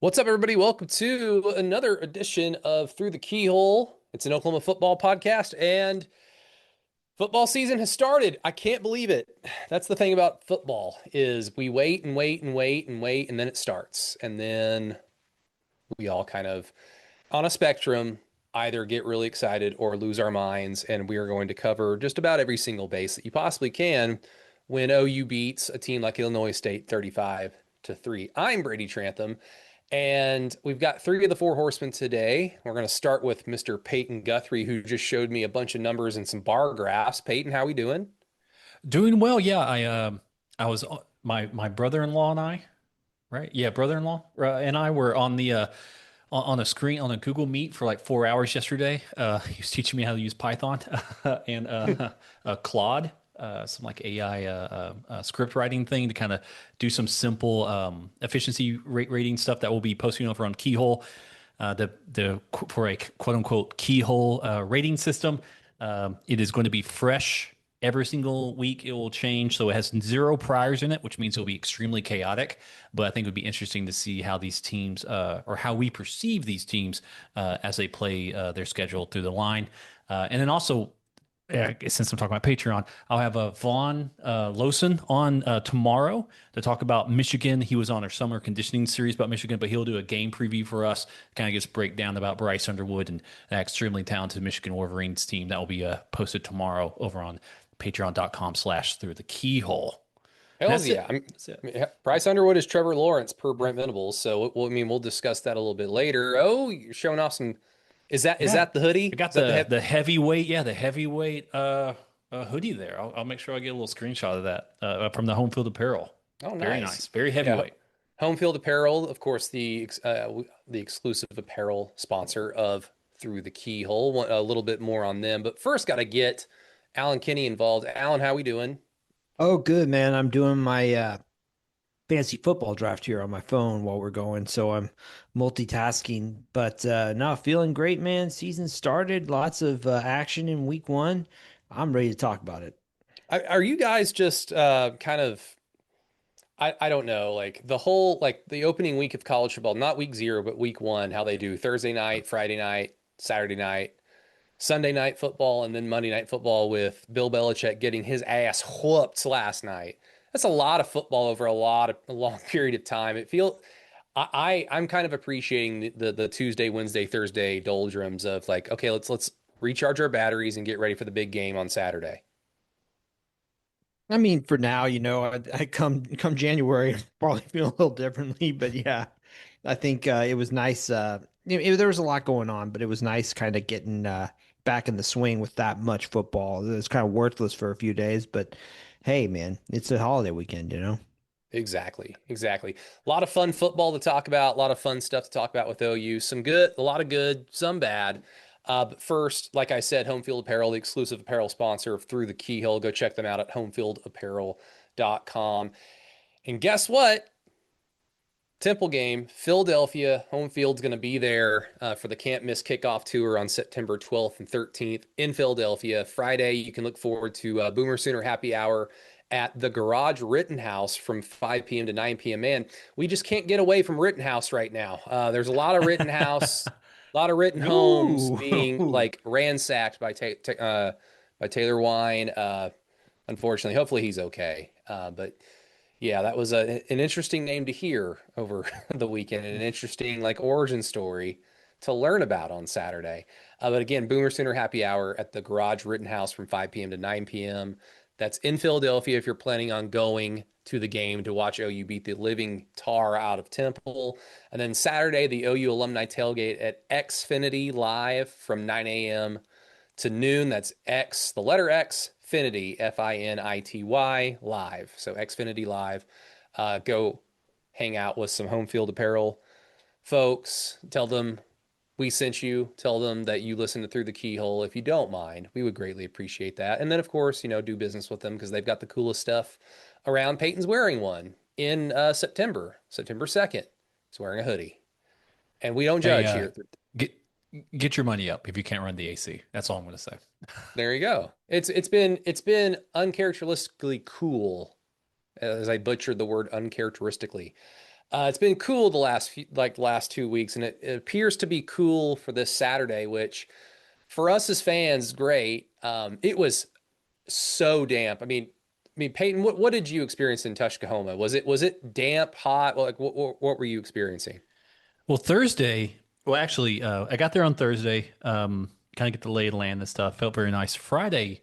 What's up, everybody? Welcome to another edition of Through the Keyhole. It's an Oklahoma football podcast, and football season has started. I can't believe it. That's the thing about football is we wait and wait and wait and wait, and then it starts. And then we all kind of, on a spectrum, either get really excited or lose our minds. And we are going to cover just about every single base that you possibly can when OU beats a team like Illinois State 35-3. I'm Brady Trantham. And we've got three of the four horsemen today. We're going to start with Mr. Peyton Guthrie, who just showed me a bunch of numbers and some bar graphs. Peyton, how we doing? Doing well, yeah. I was my brother-in-law and I, right? Yeah, brother-in-law and I were on the on a screen on a Google Meet for like 4 hours yesterday. He was teaching me how to use Python and Claude, some like AI script writing thing to kind of do some simple efficiency rating stuff that we'll be posting over on Keyhole. The for a quote unquote Keyhole rating system. It is going to be fresh every single week. It will change, so it has zero priors in it, which means it'll be extremely chaotic. But I think it would be interesting to see how these teams, or how we perceive these teams, as they play their schedule through the line, and then also. Since I'm talking about Patreon, I'll have Vaughn Lawson on tomorrow to talk about Michigan. He was on our summer conditioning series about Michigan, but he'll do a game preview for us, kind of just break down about Bryce Underwood and that extremely talented Michigan Wolverines team. That will be posted tomorrow over on patreon.com/ through the keyhole. And Hells that's yeah. it. That's it. Bryce Underwood is Trevor Lawrence per Brent Venables. So, we'll discuss that a little bit later. Oh, you're showing off some. Is Yeah, that the hoodie? I got Is that the head? the heavyweight. Yeah, the heavyweight hoodie there. I'll make sure I get a little screenshot of that from the Home Field Apparel. Oh, Very nice. nice. Very Yeah. heavyweight. Home Field Apparel, of course, the exclusive apparel sponsor of Through the Keyhole. A little bit more on them, but first, got to get Alan Kinney involved. Alan, how we doing? Oh, good, man. I'm doing my fancy football draft here on my phone while we're going, so I'm multitasking. But no, feeling great, man. Season started, lots of action in week one. I'm ready to talk about it. Are you guys just kind of I don't know, like the whole like the opening week of college football, not week zero, but week one, how they do Thursday night, Friday night, Saturday night, Sunday night football, and then Monday night football with Bill Belichick getting his ass whooped last night. That's a lot of football over a long period of time. It feel I'm kind of appreciating the Tuesday, Wednesday, Thursday doldrums of like, okay, let's recharge our batteries and get ready for the big game on Saturday. I mean, for now, I come January, I'll probably feel a little differently, but yeah, I think it was nice. There was a lot going on, but it was nice kind of getting back in the swing with that much football. It was kind of worthless for a few days, but hey, man, it's a holiday weekend, you know? Exactly, exactly. A lot of fun football to talk about, a lot of fun stuff to talk about with OU. Some good, a lot of good, some bad. But first, like I said, Home Field Apparel, the exclusive apparel sponsor of Through the Keyhole. Go check them out at homefieldapparel.com. And guess what? Temple game, Philadelphia. Home field's going to be there for the Can't Miss Kickoff Tour on September 12th and 13th in Philadelphia. Friday, you can look forward to Boomer Sooner Happy Hour at the Garage Rittenhouse from 5 p.m. to 9 p.m. Man, we just can't get away from Rittenhouse right now. There's a lot of Rittenhouse, a lot of Ritten homes being Ooh. like ransacked by Taylor Wine. Unfortunately, hopefully he's okay. But yeah, that was an interesting name to hear over the weekend and an interesting like origin story to learn about on Saturday. But again, Boomer Sooner Happy Hour at the Garage Rittenhouse from 5 p.m. to 9 p.m. That's in Philadelphia if you're planning on going to the game to watch OU beat the living tar out of Temple. And then Saturday, the OU alumni tailgate at Xfinity Live from 9 a.m. to noon. That's X, the letter X, Finity, Finity live. So Xfinity Live. Go hang out with some home field apparel folks. Tell them we sent you. Tell them that you listened to Through the Keyhole. If you don't mind, we would greatly appreciate that. And then, of course, do business with them because they've got the coolest stuff around. Peyton's wearing one in September 2nd. He's wearing a hoodie. And we don't Hey, judge here. get get your money up if you can't run the AC. That's all I'm going to say. There you go. It's been uncharacteristically cool, as I butchered the word uncharacteristically, It's been cool the last 2 weeks, and it appears to be cool for this Saturday, which for us as fans, great. It was so damp. I mean, Peyton, what did you experience in Tushkahoma? Was it damp, hot? Like what were you experiencing? Well, Thursday, well, actually, I got there on Thursday, kind of get the lay of the land and stuff. Felt very nice. Friday,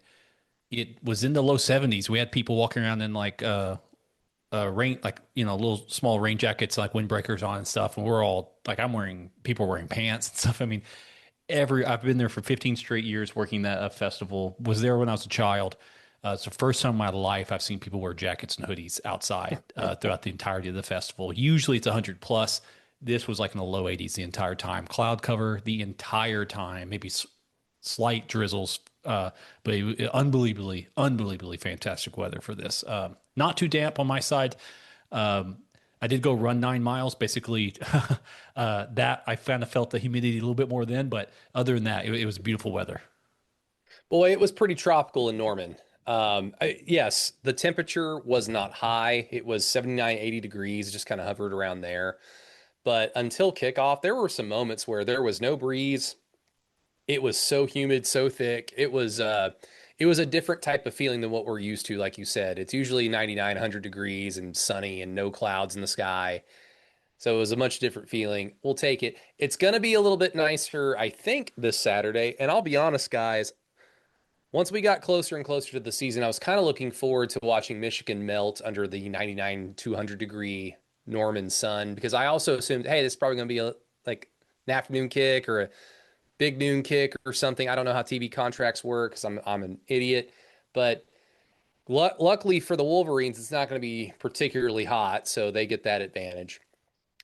it was in the low 70s. We had people walking around in like rain, like, little small rain jackets, like windbreakers on and stuff. And we're all like, people are wearing pants and stuff. I mean, I've been there for 15 straight years working that festival. Was there when I was a child. It's the first time in my life I've seen people wear jackets and hoodies outside throughout the entirety of the festival. Usually it's 100 plus. This was like in the low 80s the entire time. Cloud cover the entire time, maybe slight drizzles, but unbelievably fantastic weather for this. Not too damp on my side. Um, I did go run 9 miles. Basically, that I kind of felt the humidity a little bit more then, but other than that, it was beautiful weather. Boy, it was pretty tropical in Norman. Yes, the temperature was not high. It was 79, 80 degrees, just kind of hovered around there. But until kickoff, there were some moments where there was no breeze. It was so humid, so thick. It was a different type of feeling than what we're used to, like you said. It's usually 99, 100 degrees and sunny and no clouds in the sky. So it was a much different feeling. We'll take it. It's going to be a little bit nicer, I think, this Saturday. And I'll be honest, guys, once we got closer and closer to the season, I was kind of looking forward to watching Michigan melt under the 99, 200 degree Norman sun because I also assumed, hey, this is probably going to be like an afternoon kick or a big noon kick or something. I don't know how TV contracts work because I'm an idiot, but luckily for the Wolverines, it's not going to be particularly hot, so they get that advantage.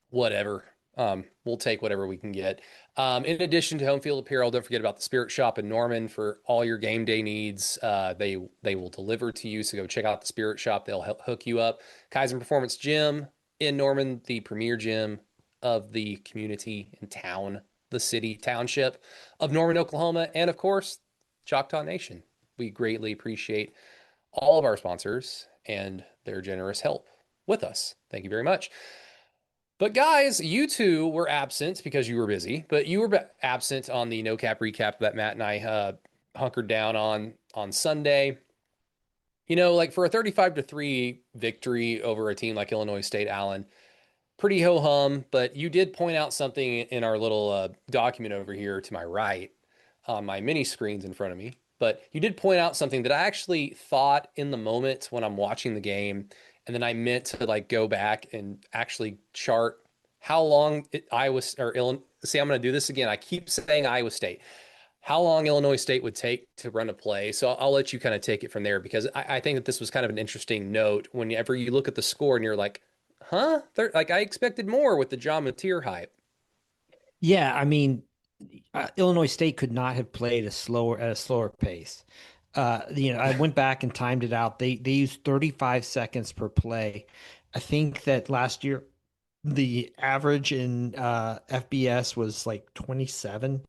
Whatever. We'll take whatever we can get. In addition to home field apparel, don't forget about the Spirit Shop in Norman for all your game day needs. They will deliver to you, so go check out the Spirit Shop. They'll help hook you up. Kaizen Performance Gym in Norman, the premier gym of the community and town, the city township of Norman, Oklahoma, and of course, Choctaw Nation. We greatly appreciate all of our sponsors and their generous help with us. Thank you very much. But guys, you two were absent because you were busy, but you were absent on the no cap recap that Matt and I hunkered down on Sunday. Like for a 35-3 victory over a team like Illinois State, Allen, pretty ho hum. But you did point out something in our little document over here to my right on my mini screens in front of me. But you did point out something that I actually thought in the moment when I'm watching the game, and then I meant to like go back and actually chart how long Iowa or Illinois. See, I'm going to do this again. I keep saying Iowa State. How long Illinois State would take to run a play. So I'll let you kind of take it from there because I think that this was kind of an interesting note. Whenever you look at the score and you're like, huh? Like I expected more with the John Mateer hype. Yeah, I mean, Illinois State could not have played at a slower pace. I went back and timed it out. They used 35 seconds per play. I think that last year the average in FBS was like 27.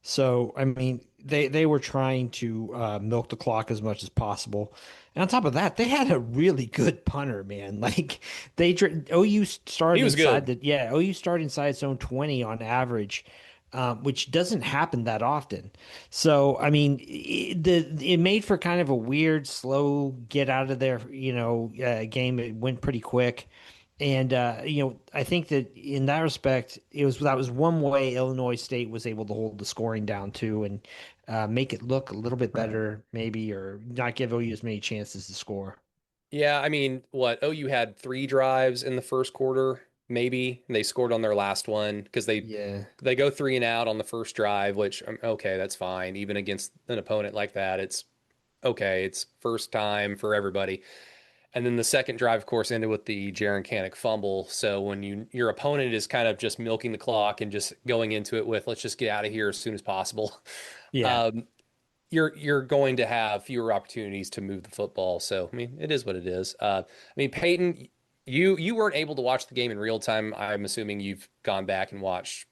So, I mean, they were trying to milk the clock as much as possible. And on top of that, they had a really good punter, man. Like OU He started was inside good. OU started inside its own 20 on average, which doesn't happen that often. So, I mean, it made for kind of a weird, slow get out of there, game. It went pretty quick. And I think that in that respect, that was one way Illinois State was able to hold the scoring down too, and make it look a little bit better, maybe, or not give OU as many chances to score. Yeah, I mean, what OU had 3 drives in the first quarter, maybe, and they scored on their last one because they Yeah, they go 3 and out on the first drive, which okay, that's fine. Even against an opponent like that, it's okay. It's first time for everybody. And then the second drive, of course, ended with the Jaron Canick fumble. So when your opponent is kind of just milking the clock and just going into it with let's just get out of here as soon as possible, yeah, um, you're going to have fewer opportunities to move the football. So I mean, it is what it is. I mean, Peyton, you weren't able to watch the game in real time. I'm assuming you've gone back and watched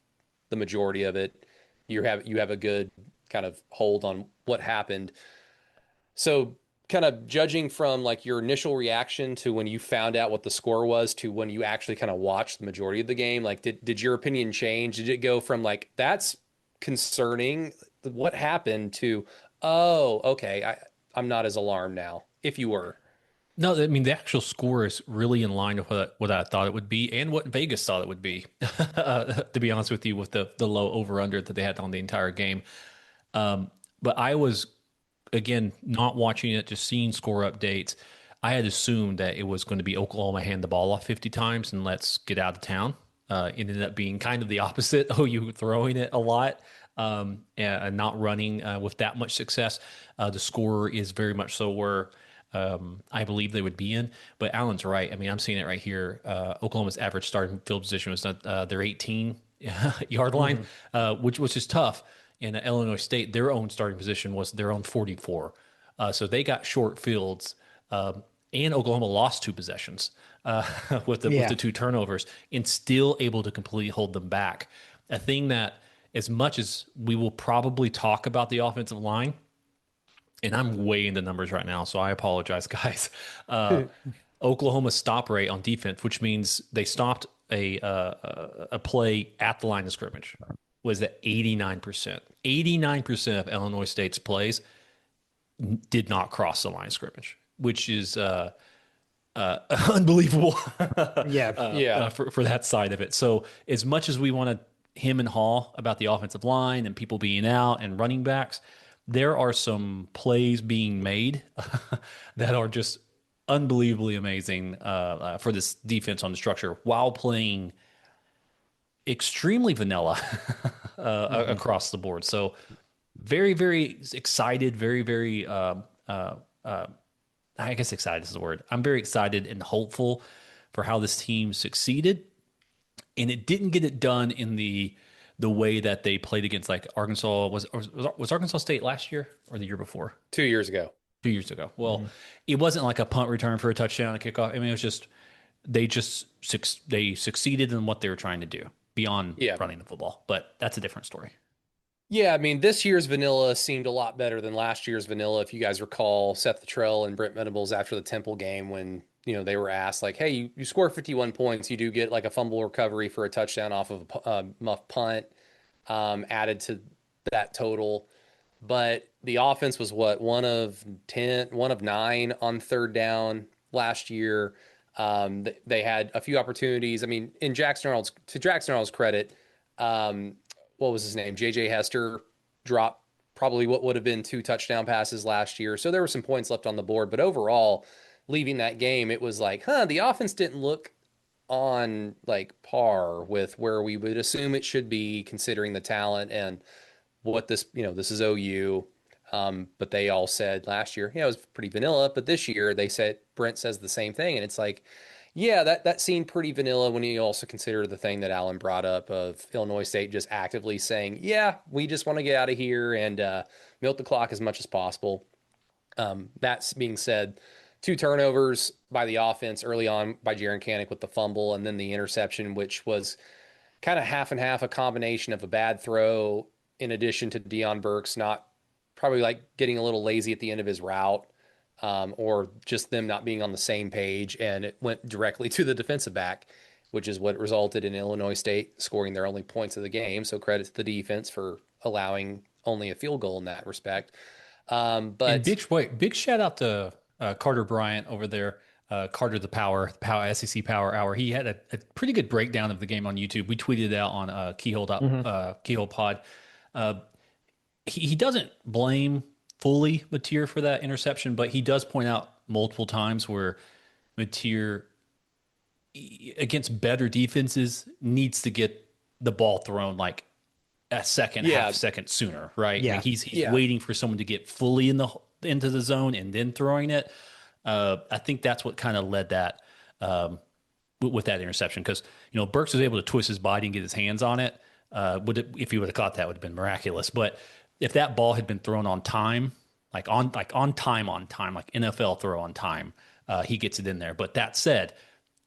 the majority of it. You have a good kind of hold on what happened. So kind of judging from like your initial reaction to when you found out what the score was to when you actually kind of watched the majority of the game, like did your opinion change? Did it go from like that's concerning, what happened, to oh, okay, I'm not as alarmed now, if you were? No, I mean the actual score is really in line with what I thought it would be and what Vegas thought it would be. To be honest with you, with the low over under that they had on the entire game. But I was again not watching it, just seeing score updates. I had assumed that it was going to be Oklahoma hand the ball off 50 times and let's get out of town. It ended up being kind of the opposite. OU throwing it a lot and not running with that much success. The score is very much so where I believe they would be in. But Alan's right. I mean, I'm seeing it right here. Oklahoma's average starting field position was not their 18 yard line, Mhm. which is tough. In Illinois State, their own starting position was their own 44. So they got short fields. And Oklahoma lost two possessions with the Yeah. two turnovers and still able to completely hold them back. A thing that, as much as we will probably talk about the offensive line, and I'm way into numbers right now, so I apologize, guys. Uh, Oklahoma's stop rate on defense, which means they stopped a play at the line of scrimmage, was at 89%. 89% of Illinois State's plays did not cross the line of scrimmage, which is unbelievable Yeah. Yeah. for that side of it. So as much as we want to him and haw about the offensive line and people being out and running backs, there are some plays being made that are just unbelievably amazing for this defense on the structure while playing extremely vanilla Mhm. across the board. So very, very excited, very, very I guess excited is the word. I'm very excited and hopeful for how this team succeeded, and it didn't get it done in the way that they played against like Arkansas. Was Arkansas State last year or the year before? 2 years ago. 2 years ago. Well, Mhm. it wasn't like a punt return for a touchdown, a kickoff. I mean, it was just they succeeded in what they were trying to do beyond Yeah. running the football. But that's a different story. Yeah, I mean, this year's vanilla seemed a lot better than last year's vanilla. If you guys recall, Seth Luttrell and Brent Venables after the Temple game, when they were asked like, "Hey, you score 51 points, you do get like a fumble recovery for a touchdown off of a muff punt added to that total." But the offense was what, one of 10, one of 9 on third down last year. They had a few opportunities. I mean, to Jackson Arnold's credit, um, what was his name? JJ Hester dropped probably what would have been 2 touchdown passes last year. So there were some points left on the board. But overall, leaving that game, it was like, the offense didn't look on like par with where we would assume it should be considering the talent and what this is OU. But they all said last year, yeah, it was pretty vanilla. But this year they said, Brent says the same thing. And it's like, yeah, that seemed pretty vanilla when you also consider the thing that Alan brought up of Illinois State just actively saying, yeah, we just want to get out of here and milk the clock as much as possible. That's being said, 2 turnovers by the offense early on by Jaron Kanik with the fumble and then the interception, which was kind of half and half, a combination of a bad throw in addition to Deion Burks not probably like getting a little lazy at the end of his route, or just them not being on the same page, and it went directly to the defensive back, which is what resulted in Illinois State scoring their only points of the game. So credit to the defense for allowing only a field goal in that respect. And But big shout out to Carter Bryant over there. Carter the Power SEC Power Hour. He had a pretty good breakdown of the game on YouTube. We tweeted it out on Mhm. Keyhole Pod. Uh, he doesn't blame fully Mateer for that interception, but he does point out multiple times where Mateer against better defenses needs to get the ball thrown like a second, yeah, half second sooner, right? I mean, Yeah. he's yeah, waiting for someone to get fully into the zone and then throwing it. I think that's what kind of led that with that interception because Burks was able to twist his body and get his hands on it. If he would have caught that, would have been miraculous. But if that ball had been thrown on time, on time, like NFL throw on time, he gets it in there. But that said,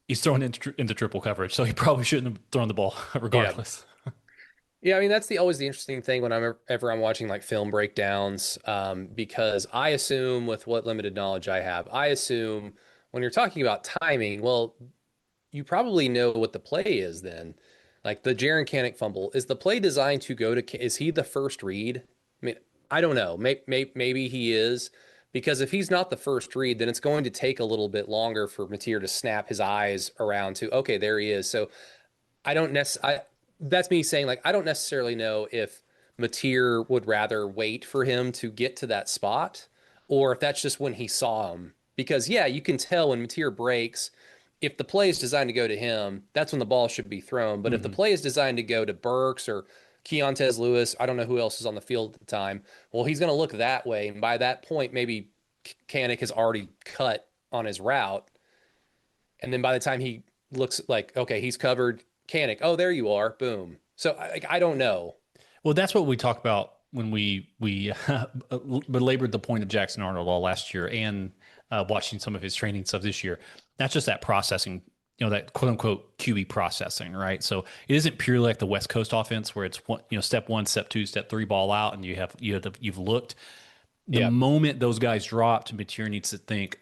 he's thrown into triple coverage, so he probably shouldn't have thrown the ball yeah. regardless. Yeah, I mean that's the always the interesting thing when I'm watching like film breakdowns, because I assume with what limited knowledge I have, I assume when you're talking about timing, well, you probably know what the play is then. Like the Jaren Kanak fumble, is the play designed to go to, is he the first read? I mean, I don't know. Maybe he is, because if he's not the first read, then it's going to take a little bit longer for Mateer to snap his eyes around to, okay, there he is. So I don't necessarily, that's me saying like, I don't necessarily know if Mateer would rather wait for him to get to that spot or if that's just when he saw him. Because yeah, you can tell when Mateer breaks, if the play is designed to go to him, that's when the ball should be thrown. But if the Hmm. play is designed to go to Burks or Keontez Lewis, I don't know who else is on the field at the time. Well, he's going to look that way. And by that point, maybe Kanik has already cut on his route. And then by the time he looks like, okay, he's covered Kanik. Oh, there you are. Boom. So I don't know. Well, that's what we talked about when we belabored the point of Jackson Arnold all last year and watching some of his training stuff this year. That's just that processing, that quote unquote QB processing, right? So it isn't purely like the West Coast offense where it's one, step one, step two, step three, ball out, and you've looked. The Yeah. moment those guys dropped, Mateer needs to think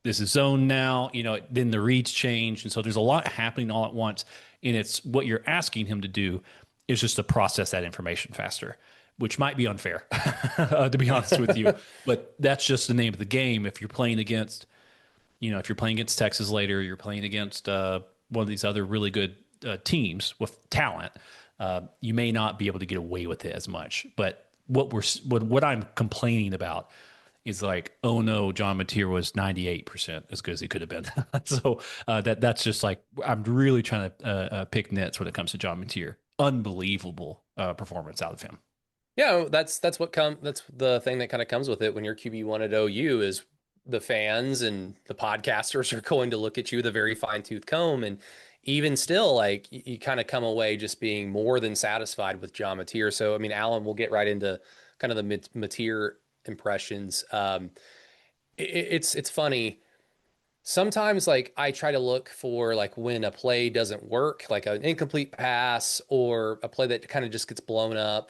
this is zone now. Then the reads change, and so there's a lot happening all at once. And it's what you're asking him to do is just to process that information faster, which might be unfair, to be honest with you. But that's just the name of the game. If you're playing against, if you're playing against Texas later, you're playing against one of these other really good teams with talent. You may not be able to get away with it as much. But what I'm complaining about is like, oh no, John Mateer was 98% as good as he could have been. So that's just like I'm really trying to pick nits when it comes to John Mateer. Unbelievable performance out of him. Yeah, that's the thing that kind of comes with it when you're QB1 at OU is the fans and the podcasters are going to look at you with a very fine-tooth comb. And even still, like you kind of come away just being more than satisfied with John Mateer. So I mean, Alan, we'll get right into kind of the Mateer impressions. It's funny. Sometimes like I try to look for like when a play doesn't work, like an incomplete pass or a play that kind of just gets blown up.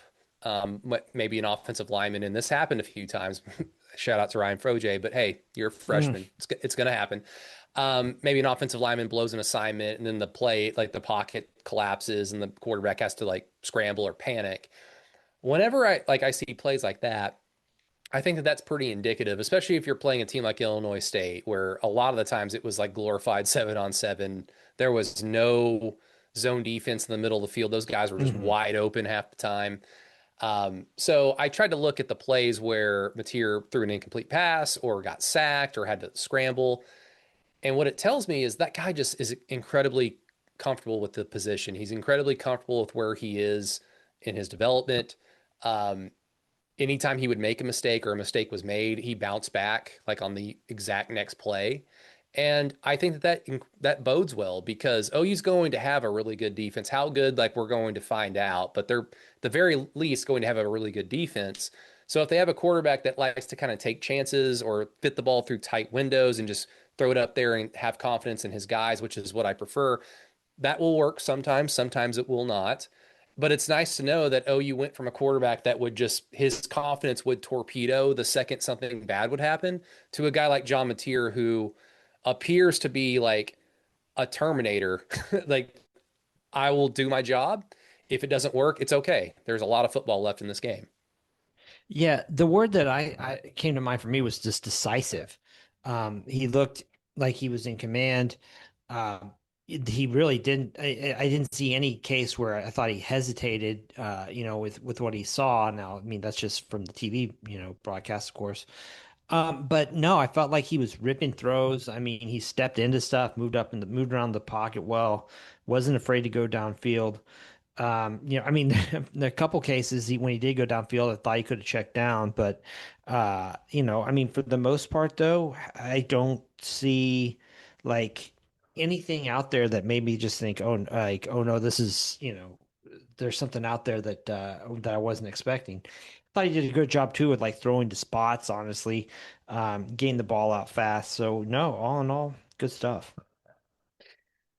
Maybe an offensive lineman, and this happened a few times. Shout out to Ryan Froje, but hey, you're a Mm. freshman. It's going to happen. Maybe an offensive lineman blows an assignment, and then the play, like the pocket collapses, and the quarterback has to like scramble or panic. Whenever I see plays like that, I think that that's pretty indicative, especially if you're playing a team like Illinois State, where a lot of the times it was like glorified 7-on-7. There was no zone defense in the middle of the field. Those guys were just Hmm. wide open half the time. So I tried to look at the plays where Mateer threw an incomplete pass or got sacked or had to scramble. And what it tells me is that guy just is incredibly comfortable with the position. He's incredibly comfortable with where he is in his development. Um, Anytime he would make a mistake or a mistake was made, he bounced back like on the exact next play. And I think that bodes well because OU's going to have a really good defense. How good, like we're going to find out, but they're the very least going to have a really good defense. So if they have a quarterback that likes to kind of take chances or fit the ball through tight windows and just throw it up there and have confidence in his guys, which is what I prefer, that will work sometimes. Sometimes it will not. But it's nice to know that OU went from a quarterback that would just his confidence would torpedo the second something bad would happen to a guy like John Mateer who appears to be like a Terminator. Like, I will do my job. If it doesn't work, it's okay. There's a lot of football left in this game. Yeah, the word that I came to mind for me was just decisive. He looked like he was in command. Um, he really didn't. I didn't see any case where I thought he hesitated. With what he saw. Now, I mean, that's just from the TV, broadcast, of course. But no, I felt like he was ripping throws. I mean, he stepped into stuff, moved around the pocket well, wasn't afraid to go downfield. I mean, in a couple cases, when he did go downfield, I thought he could have checked down, but I mean, for the most part, though, I don't see like anything out there that made me just think, oh, like, oh no, this is, there's something out there that I wasn't expecting. Thought he did a good job too with like throwing to spots, honestly, getting the ball out fast. So no, all in all, good stuff.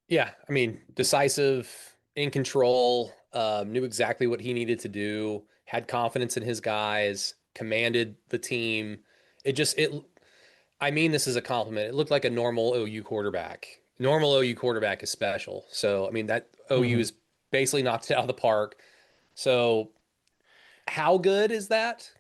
Yeah, I mean, decisive, in control. knew exactly what he needed to do, had confidence in his guys, commanded the team. It I mean this is a compliment. It looked like a normal OU quarterback. Normal OU quarterback is special. So, I mean, that OU Mhm. is basically knocked it out of the park. So, how good is that?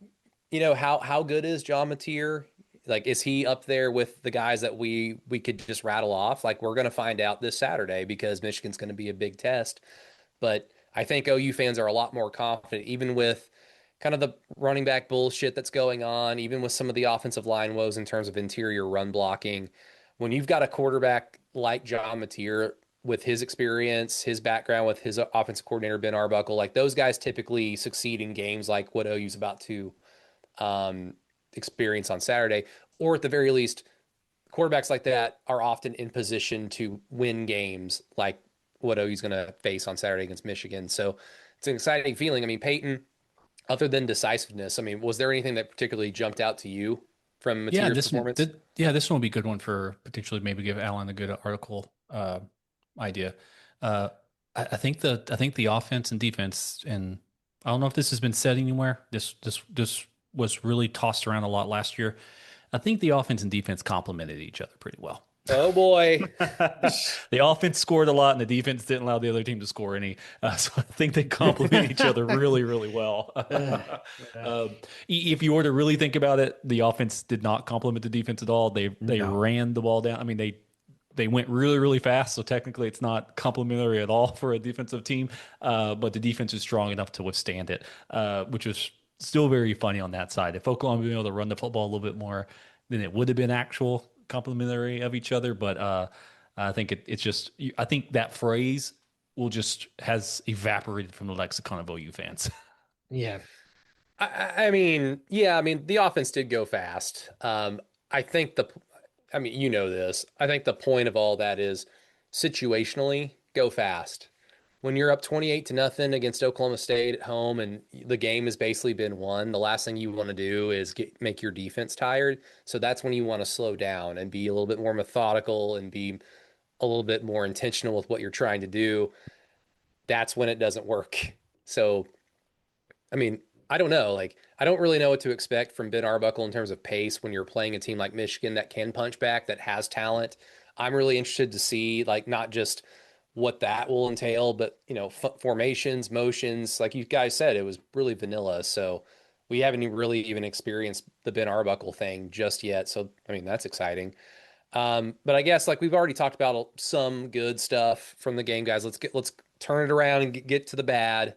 How good is John Mateer? Like, is he up there with the guys that we could just rattle off? Like, we're going to find out this Saturday because Michigan's going to be a big test. But I think OU fans are a lot more confident, even with kind of the running back bullshit that's going on, even with some of the offensive line woes in terms of interior run blocking. When you've got a quarterback like John Mateer with his experience, his background with his offensive coordinator, Ben Arbuckle, like those guys typically succeed in games like what OU's about to um, experience on Saturday, or at the very least, quarterbacks like that are often in position to win games like what OU's going to face on Saturday against Michigan. So it's an exciting feeling. I mean, Peyton, other than decisiveness, I mean, was there anything that particularly jumped out to you from Yeah, Mateer's performance? this one will be a good one for potentially maybe give Alan a good article idea. Uh, I think the offense and defense, and I don't know if this has been said anywhere. This was really tossed around a lot last year. I think the offense and defense complemented each other pretty well. Oh boy. The offense scored a lot, and the defense didn't allow the other team to score any. So I think they complement each other really, really well. Yeah. If you were to really think about it, the offense did not complement the defense at all. They No. ran the ball down. I mean, they went really, really fast. So technically, it's not complimentary at all for a defensive team. But the defense is strong enough to withstand it, which was still very funny on that side. If Oklahoma had been able to run the football a little bit more, then it would have been actual complimentary of each other. But I think it's just, I think that phrase will just has evaporated from the lexicon of OU fans. Yeah. I mean, yeah, I mean, the offense did go fast. I think I mean, you know this. I think the point of all that is situationally go fast. When you're up 28 to nothing against Oklahoma State at home and the game has basically been won, the last thing you want to do is make your defense tired. So that's when you want to slow down and be a little bit more methodical and be a little bit more intentional with what you're trying to do. That's when it doesn't work. So I mean, I don't know. Like, I don't really know what to expect from Ben Arbuckle in terms of pace when you're playing a team like Michigan that can punch back, that has talent. I'm really interested to see, like, not just what that will entail, but, formations, motions. Like you guys said, it was really vanilla. So we haven't really even experienced the Ben Arbuckle thing just yet. So, I mean, that's exciting. But I guess, like, we've already talked about some good stuff from the game, guys. Let's turn it around and get to the bad.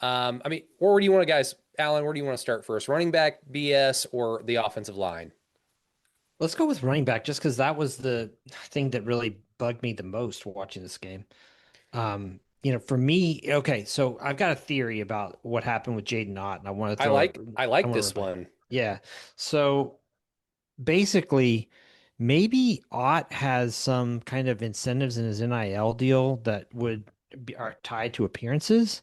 I mean, where do you want to, guys? Alan, where do you want to start first? Running back, BS, or the offensive line? Let's go with running back just because that was the thing that really bugged me the most watching this game. For me, okay, so I've got a theory about what happened with Jaden Ott, and I want to I throw it. like I I like want to this run by. one. Yeah. So basically, maybe Ott has some kind of incentives in his NIL deal that are tied to appearances,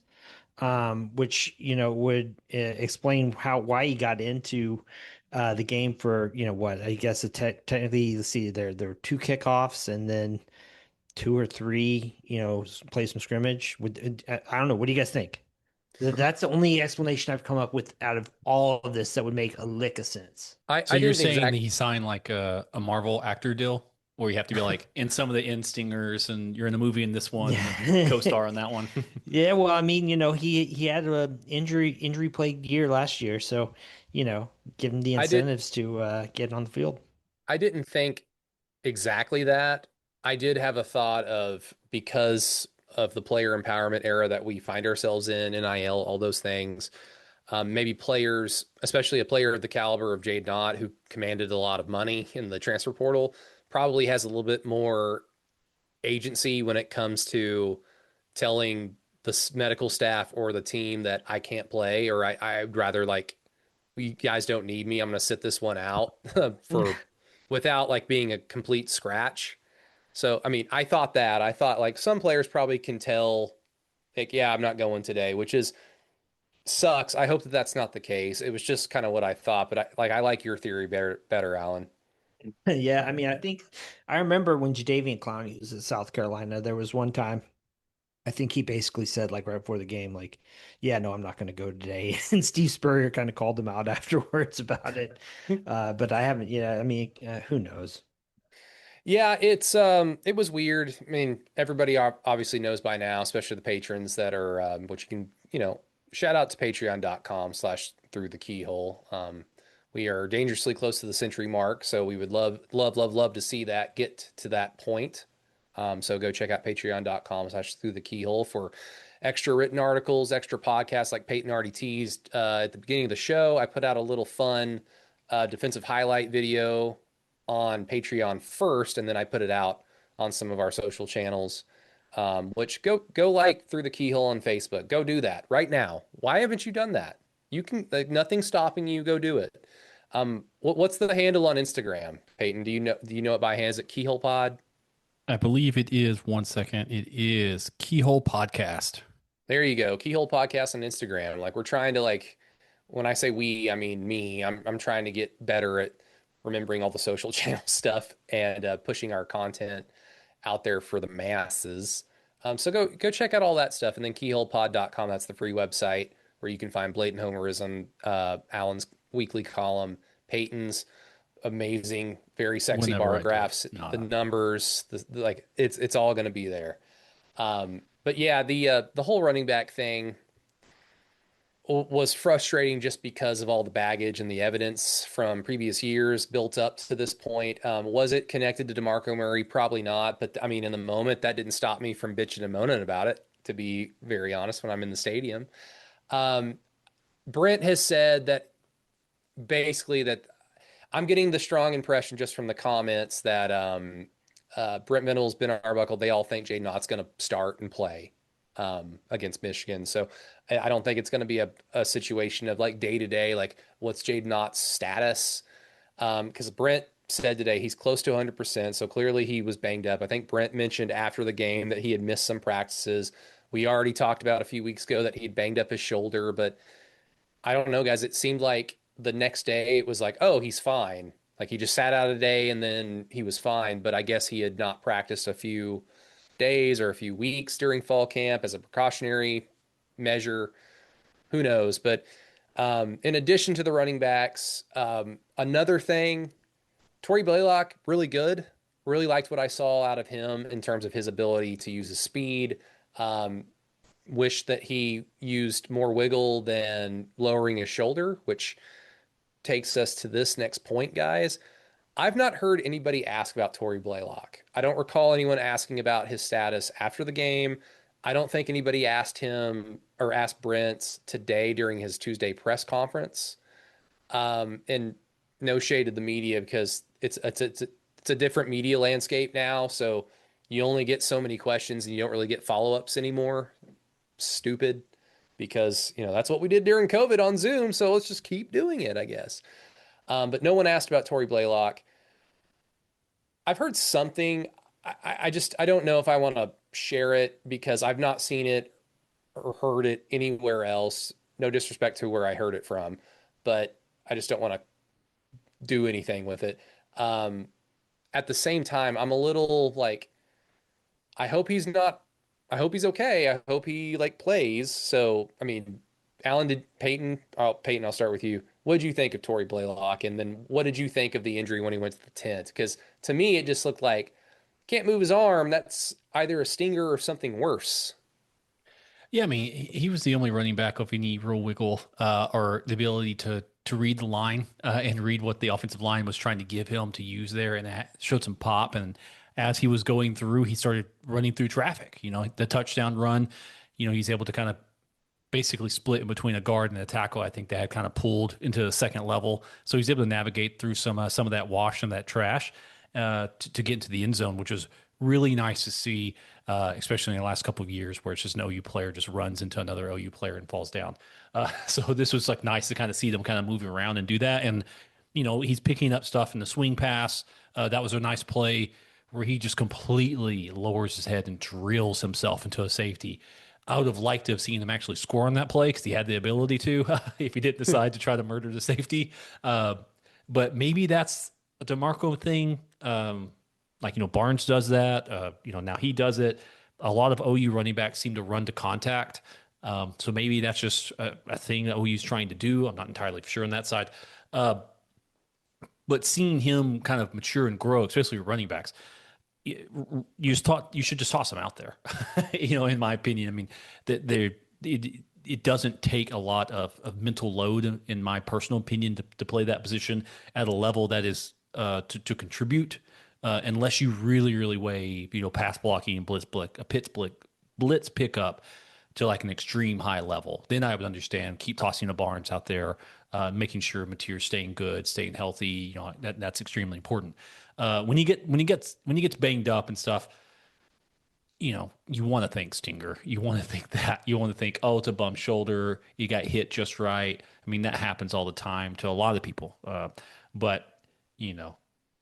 which would explain why he got into the game for what I guess technically, let's see, there were two kickoffs and then two or three play some scrimmage. I don't know. What do you guys think? That's the only explanation I've come up with out of all of this that would make a lick of sense. So I you're didn't saying that exact he signed like a Marvel actor deal where you have to be like in some of the end stingers and you're in a movie in this one and a Yeah. co-star on that one. Yeah, well, I mean, he had a injury plagued year last year, so give him the I did incentives to get on the field. I didn't think exactly that. I did have a thought of because of the player empowerment era that we find ourselves in, NIL, all those things. Maybe players, especially a player of the caliber of Jade Knott, who commanded a lot of money in the transfer portal, probably has a little bit more agency when it comes to telling the medical staff or the team that I can't play or I'd rather like you guys don't need me. I'm going to sit this one out for without like being a complete scratch. So, I mean, I thought that. I thought like some players probably can tell like yeah, I'm not going today, which is sucks. I hope that that's not the case. It was just kind of what I thought, but I like your theory better, Alan. Yeah, I mean, I think I remember when Jadeveon Clowney was at South Carolina, there was one time I think he basically said like right before the game, like, yeah, no, I'm not going to go today. And Steve Spurrier kind of called him out afterwards about it. But I haven't, yeah, I mean, who knows? Yeah, it was weird. I mean, everybody obviously knows by now, especially the patrons that are which you can, shout out to patreon.com/ through the keyhole. We are dangerously close to the century mark, so we would love to see that get to that point. So go check out patreon.com/ through the keyhole for extra written articles, extra podcasts like Peyton already teased at the beginning of the show. I put out a little fun defensive highlight video on Patreon first, and then I put it out on some of our social channels. Which go like through the keyhole on Facebook. Go do that right now. Why haven't you done that? You can, like, nothing's stopping you. Go do it. What's the handle on Instagram, Peyton? Do you know it by hand? Is it Keyhole Pod? I believe it is 1 second. It is Keyhole Podcast. There you go. Keyhole Podcast on Instagram. Like, we're trying to, like, when I say we, I mean me. I'm trying to get better at remembering all the social channel stuff and pushing our content out there for the masses. So go check out all that stuff, and then keyholepod.com. That's the free website where you can find blatant homerism, Alan's weekly column, Peyton's amazing, very sexy Whenever bar I do it. graphs, No, the no. numbers, like it's all going to be there. But yeah, the whole running back thing was frustrating just because of all the baggage and the evidence from previous years built up to this point. Was it connected to DeMarco Murray? Probably not. But I mean, in the moment, that didn't stop me from bitching and moaning about it, to be very honest, when I'm in the stadium. Um, Brent has said that basically that I'm getting the strong impression just from the comments that Brent Venables, Ben Arbuckle, they all think Jaden Ott's going to start and play against Michigan. So I don't think it's going to be a situation of like day to day, like what's Jaden Ott's status? Because Brent said today he's close to 100%. So clearly he was banged up. I think Brent mentioned after the game that he had missed some practices. We already talked about a few weeks ago that he'd banged up his shoulder, but I don't know, guys. It seemed like the next day it was like, oh, he's fine. Like he just sat out a day and then he was fine. But I guess he had not practiced a few days or a few weeks during fall camp as a precautionary measure. Who knows? But in addition to the running backs, another thing, Torrey Blaylock, really good. Really liked what I saw out of him in terms of his ability to use his speed. Um, Wish that he used more wiggle than lowering his shoulder, which takes us to this next point, guys. I've not heard anybody ask about Torrey Blaylock. I don't recall anyone asking about his status after the game. I don't think anybody asked him or asked Brent today during his Tuesday press conference. And no shade to the media because it's a different media landscape now. So you only get so many questions and you don't really get follow-ups anymore. Stupid, because that's what we did during COVID on Zoom. So let's just keep doing it, I guess. But no one asked about Torrey Blaylock. I've heard something. I don't know if I want to share it because I've not seen it or heard it anywhere else. No disrespect to where I heard it from, but I just don't want to do anything with it. At the same time, I'm a little like, I hope he's not. I hope he's okay. I hope he like plays. So, I mean, Alan, did Peyton? Oh, Peyton, I'll start with you. What did you think of Torrey Blaylock? And then what did you think of the injury when he went to the tent? Because to me, it just looked like can't move his arm. That's either a stinger or something worse. Yeah, I mean, he was the only running back of any real wiggle or the ability to read the line and read what the offensive line was trying to give him to use there, and it showed some pop. And as he was going through, he started running through traffic. The touchdown run. He's able to kind of basically split in between a guard and a tackle. I think they had kind of pulled into the second level, so he's able to navigate through some of that wash and that trash to get into the end zone, which was really nice to see, especially in the last couple of years where it's just an OU player just runs into another OU player and falls down. So this was like nice to kind of see them kind of moving around and do that. And, he's picking up stuff in the swing pass. That was a nice play where he just completely lowers his head and drills himself into a safety. I would have liked to have seen him actually score on that play because he had the ability to, if he didn't decide to try to murder the safety. But maybe that's a DeMarco thing. Barnes does that. Now he does it. a lot of OU running backs seem to run to contact. So maybe that's just a thing that OU's trying to do. I'm not entirely sure on that side. Uh, but seeing him kind of mature and grow, especially with running backs, you should just toss him out there. In my opinion, I mean, that it doesn't take a lot of mental load, in my personal opinion, to play that position at a level that is to contribute, unless you really, really weigh, pass blocking and blitz pickup to like an extreme high level. Then I would understand keep tossing a Barnes out there, making sure Mateer's staying good, staying healthy. That's extremely important. When he gets banged up and stuff, you want to think Stinger. You want to think that. You want to think, oh, it's a bum shoulder. You got hit just right. I mean, that happens all the time to a lot of people. But, you know,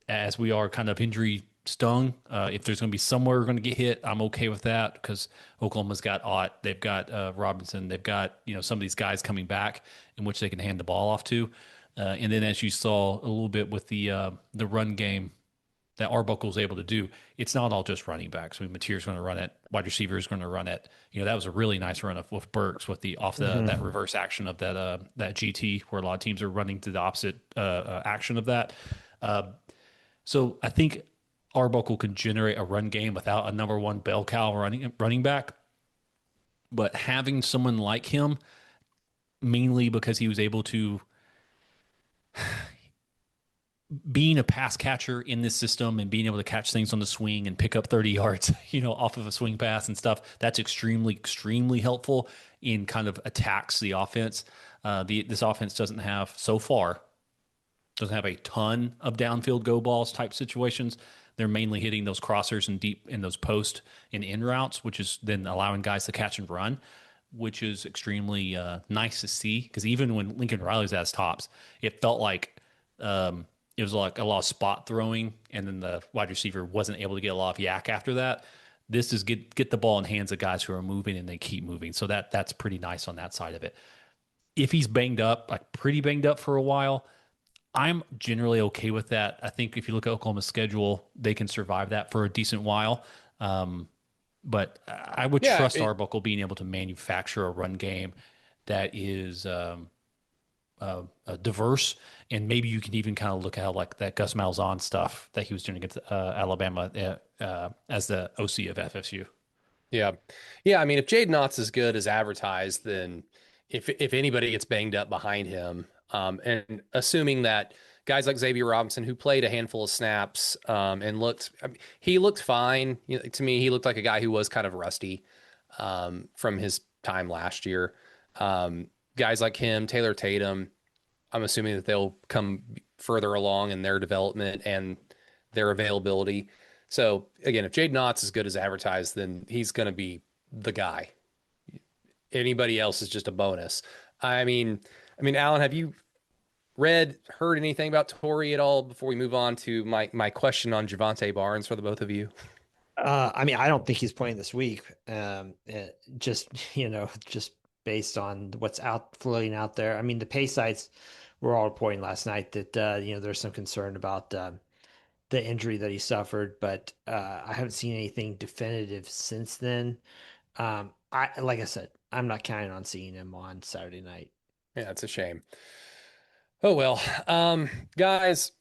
as we are kind of injury stung, if there's going to be somewhere we're going to get hit, I'm okay with that because Oklahoma's got Ott. They've got Robinson. They've got, some of these guys coming back in which they can hand the ball off to. And then as you saw a little bit with the run game, that Arbuckle was able to do, it's not all just running backs. I mean, Mateer's going to run it, wide receiver is going to run it. That was a really nice run with Burks with the that reverse action of that GT, where a lot of teams are running to the opposite action of that. So I think Arbuckle can generate a run game without a number one bell cow running back, but having someone like him, mainly because he was able to being a pass catcher in this system and being able to catch things on the swing and pick up 30 yards, off of a swing pass and stuff, that's extremely, extremely helpful in kind of attacks the offense. This offense doesn't have a ton of downfield go balls type situations. They're mainly hitting those crossers and deep in those post and in routes, which is then allowing guys to catch and run, which is extremely nice to see. Because even when Lincoln Riley's at his tops, it felt like it was like a lot of spot throwing, and then the wide receiver wasn't able to get a lot of yak after that. This is get the ball in hands of guys who are moving and they keep moving. So that's pretty nice on that side of it. If he's banged up, like pretty banged up for a while, I'm generally okay with that. I think if you look at Oklahoma's schedule, they can survive that for a decent while. But I would trust Arbuckle being able to manufacture a run game that is diverse, and maybe you can even kind of look at like that Gus Malzahn stuff that he was doing against Alabama as the OC of FSU. Yeah. I mean, if Jaden Ott's as good as advertised, then if anybody gets banged up behind him, and assuming that guys like Xavier Robinson, who played a handful of snaps and he looked fine. To me, he looked like a guy who was kind of rusty from his time last year. Guys like him, Taylor Tatum, I'm assuming that they'll come further along in their development and their availability. So again, if Jaden Ott's as good as advertised, then he's going to be the guy. Anybody else is just a bonus. I mean, Alan, have you heard anything about Torrey at all before we move on to my question on Javonte Barnes for the both of you? I don't think he's playing this week. Just based on what's floating out there. I mean, the pay sites were all reporting last night that there's some concern about the injury that he suffered, but I haven't seen anything definitive since then. Like I said, I'm not counting on seeing him on Saturday night. Yeah, it's a shame. Oh well, guys,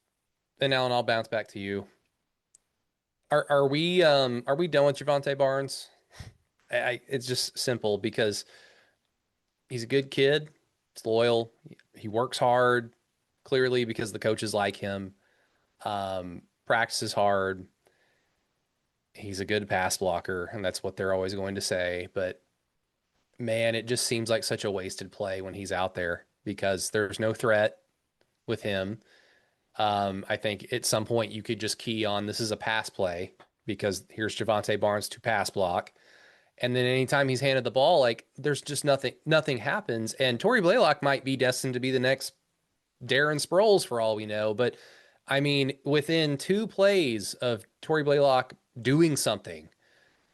and Alan, I'll bounce back to you. Are we done with Javonte Barnes? It's just simple because he's a good kid. He's loyal. He works hard, clearly because the coaches like him. Practices hard. He's a good pass blocker, and that's what they're always going to say. But man, it just seems like such a wasted play when he's out there because there's no threat with him. I think at some point you could just key on this is a pass play because here's Javonte Barnes to pass block. And then anytime he's handed the ball, like there's just nothing happens. And Torrey Blaylock might be destined to be the next Darren Sproles for all we know. But I mean, within 2 plays of Torrey Blaylock doing something,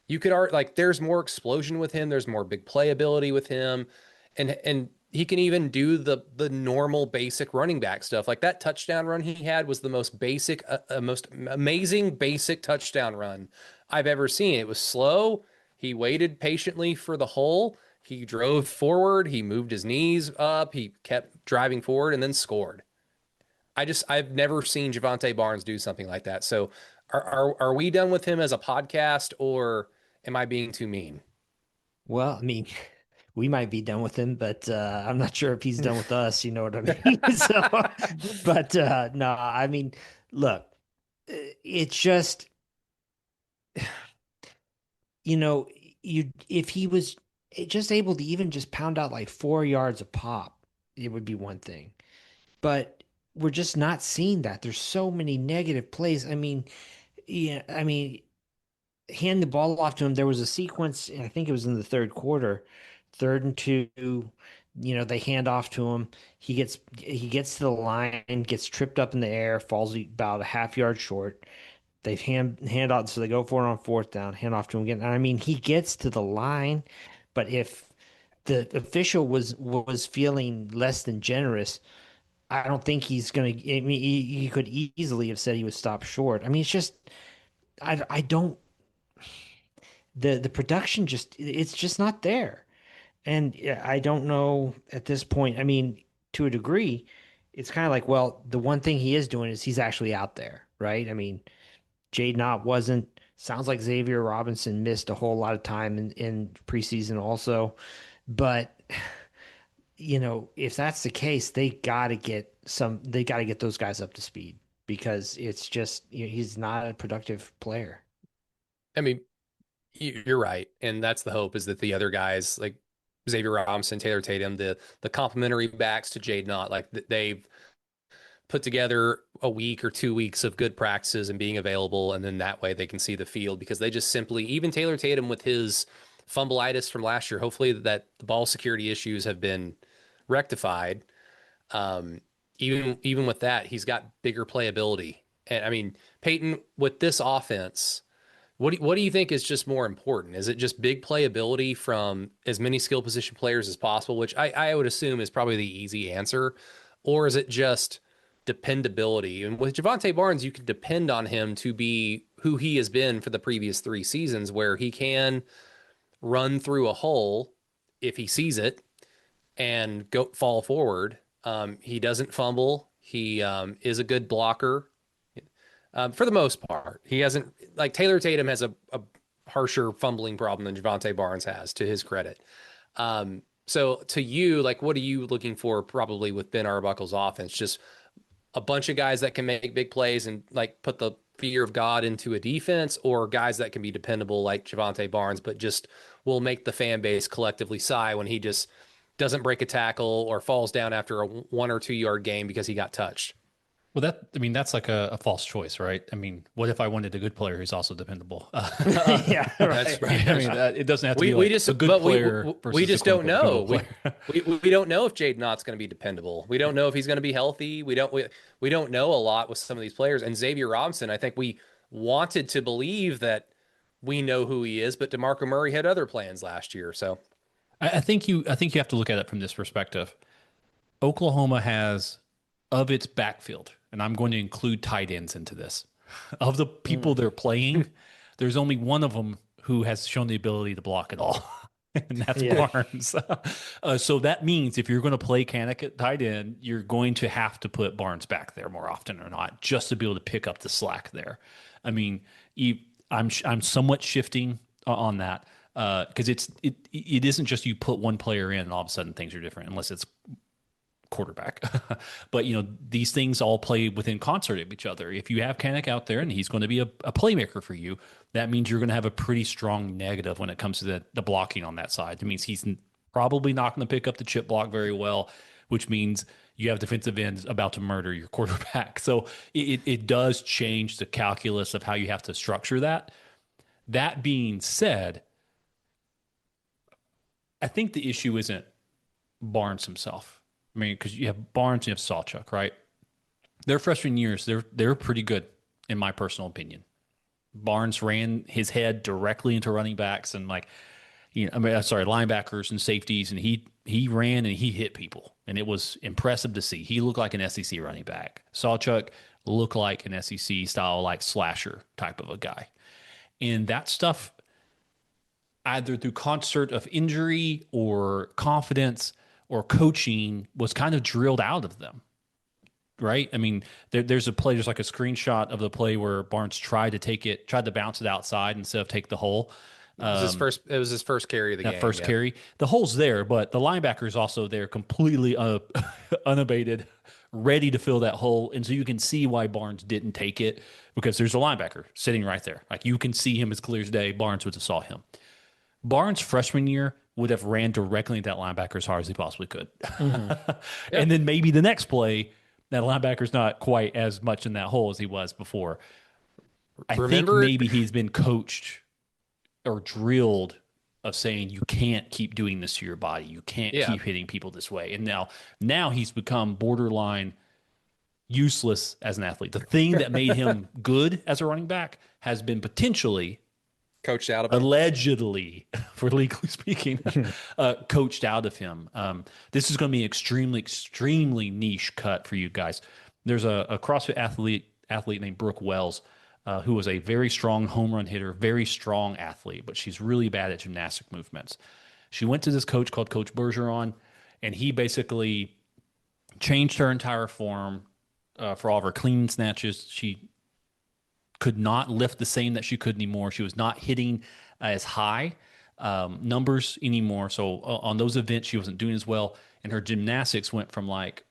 you could like there's more explosion with him. There's more big playability with him. And he can even do the normal basic running back stuff. Like that touchdown run he had was the most most amazing basic touchdown run I've ever seen. It was slow. He waited patiently for the hole. He drove forward. He moved his knees up. He kept driving forward and then scored. I've never seen Javante Barnes do something like that. So are we done with him as a podcast, or am I being too mean? Well, I mean, we might be done with him, but I'm not sure if he's done with us. You know what I mean? So, but no, I mean, look, it's just, you know, you if he was just able to even just pound out like 4 yards a pop, it would be one thing. But we're just not seeing that. There's so many negative plays. I mean, yeah, I mean, hand the ball off to him. There was a sequence, I think it was in the third quarter, 3rd and 2. They hand off to him. He gets to the line, gets tripped up in the air, falls about a half yard short. They hand off, so they go for it on 4th down, hand off to him again. And I mean, he gets to the line, but if the official was feeling less than generous, I don't think he's gonna. I mean, he could easily have said he was stopped short. I mean, it's just I don't the production just it's just not there. And yeah, I don't know at this point. I mean, to a degree, it's kind of like, well, the one thing he is doing is he's actually out there, right? I mean, Jade Knott wasn't. Sounds like Xavier Robinson missed a whole lot of time in preseason also. But if that's the case, they got to get those guys up to speed because it's just he's not a productive player. I mean, you're right, and that's the hope is that the other guys like Xavier Robinson, Taylor Tatum, the complementary backs to Jade Knott, like they've put together a week or 2 weeks of good practices and being available, and then that way they can see the field because they just simply even Taylor Tatum with his fumbleitis from last year, hopefully that the ball security issues have been rectified. Even with that, he's got bigger playability, and I mean Payton with this offense. What do you think is just more important? Is it just big playability from as many skill position players as possible, which I would assume is probably the easy answer, or is it just dependability? And with Javante Barnes, you can depend on him to be who he has been for the previous 3 seasons, where he can run through a hole if he sees it and go fall forward. He doesn't fumble. He is a good blocker for the most part. He hasn't like Taylor Tatum has a harsher fumbling problem than Javante Barnes has, to his credit. So to you, like, what are you looking for probably with Ben Arbuckle's offense? Just a bunch of guys that can make big plays and like put the fear of God into a defense, or guys that can be dependable like Javante Barnes, but just will make the fan base collectively sigh when he just doesn't break a tackle or falls down after a 1 or 2 yard gain because he got touched. Well, that's like a false choice, right? I mean, what if I wanted a good player who's also dependable? Yeah, That's right. right. I mean, it doesn't have to be We like just, a good but player we versus a just quote don't unquote know. dependable We don't know if Jade Knott's going to be dependable. We don't know if he's going to be healthy. We don't know a lot with some of these players. And Xavier Robinson, I think we wanted to believe that we know who he is, but DeMarco Murray had other plans last year. So I think you have to look at it from this perspective. Oklahoma has of its backfield, and I'm going to include tight ends into this. Of the people they're playing, there's only one of them who has shown the ability to block it all, and that's Yeah. Barnes. So that means if you're going to play Kanak at tight end, you're going to have to put Barnes back there more often or not, just to be able to pick up the slack there. I mean, I'm somewhat shifting on that because it isn't just you put one player in and all of a sudden things are different, unless it's quarterback. But these things all play within concert of each other. If you have Kanak out there and he's going to be a playmaker for you, that means you're going to have a pretty strong negative when it comes to the blocking on that side. It means he's probably not going to pick up the chip block very well, which means you have defensive ends about to murder your quarterback. So it does change the calculus of how you have to structure that. That being said, I think the issue isn't Barnes himself. I mean, because you have Barnes, you have Sawchuk, right? Their freshman years, they're pretty good, in my personal opinion. Barnes ran his head directly into running backs and linebackers and safeties, and he ran and he hit people, and it was impressive to see. He looked like an SEC running back. Sawchuk looked like an SEC style, like slasher type of a guy, and that stuff either through concert of injury or confidence or coaching, was kind of drilled out of them. Right? I mean, there's a play, there's like a screenshot of the play where Barnes tried to bounce it outside instead of take the hole. It was his first carry of the That game. first Yeah. carry. The hole's there, but the linebacker is also there, completely unabated, ready to fill that hole. And so you can see why Barnes didn't take it, because there's a linebacker sitting right there. Like, you can see him as clear as day. Barnes would have saw him. Barnes' freshman year would have ran directly at that linebacker as hard as he possibly could. And then maybe the next play, that linebacker's not quite as much in that hole as he was before. I think Remember, maybe he's been coached or drilled of saying, you can't keep doing this to your body. You can't yeah, keep hitting people this way. And now he's become borderline useless as an athlete. The thing that made him good as a running back has been potentially, coached out of him. allegedly, for legally speaking, coached out of him. This is going to be an extremely, extremely niche cut for you guys. There's a CrossFit athlete named Brooke Wells, who was a very strong home run hitter, very strong athlete, but she's really bad at gymnastic movements. She went to this coach called Coach Bergeron, and he basically changed her entire form for all of her clean snatches. She could not lift the same that she could anymore. She was not hitting as high numbers anymore. So on those events, she wasn't doing as well. And her gymnastics went from like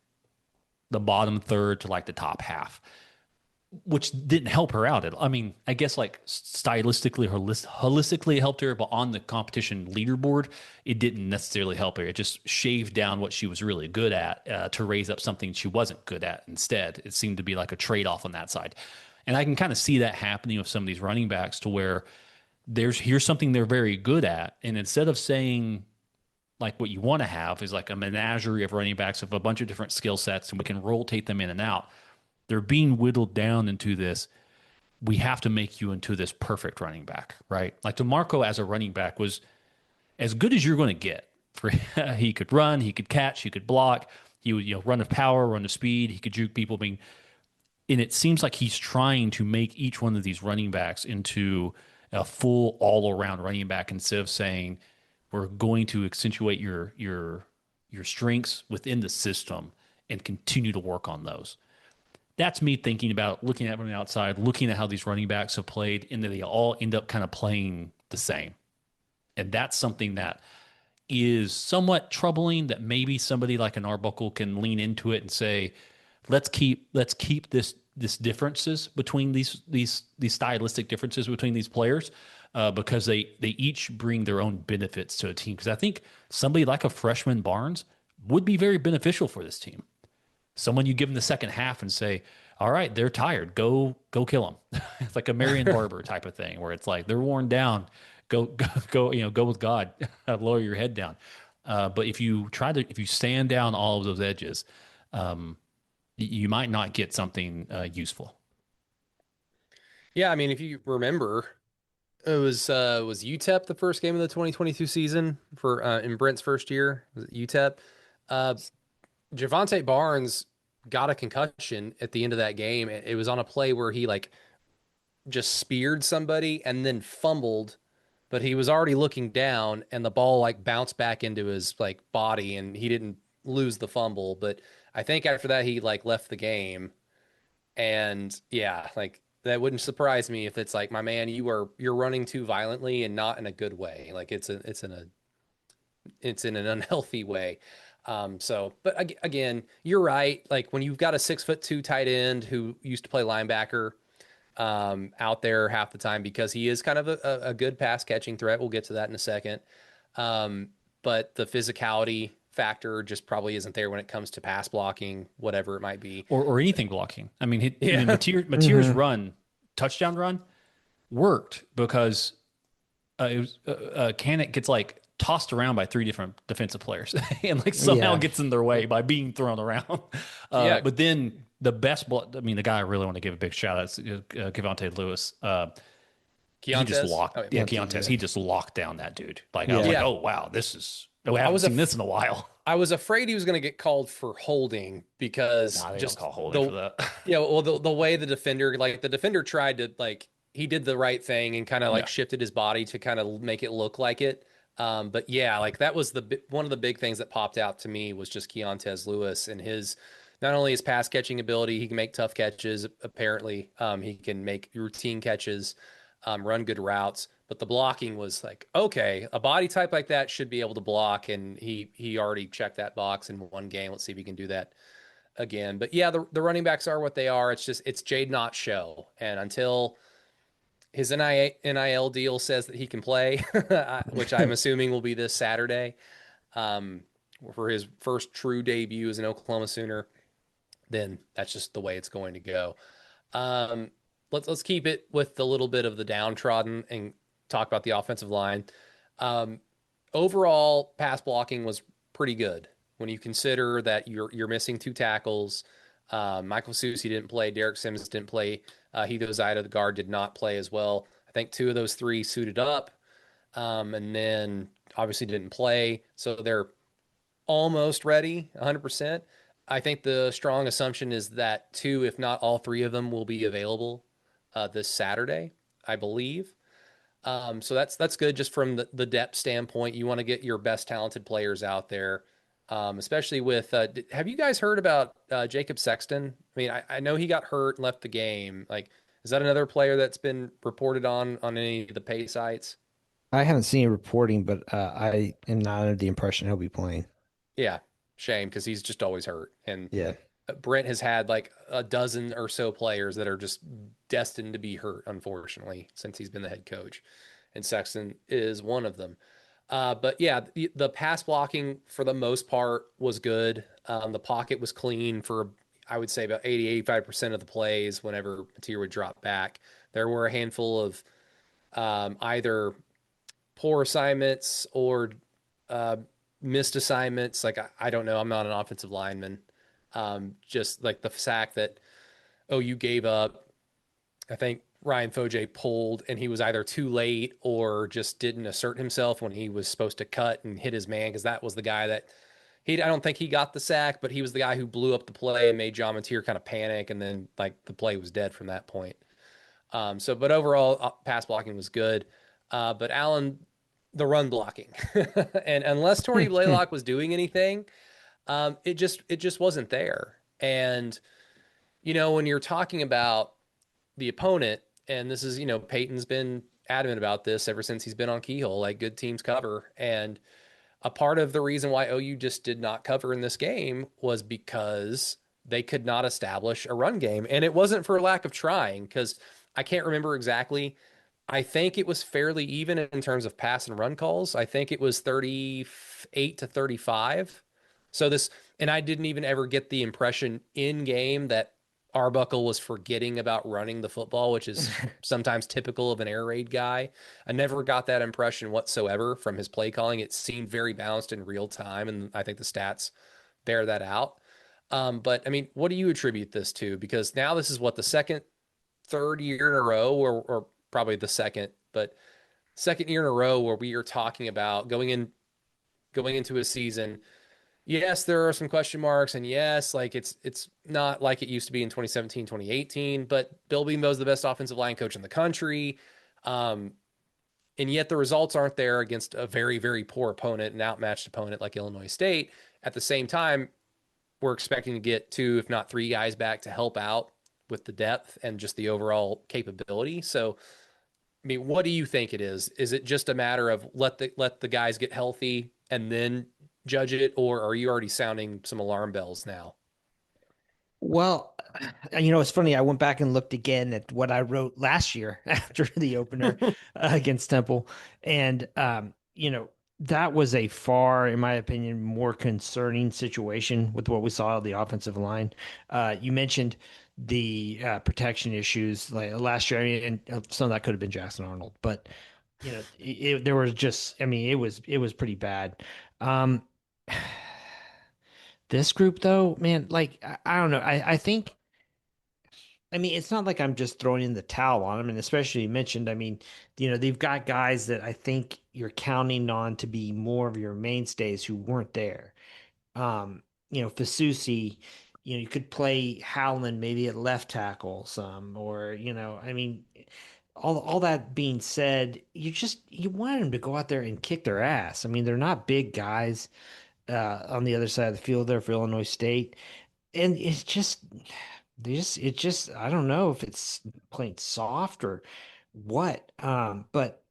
the bottom third to like the top half, which didn't help her out. I mean, I guess like stylistically, holistically, it helped her, but on the competition leaderboard, it didn't necessarily help her. It just shaved down what she was really good at to raise up something she wasn't good at instead. It seemed to be like a trade-off on that side. And I can kind of see that happening with some of these running backs, to where here's something they're very good at. And instead of saying, like, what you want to have is like a menagerie of running backs of a bunch of different skill sets, and we can rotate them in and out, they're being whittled down into this, we have to make you into this perfect running back, right? Like, DeMarco as a running back was as good as you're going to get. He could run, he could catch, he could block, he would run of power, run of speed, he could juke people. I mean, and it seems like he's trying to make each one of these running backs into a full all-around running back, instead of saying, we're going to accentuate your strengths within the system and continue to work on those. That's me thinking about, looking at it from the outside, looking at how these running backs have played, and that they all end up kind of playing the same. And that's something that is somewhat troubling, that maybe somebody like an Arbuckle can lean into it and say, let's keep this differences between these stylistic differences between these players, because they each bring their own benefits to a team. Because I think somebody like a freshman Barnes would be very beneficial for this team. Someone you give them the second half and say, all right, they're tired, go kill them. It's like a Marion Barber type of thing, where it's like, they're worn down, go go with God. Lower your head down. But if you sand down all of those edges, you might not get something useful. Yeah, I mean, if you remember, it was UTEP the first game of the 2022 season for in Brent's first year. Was it UTEP? Javonte Barnes got a concussion at the end of that game. It was on a play where he like just speared somebody and then fumbled, but he was already looking down, and the ball like bounced back into his like body, and he didn't lose the fumble. But I think after that he like left the game. And yeah, like that wouldn't surprise me if it's like, my man, you're running too violently and not in a good way. Like it's in an unhealthy way. But again, you're right. Like when you've got a 6'2" tight end who used to play linebacker out there half the time, because he is kind of a good pass catching threat. We'll get to that in a second. But the physicality factor just probably isn't there when it comes to pass blocking, whatever it might be, or anything blocking. I mean, Yeah. Mateer's run, touchdown run, worked because Canick gets like tossed around by three different defensive players and like somehow gets in their way by being thrown around. But then the best block, I mean, the guy I really want to give a big shout out is Kevontae Lewis. He just locked. Keontae. He just locked down that dude. Like I was like, oh wow, we haven't seen this in a while. I was afraid he was going to get called for holding, because They just don't call holding for that. yeah, well, the way the defender tried to like he did the right thing and kind of like Yeah. shifted his body to kind of make it look like it. But yeah, like that was one of the big things that popped out to me was just Keontez Lewis and his not only his pass catching ability, he can make tough catches. Apparently, he can make routine catches, run good routes. But the blocking was like, okay, a body type like that should be able to block, and he already checked that box in one game. Let's see if he can do that again. But yeah, the running backs are what they are. It's just it's Jade not show, and until his NIL deal says that he can play, which I'm assuming will be this Saturday um, for his first true debut as an Oklahoma Sooner. Then that's just the way it's going to go. Um, let's keep it with a little bit of the downtrodden and talk about the offensive line. Um, Overall, pass blocking was pretty good when you consider that you're missing two tackles. Michael Susi didn't play. Derek Sims didn't play. Heath Ozaida, the guard, did not play as well. I think two of those three suited up, and then obviously didn't play. So they're almost ready, 100%. I think the strong assumption is that two, if not all three of them, will be available this Saturday, I believe. So that's good just from the depth standpoint. You want to get your best talented players out there, especially with. Have you guys heard about Jacob Sexton? I mean, I know he got hurt and left the game. Like, is that another player that's been reported on any of the pay sites? I haven't seen reporting, but I am not under the impression he'll be playing. Yeah, shame because he's just always hurt. And Yeah. Brent has had like a dozen or so players that are just destined to be hurt, unfortunately, since he's been the head coach. And Sexton is one of them. But yeah, the pass blocking for the most part was good. The pocket was clean for, I would say, about 85% of the plays whenever Mateer would drop back. There were a handful of either poor assignments or uh, missed assignments. Like, I don't know. I'm not an offensive lineman. Just like the sack that OU gave up. I think Ryan Foje pulled and he was either too late or just didn't assert himself when he was supposed to cut and hit his man because that was the guy that I don't think he got the sack, but he was the guy who blew up the play and made John Mateer kind of panic. And then like the play was dead from that point. But overall, pass blocking was good. But Allen, the run blocking, and unless Torrey Blaylock was doing anything, it just wasn't there. And when you're talking about the opponent, and this is Peyton's been adamant about this ever since he's been on Keyhole, like good teams cover, and a part of the reason why OU just did not cover in this game was because they could not establish a run game. And it wasn't for lack of trying, because I can't remember exactly. I think it was fairly even in terms of pass and run calls. I think it was 38 to 35. So and I didn't even ever get the impression in game that Arbuckle was forgetting about running the football, which is sometimes typical of an air raid guy. I never got that impression whatsoever from his play calling. It seemed very balanced in real time, and I think the stats bear that out. But I mean, what do you attribute this to? Because now this is what the third year in a row, or probably the second, but second year in a row where we are talking about going into a season. Yes, there are some question marks, and yes, like it's not like it used to be in 2017, 2018, but Bill Beambo's the best offensive line coach in the country. Um, and yet the results aren't there against a very, very poor opponent, an outmatched opponent like Illinois State. At the same time, we're expecting to get two, if not three guys back to help out with the depth and just the overall capability. So, I mean, what do you think it is? Is it just a matter of let the guys get healthy and then judge it, or are you already sounding some alarm bells now? Well, it's funny. I went back and looked again at what I wrote last year after the opener against Temple, and that was a far, in my opinion, more concerning situation with what we saw on the offensive line. You mentioned the protection issues like last year. I mean, and some of that could have been Jackson Arnold, but there was just, I mean, it was pretty bad. Um, this group though, man, like I don't know. I think I mean it's not like I'm just throwing in the towel on them, and especially you mentioned, I mean, they've got guys that I think you're counting on to be more of your mainstays who weren't there. Fasusi, you could play Howland maybe at left tackle some, or I mean, all that being said, you want them to go out there and kick their ass. I mean, they're not big guys on the other side of the field there for Illinois State, and it's just it just I don't know if it's playing soft or what. But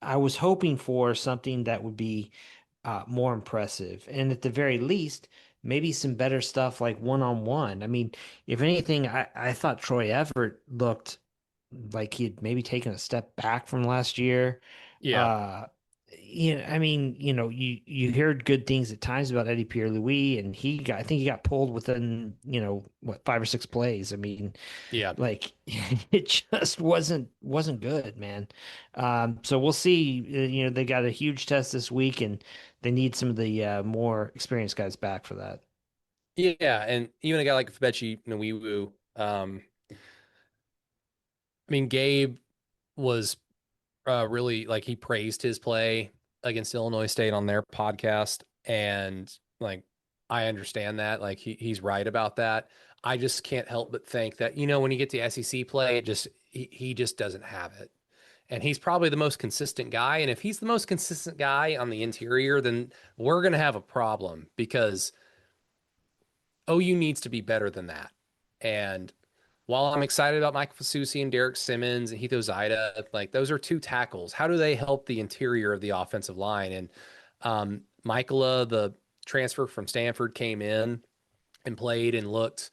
I was hoping for something that would be more impressive, and at the very least, maybe some better stuff like one-on-one. I mean, if anything, I thought Troy Everett looked like he'd maybe taken a step back from last year. Yeah. Uh, I mean, you heard good things at times about Eddie Pierre-Louis, and I think he got pulled within, what, 5 or 6 plays. I mean, Yeah. like it just wasn't good, man. So we'll see. They got a huge test this week, and they need some of the more experienced guys back for that. Yeah. And even a guy like Febechi Nawiwu, I mean, Gabe was really like he praised his play against Illinois State on their podcast, and like I understand that, like he's right about that. I just can't help but think that when you get to SEC play, he just doesn't have it, and he's probably the most consistent guy. And if he's the most consistent guy on the interior, then we're gonna have a problem because OU needs to be better than that. And while I'm excited about Mike Fasusi and Derek Simmons and Hito Zaida, like those are two tackles. How do they help the interior of the offensive line? And Michaela, the transfer from Stanford, came in and played and looked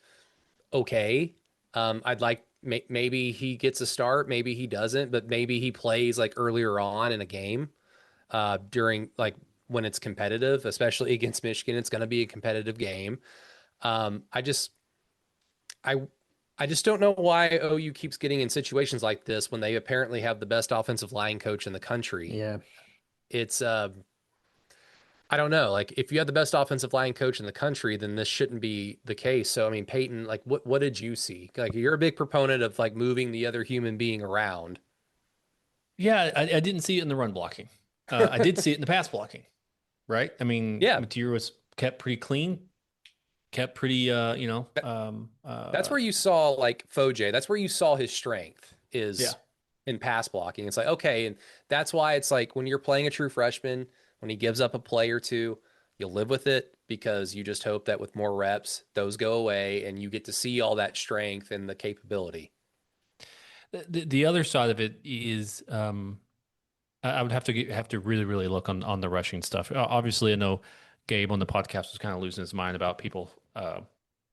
okay. I'd like maybe he gets a start, maybe he doesn't, but maybe he plays like earlier on in a game during like when it's competitive, especially against Michigan. It's going to be a competitive game. I just I I just don't know why OU keeps getting in situations like this when they apparently have the best offensive line coach in the country. Yeah. It's I don't know. Like if you have the best offensive line coach in the country, then this shouldn't be the case. So I mean, Peyton, like what did you see? Like you're a big proponent of like moving the other human being around. Yeah, I didn't see it in the run blocking. I did see it in the pass blocking, right? I mean, Yeah, Mateer was kept pretty clean, kept pretty, that's where you saw like Foje. That's where you saw his strength yeah. is in pass blocking. It's like, okay, and that's why it's like when you're playing a true freshman, when he gives up a play or two, you'll live with it because you just hope that with more reps, those go away and you get to see all that strength and the capability. The other side of it is, I would have to really really look on the rushing stuff. Obviously, I know Gabe on the podcast was kind of losing his mind about people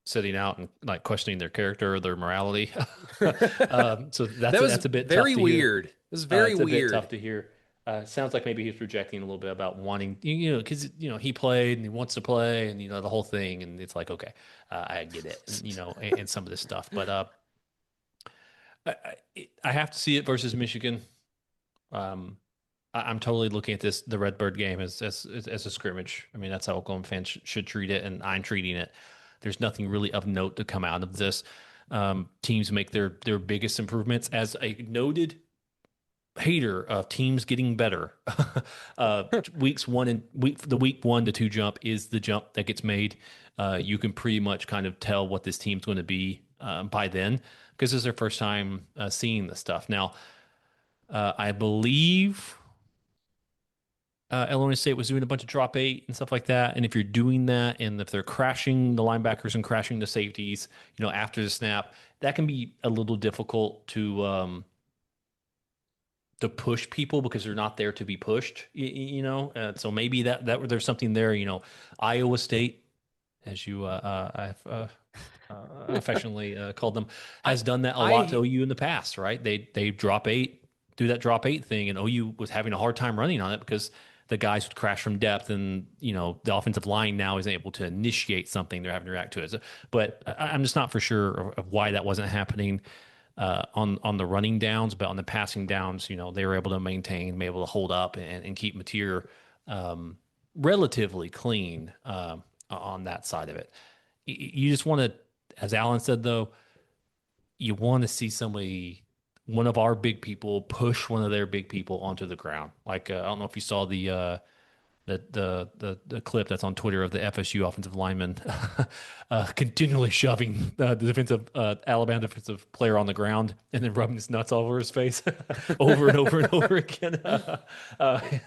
sitting out and like questioning their character or their morality. So That was that's a bit tough very to hear. weird. It was very It's a bit tough weird. to hear. Sounds like maybe he's projecting a little bit about wanting, because he played and he wants to play, and the whole thing, and it's like, okay, I get it, and and some of this stuff, but I have to see it versus Michigan. Um, I'm totally looking at the Redbird game as a scrimmage. I mean, that's how Oklahoma fans should treat it, and I'm treating it. There's nothing really of note to come out of this. Teams make their biggest improvements as a noted hater of teams getting better. The week 1 to 2 jump is the jump that gets made. You can pretty much kind of tell what this team's going to be by then because it's their first time seeing the stuff. Now, I believe Illinois State was doing a bunch of drop eight and stuff like that. And if you're doing that, and if they're crashing the linebackers and crashing the safeties, after the snap, that can be a little difficult to push people because they're not there to be pushed. So maybe that there's something there. Iowa State, as you I've affectionately called them, I has done that a lot to I OU in the past, right? They drop eight, do that drop eight thing, and OU was having a hard time running on it because the guys would crash from depth, and the offensive line now isn't able to initiate something; they're having to react to it. So, but I'm just not for sure of why that wasn't happening on the running downs, but on the passing downs, they were able to maintain, be able to hold up and keep Mateer relatively clean on that side of it. You just want to, as Alan said, though, you want to see one of our big people push one of their big people onto the ground. Like I don't know if you saw the clip that's on Twitter of the FSU offensive lineman continually shoving the defensive Alabama defensive player on the ground and then rubbing his nuts all over his face over and over and over again.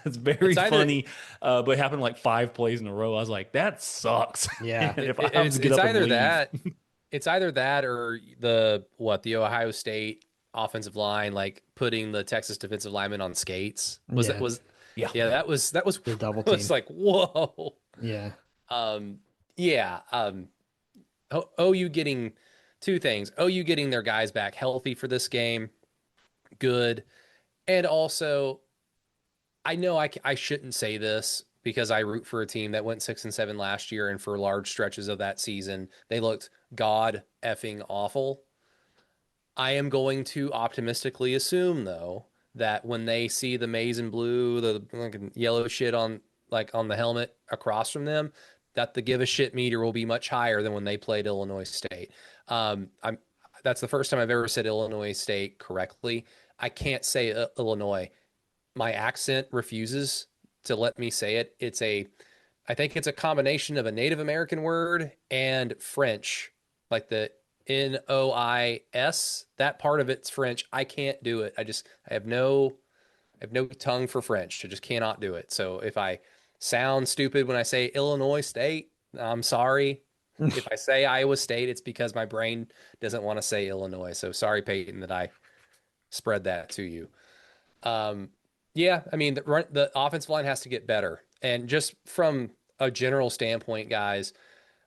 It's very It's either funny, but it happened like 5 plays in a row. I was like, that sucks. Yeah. And if I have to it's get it's up and either leave, that or the Ohio State offensive line like putting the Texas defensive lineman on skates. Was that Yeah. was yeah, Yeah, that was The double was team. like whoa. Yeah. Um yeah, OU getting two things. OU getting their guys back healthy for this game, good. And also I know I shouldn't say this because I root for a team that went 6-7 last year, and for large stretches of that season, they looked god effing awful. I am going to optimistically assume though that when they see the maize and blue, the like, yellow shit on the helmet across from them, that the give a shit meter will be much higher than when they played Illinois State. I'm That's the first time I've ever said Illinois State correctly. I can't say Illinois. My accent refuses to let me say it. I think it's a combination of a Native American word and French, like the NOIS. That part of it's French. I can't do it. I have no tongue for French. I just cannot do it. So if I sound stupid when I say Illinois State, I'm sorry. If I say Iowa State, it's because my brain doesn't want to say Illinois. So sorry, Peyton, that I spread that to you. Um, yeah, I mean the offensive line has to get better, and just from a general standpoint, guys,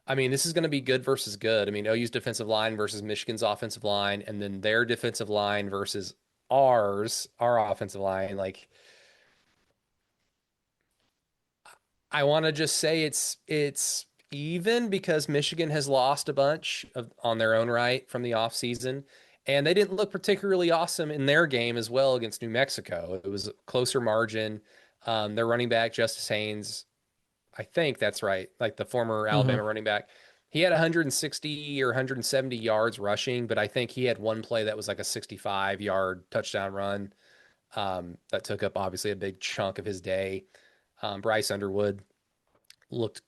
I mean this is going to be good versus good. I mean OU's defensive line versus Michigan's offensive line, and then their defensive line versus our offensive line. Like I want to just say it's even because Michigan has lost a bunch on their own right from the offseason. And they didn't look particularly awesome in their game as well against New Mexico. It was a closer margin. Their running back, Justice Haynes, I think that's right, like the former Alabama Hmm. running back. He had 160 or 170 yards rushing, but I think he had one play that was like a 65-yard touchdown run that took up obviously a big chunk of his day. Bryce Underwood looked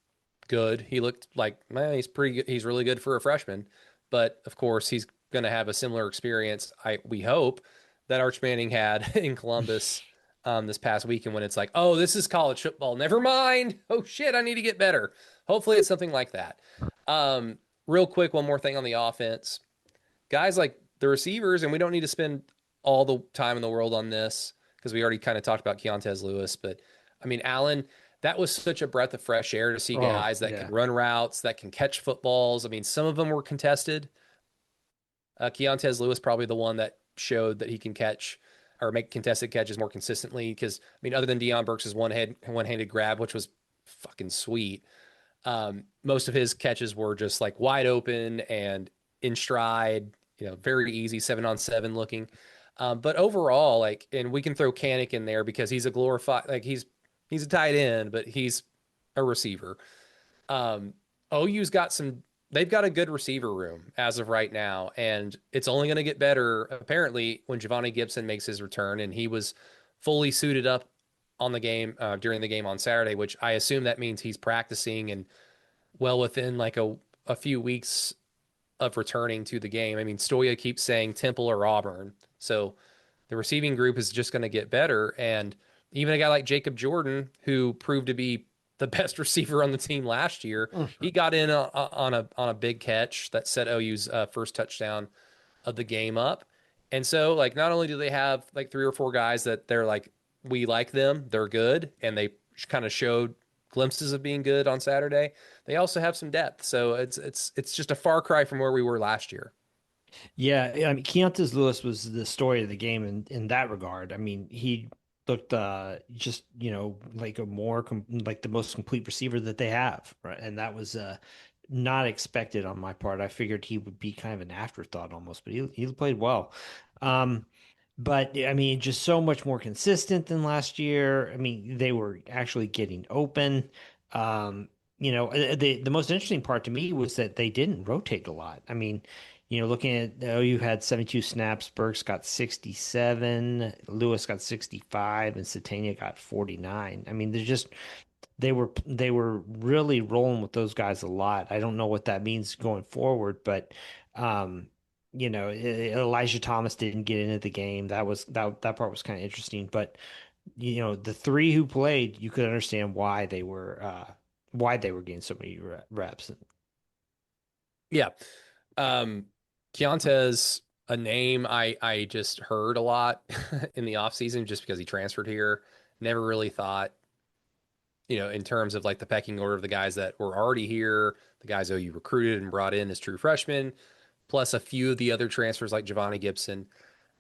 good. He looked like, man, he's pretty good. He's really good for a freshman. But of course, he's going to have a similar experience. We hope that Arch Manning had in Columbus this past weekend when it's like, oh, this is college football. Never mind. Oh shit, I need to get better. Hopefully, it's something like that. Um, Real quick, one more thing on the offense, guys like the receivers, and we don't need to spend all the time in the world on this because we already kind of talked about Keontez Lewis, but I mean, Allen, that was such a breath of fresh air to see Oh, guys that can yeah. run routes, that can catch footballs. I mean, some of them were contested. Keontez Lewis probably the one that showed that he can catch or make contested catches more consistently. Because I mean, other than Deion Burks' one-handed grab, which was fucking sweet, most of his catches were just like wide open and in stride. Very easy 7-on-7 looking. But overall, like, and we can throw Kanik in there because he's a glorified, like he's a tight end, but he's a receiver. Um, OU's got they've got a good receiver room as of right now, and it's only going to get better apparently when Giovanni Gibson makes his return, and he was fully suited up on the game during the game on Saturday, which I assume that means he's practicing and well within like a few weeks of returning to the game. I mean, Stoya keeps saying Temple or Auburn, so the receiving group is just going to get better, and even a guy like Jacob Jordan, who proved to be the best receiver on the team last year, he got in on a big catch that set OU's first touchdown of the game up. And so, like, not only do they have like three or four guys that they're like, we like them, they're good, and they kind of showed glimpses of being good on Saturday. They also have some depth, so it's just a far cry from where we were last year. Yeah, I mean, Keontez Lewis was the story of the game in that regard. I mean, he looked just, like a like the most complete receiver that they have, right? And that was not expected on my part. I figured he would be kind of an afterthought almost, but he played well. Um, but I mean, just so much more consistent than last year. I mean, they were actually getting open. The most interesting part to me was that they didn't rotate a lot. I mean, Looking at OU had 72 snaps, Burks got 67, Lewis got 65, and Satania got 49. I mean, they were really rolling with those guys a lot. I don't know what that means going forward, but um, Elijah Thomas didn't get into the game. That part was kind of interesting, but the three who played, you could understand why they were getting so many reps. Yeah. Um, Keontae's a name I just heard a lot in the offseason just because he transferred here. Never really thought, in terms of like the pecking order of the guys that were already here, the guys OU recruited and brought in as true freshmen, plus a few of the other transfers like Giovanni Gibson.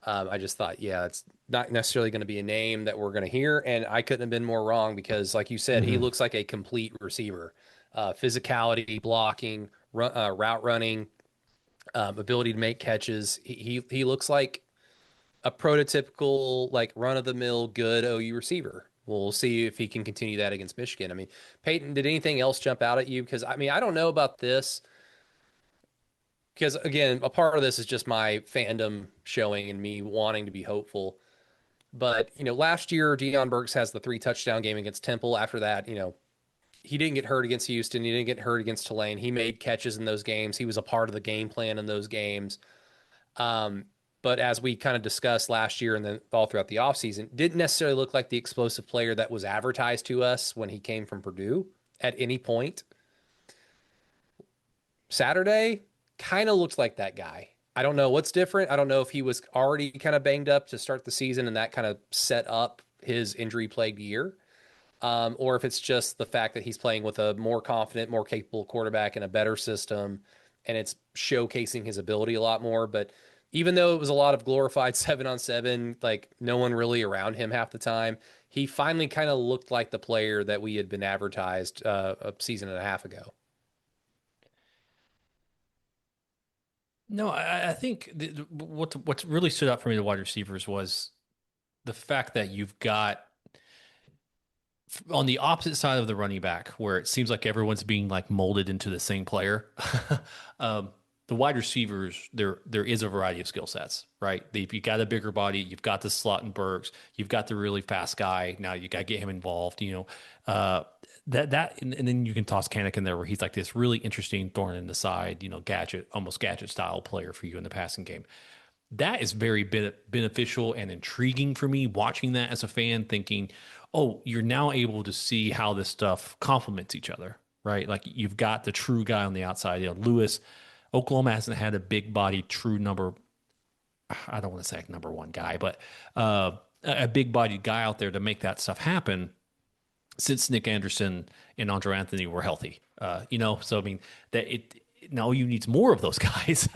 I just thought, yeah, it's not necessarily going to be a name that we're going to hear. And I couldn't have been more wrong because, like you said, he Hmm. looks like a complete receiver. Physicality, blocking, route running, ability to make catches. He looks like a prototypical, like run of the mill, good OU receiver. We'll see if he can continue that against Michigan. I mean, Peyton, did anything else jump out at you? Because I mean, I don't know about this because again, a part of this is just my fandom showing and me wanting to be hopeful. But last year Deion Burks has the 3 touchdown game against Temple. After that, he didn't get hurt against Houston. He didn't get hurt against Tulane. He made catches in those games. He was a part of the game plan in those games. Um, but as we kind of discussed last year and then all throughout the offseason, didn't necessarily look like the explosive player that was advertised to us when he came from Purdue at any point. Saturday kind of looked like that guy. I don't know what's different. I don't know if he was already kind of banged up to start the season and that kind of set up his injury plagued year. Or if it's just the fact that he's playing with a more confident, more capable quarterback in a better system, and it's showcasing his ability a lot more. But even though it was a lot of glorified 7-on-7, like no one really around him half the time, he finally kind of looked like the player that we had been advertised a season and a half ago. No, I think what really stood out for me, the wide receivers, was the fact that you've got on the opposite side of the running back, where it seems like everyone's being like molded into the same player. um, the wide receivers, there is a variety of skill sets, right? You've got a bigger body, you've got the slot and Burks, you've got the really fast guy. Now you got to get him involved, and then you can toss Kanik in there where he's like this really interesting thorn in the side, gadget, almost gadget style player for you in the passing game. That is very beneficial and intriguing for me watching that as a fan, thinking, oh, you're now able to see how this stuff complements each other, right? Like you've got the true guy on the outside. Lewis, Oklahoma hasn't had a big body, true number. I don't want to say like number one guy, but a big bodied guy out there to make that stuff happen since Nick Anderson and Andre Anthony were healthy. So I mean that it now you need more of those guys.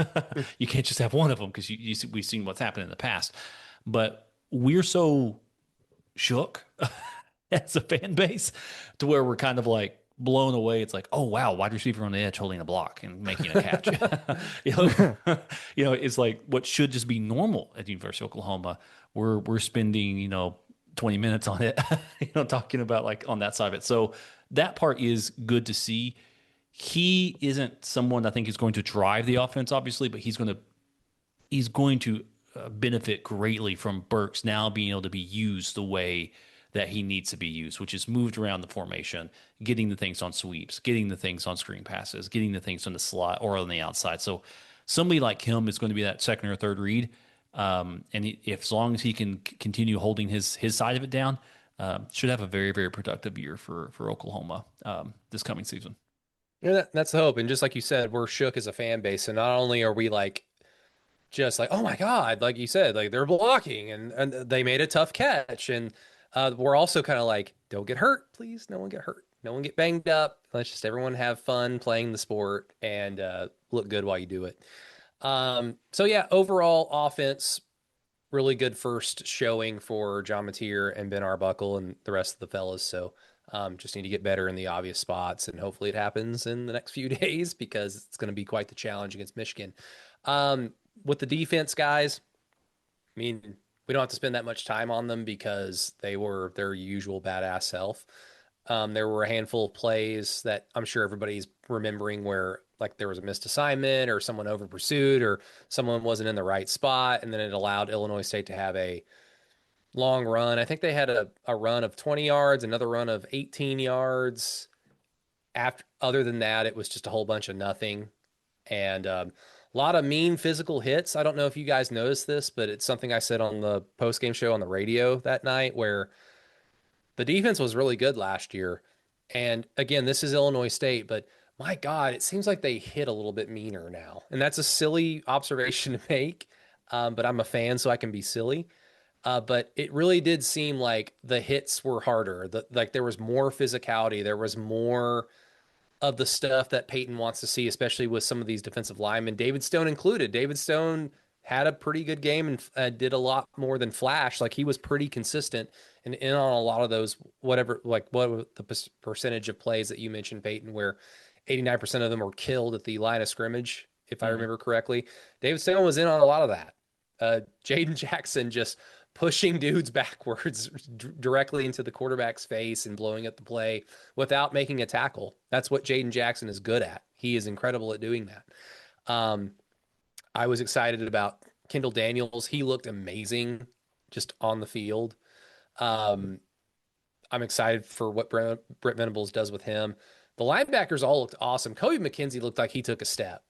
You can't just have one of them because we've seen what's happened in the past. But we're so shook as a fan base to where we're kind of like blown away. It's like, oh wow, wide receiver on the edge holding a block and making a catch. you it's like what should just be normal at the University of Oklahoma. We're spending 20 minutes on it, talking about like on that side of it. So that part is good to see. He isn't someone I think is going to drive the offense, obviously, but he's going to benefit greatly from Burks now being able to be used the way that he needs to be used, which is moved around the formation, getting the things on sweeps, getting the things on screen passes, getting the things on the slot or on the outside. So somebody like him is going to be that second or third read. If as long as he can continue holding his side of it down, should have a very, very productive year for Oklahoma this coming season. Yeah, that's the hope. And just like you said, we're shook as a fan base. And not only are we like, just like, oh my God, like you said, like they're blocking and they made a tough catch. And we're also kind of like, don't get hurt, please. No one get hurt. No one get banged up. Let's just everyone have fun playing the sport and look good while you do it. So yeah, overall offense, really good first showing for John Mateer and Ben Arbuckle and the rest of the fellas. So just need to get better in the obvious spots, and hopefully it happens in the next few days because it's going to be quite the challenge against Michigan. Um, with the defense guys, I mean, we don't have to spend that much time on them because they were their usual badass self. There were a handful of plays that I'm sure everybody's remembering where like there was a missed assignment or someone over pursued or someone wasn't in the right spot. And then it allowed Illinois State to have a long run. I think they had a run of 20 yards, another run of 18 yards. After, other than that, it was just a whole bunch of nothing. And a lot of mean physical hits. I don't know if you guys noticed this, but it's something I said on the post game show on the radio that night where the defense was really good last year. And again, this is Illinois State, but my God, it seems like they hit a little bit meaner now. And that's a silly observation to make, but I'm a fan, so I can be silly. But it really did seem like the hits were harder. Like there was more physicality. There was more of the stuff that Payton wants to see, especially with some of these defensive linemen, David Stone included. David Stone had a pretty good game and did a lot more than flash. Like he was pretty consistent and in on a lot of those, whatever, like what the percentage of plays that you mentioned, Payton, where 89% of them were killed at the line of scrimmage, if I remember correctly. David Stone was in on a lot of that. Jaden Jackson just pushing dudes backwards directly into the quarterback's face and blowing up the play without making a tackle. That's what Jaden Jackson is good at. He is incredible at doing that. I was excited about Kendall Daniels. He looked amazing just on the field. I'm excited for what Brett Venables does with him. The linebackers all looked awesome. Kobe McKenzie looked like he took a step.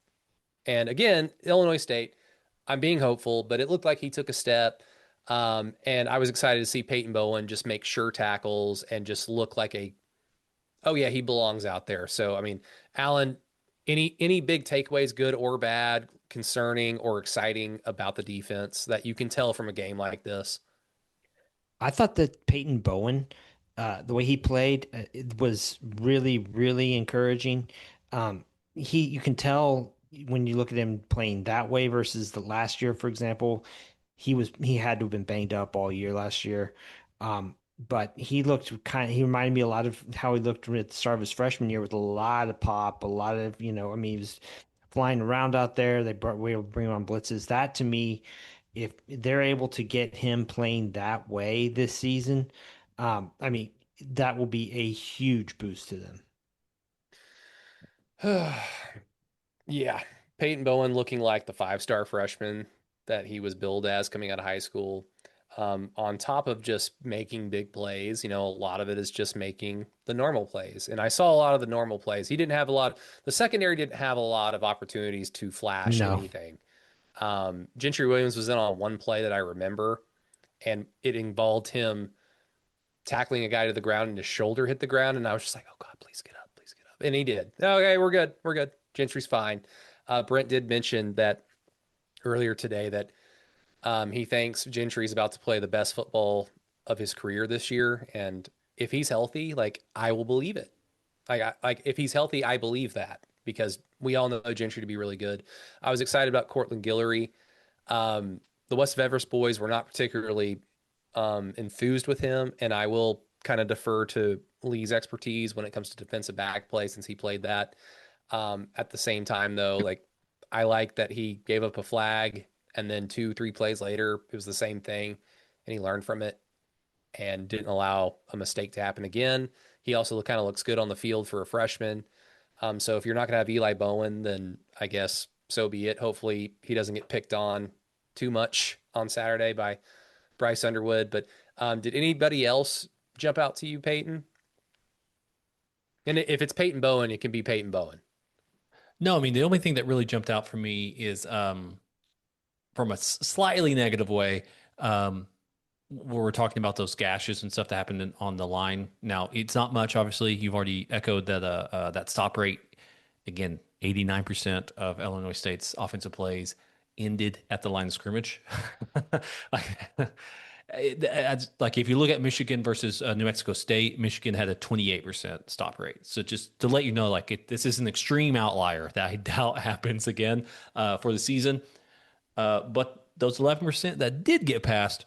And again, Illinois State, I'm being hopeful, but it looked like he took a step. And I was excited to see Peyton Bowen just make sure tackles and just look like oh yeah, he belongs out there. So, I mean, Alan, any big takeaways, good or bad, concerning or exciting about the defense that you can tell from a game like this? I thought that Peyton Bowen, the way he played, it was really, really encouraging. You can tell when you look at him playing that way versus the last year, for example, he had to have been banged up all year last year. But he reminded me a lot of how he looked at the start of his freshman year with a lot of pop, a lot of, I mean, he was flying around out there. We were bringing on blitzes. That to me, if they're able to get him playing that way this season, I mean, that will be a huge boost to them. Yeah. Peyton Bowen looking like the 5-star freshman that he was billed as coming out of high school. On top of just making big plays, a lot of it is just making the normal plays. And I saw a lot of the normal plays. He didn't have a lot, the secondary didn't have a lot of opportunities to flash No. anything. Gentry Williams was in on one play that I remember, and it involved him tackling a guy to the ground and his shoulder hit the ground. And I was just like, oh God, please get up, please get up. And he did. Okay, we're good. We're good. Gentry's fine. Brent did mention that earlier today that he thinks Gentry's about to play the best football of his career this year. And if he's healthy, like I will believe it. Like if he's healthy, I believe that because we all know Gentry to be really good. I was excited about Cortland Guillory. The West Everest boys were not particularly enthused with him, and I will kind of defer to Lee's expertise when it comes to defensive back play since he played that. At the same time, though, like I like that he gave up a flag, and then 2-3 plays later, it was the same thing, and he learned from it and didn't allow a mistake to happen again. He also kind of looks good on the field for a freshman. So if you're not going to have Eli Bowen, then I guess so be it. Hopefully he doesn't get picked on too much on Saturday by Bryce Underwood. But did anybody else jump out to you, Peyton? And if it's Peyton Bowen, it can be Peyton Bowen. No, I mean, the only thing that really jumped out for me is from a slightly negative way. Where we're talking about those gashes and stuff that happened on the line. Now, it's not much, obviously. You've already echoed that that stop rate. Again, 89% of Illinois State's offensive plays ended at the line of scrimmage. Like if you look at Michigan versus New Mexico State, Michigan had a 28% stop rate. So just to let you know, this is an extreme outlier that I doubt happens again for the season. But those 11% that did get past,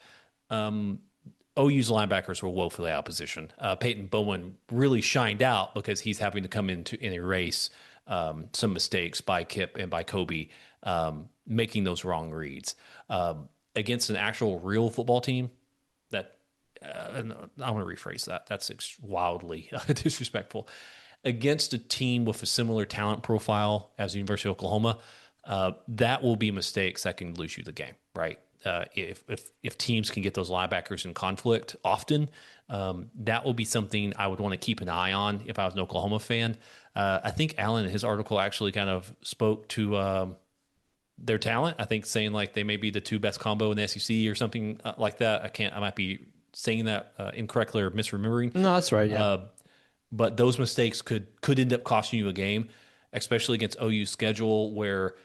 OU's linebackers were woefully out of position. Peyton Bowen really shined out because he's having to come in and erase some mistakes by Kip and by Kobe, making those wrong reads. Against an actual real football team, that I want to rephrase that. That's wildly disrespectful. against a team with a similar talent profile as the University of Oklahoma, that will be mistakes that can lose you the game, right? If teams can get those linebackers in conflict often, that will be something I would want to keep an eye on if I was an Oklahoma fan. I think Allen in his article actually kind of spoke to their talent. I think saying like they may be the two best combo in the SEC or something like that. I might be saying that incorrectly or misremembering. No, that's right. Yeah. But those mistakes could end up costing you a game, especially against OU's schedule where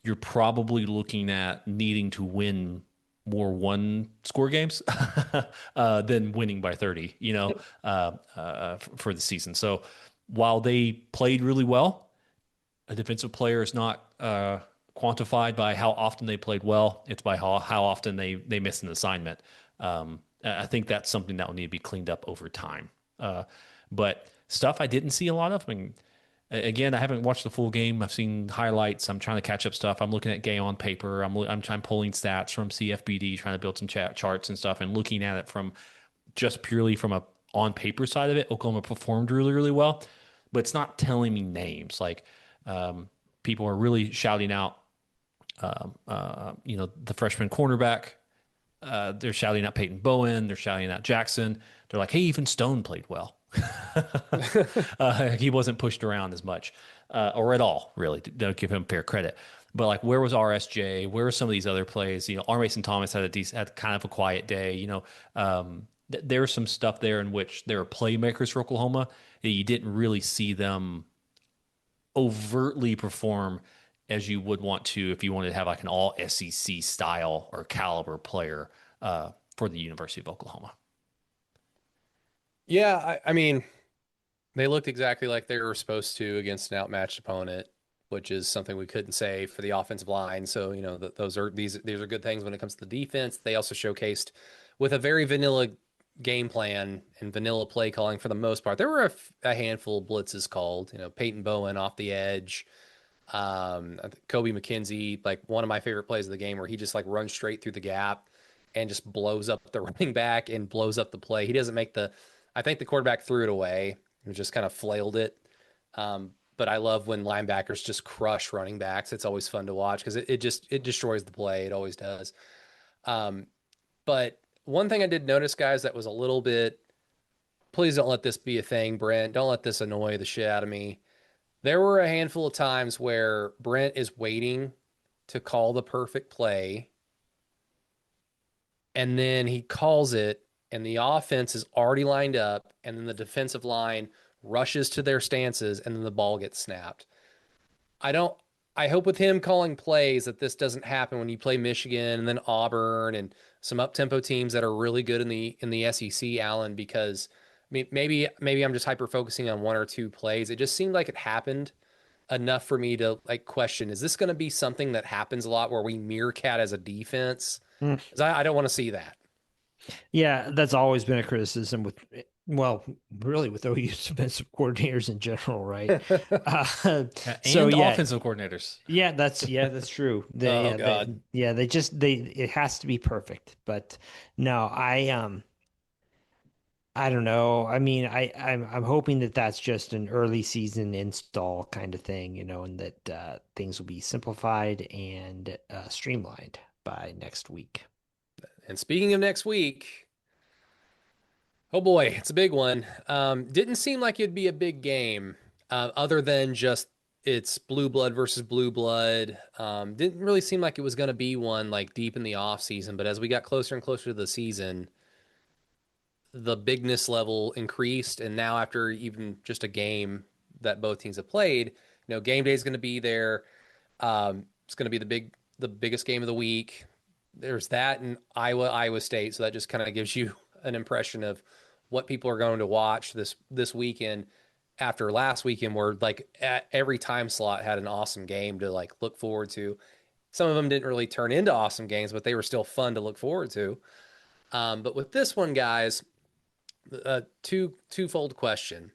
you're probably looking at needing to win more one score games than winning by 30, for the season. So while they played really well, a defensive player is not quantified by how often they played well. It's by how often they miss an assignment. I think that's something that will need to be cleaned up over time. But stuff I didn't see a lot of. I mean, again, I haven't watched the full game. I've seen highlights. I'm trying to catch up stuff. I'm looking at game on paper. I'm trying pulling stats from CFBD, trying to build some charts and stuff, and looking at it from just purely from a on paper side of it. Oklahoma performed really, really well, but it's not telling me names. People are really shouting out, the freshman cornerback. They're shouting out Peyton Bowen. They're shouting out Jackson. They're like, hey, even Stone played well. He wasn't pushed around as much, or at all, really. Don't give him fair credit. But like, where was RSJ? Where were some of these other plays? R. Mason Thomas had kind of a quiet day. There's some stuff there in which there are playmakers for Oklahoma that you didn't really see them overtly perform as you would want to if you wanted to have like an all SEC style or caliber player for the University of Oklahoma. Yeah, I mean, they looked exactly like they were supposed to against an outmatched opponent, which is something we couldn't say for the offensive line. So, these are good things when it comes to the defense. They also showcased with a very vanilla game plan and vanilla play calling for the most part. There were a handful of blitzes called, Peyton Bowen off the edge. I think Kobe McKenzie, like one of my favorite plays of the game where he just like runs straight through the gap and just blows up the running back and blows up the play. He doesn't make I think the quarterback threw it away and just kind of flailed it. But I love when linebackers just crush running backs. It's always fun to watch because it destroys the play. It always does. But one thing I did notice, guys, that was a little bit, please don't let this be a thing, Brent. Don't let this annoy the shit out of me. There were a handful of times where Brent is waiting to call the perfect play, and then he calls it, and the offense is already lined up, and then the defensive line rushes to their stances, and then the ball gets snapped. I hope with him calling plays that this doesn't happen when you play Michigan and then Auburn and some up-tempo teams that are really good in the SEC, Allen, because I mean, maybe I'm just hyper focusing on one or two plays. It just seemed like it happened enough for me to like question, is this going to be something that happens a lot where we meerkat as a defense? Mm. 'Cause I don't want to see that. Yeah, that's always been a criticism with, well, really with OU's defensive coordinators in general, right? And offensive coordinators. That's true. Oh God. It has to be perfect. But no, I don't know. I mean, I'm hoping that that's just an early season install kind of thing, and that things will be simplified and streamlined by next week. And speaking of next week, oh boy, it's a big one. Didn't seem like it'd be a big game, other than just it's blue blood versus blue blood. Didn't really seem like it was going to be one like deep in the off season, but as we got closer and closer to the season, the bigness level increased. And now after even just a game that both teams have played, game day is going to be there. It's going to be the biggest game of the week. There's that in Iowa State. So that just kind of gives you an impression of what people are going to watch this weekend after last weekend, where like at every time slot had an awesome game to like look forward to. Some of them didn't really turn into awesome games, but they were still fun to look forward to. But with this one, guys, twofold question,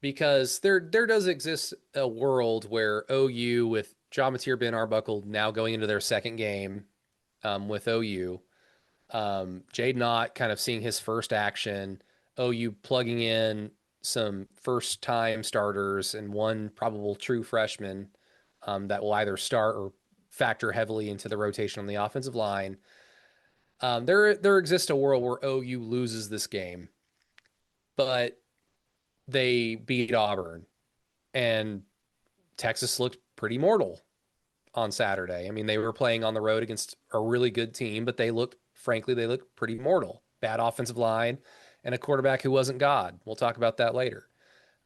because there does exist a world where OU with John Mateer, Ben Arbuckle now going into their second game with OU, Jade Knott kind of seeing his first action, OU plugging in some first time starters and one probable true freshman that will either start or factor heavily into the rotation on the offensive line. There exists a world where OU loses this game, but they beat Auburn and Texas looked pretty mortal on Saturday. I mean, they were playing on the road against a really good team, but frankly, they looked pretty mortal. Bad offensive line and a quarterback who wasn't God. We'll talk about that later.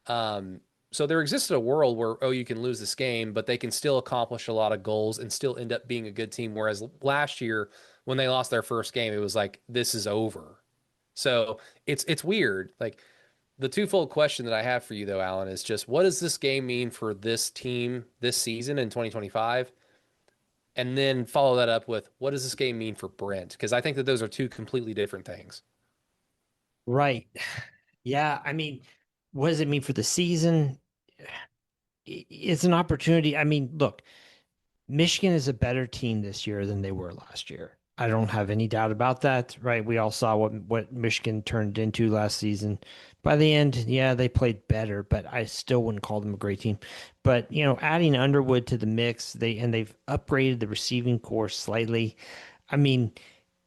Um, so there existed a world where OU can lose this game, but they can still accomplish a lot of goals and still end up being a good team. Whereas last year, when they lost their first game, it was like, this is over. So it's weird. Like the twofold question that I have for you though, Alan, is just what does this game mean for this team this season in 2025? And then follow that up with what does this game mean for Brent? Because I think that those are two completely different things. Right. Yeah. I mean, what does it mean for the season? It's an opportunity. I mean, look, Michigan is a better team this year than they were last year. I don't have any doubt about that, right? We all saw what Michigan turned into last season. By the end, yeah, they played better, but I still wouldn't call them a great team. But, adding Underwood to the mix, they've upgraded the receiving core slightly. I mean,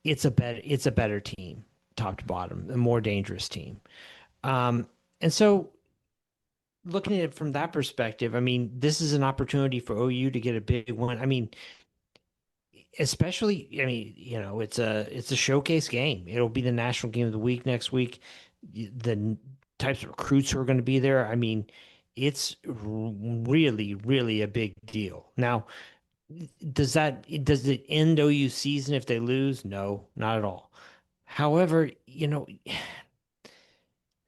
it's a better team, top to bottom, a more dangerous team. And so looking at it from that perspective, I mean, this is an opportunity for OU to get a big one. I mean, especially, I mean, it's a showcase game. It'll be the national game of the week next week. The types of recruits who are going to be there. I mean, it's really, really a big deal. Now, does it end OU season if they lose? No, not at all. However,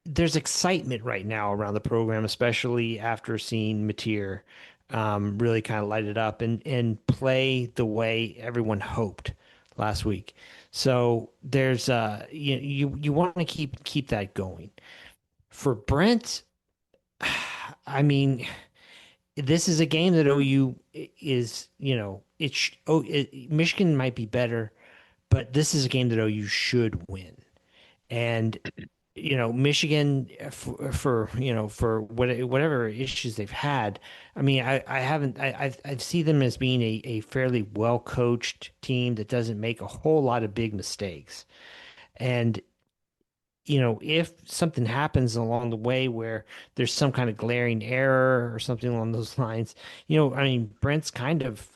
there's excitement right now around the program, especially after seeing Mateer really kind of light it up and play the way everyone hoped last week. So there's you want to keep that going. For Brent, I mean, this is a game that OU is, Michigan might be better, but this is a game that OU should win. And Michigan for whatever issues they've had. I mean, I haven't I see them as being a fairly well coached team that doesn't make a whole lot of big mistakes. And if something happens along the way where there's some kind of glaring error or something along those lines, I mean, Brent's kind of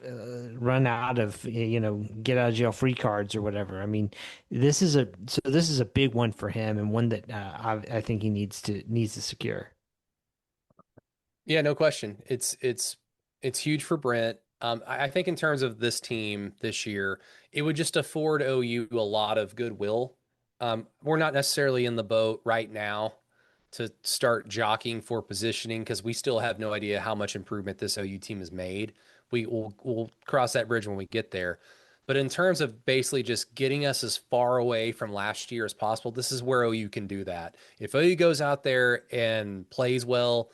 run out of, get out of jail free cards or whatever. I mean, this is a big one for him and one that I think he needs to secure. Yeah, no question. It's huge for Brent. I think in terms of this team this year, it would just afford OU a lot of goodwill. We're not necessarily in the boat right now to start jockeying for positioning because we still have no idea how much improvement this OU team has made. We'll cross that bridge when we get there. But in terms of basically just getting us as far away from last year as possible, this is where OU can do that. If OU goes out there and plays well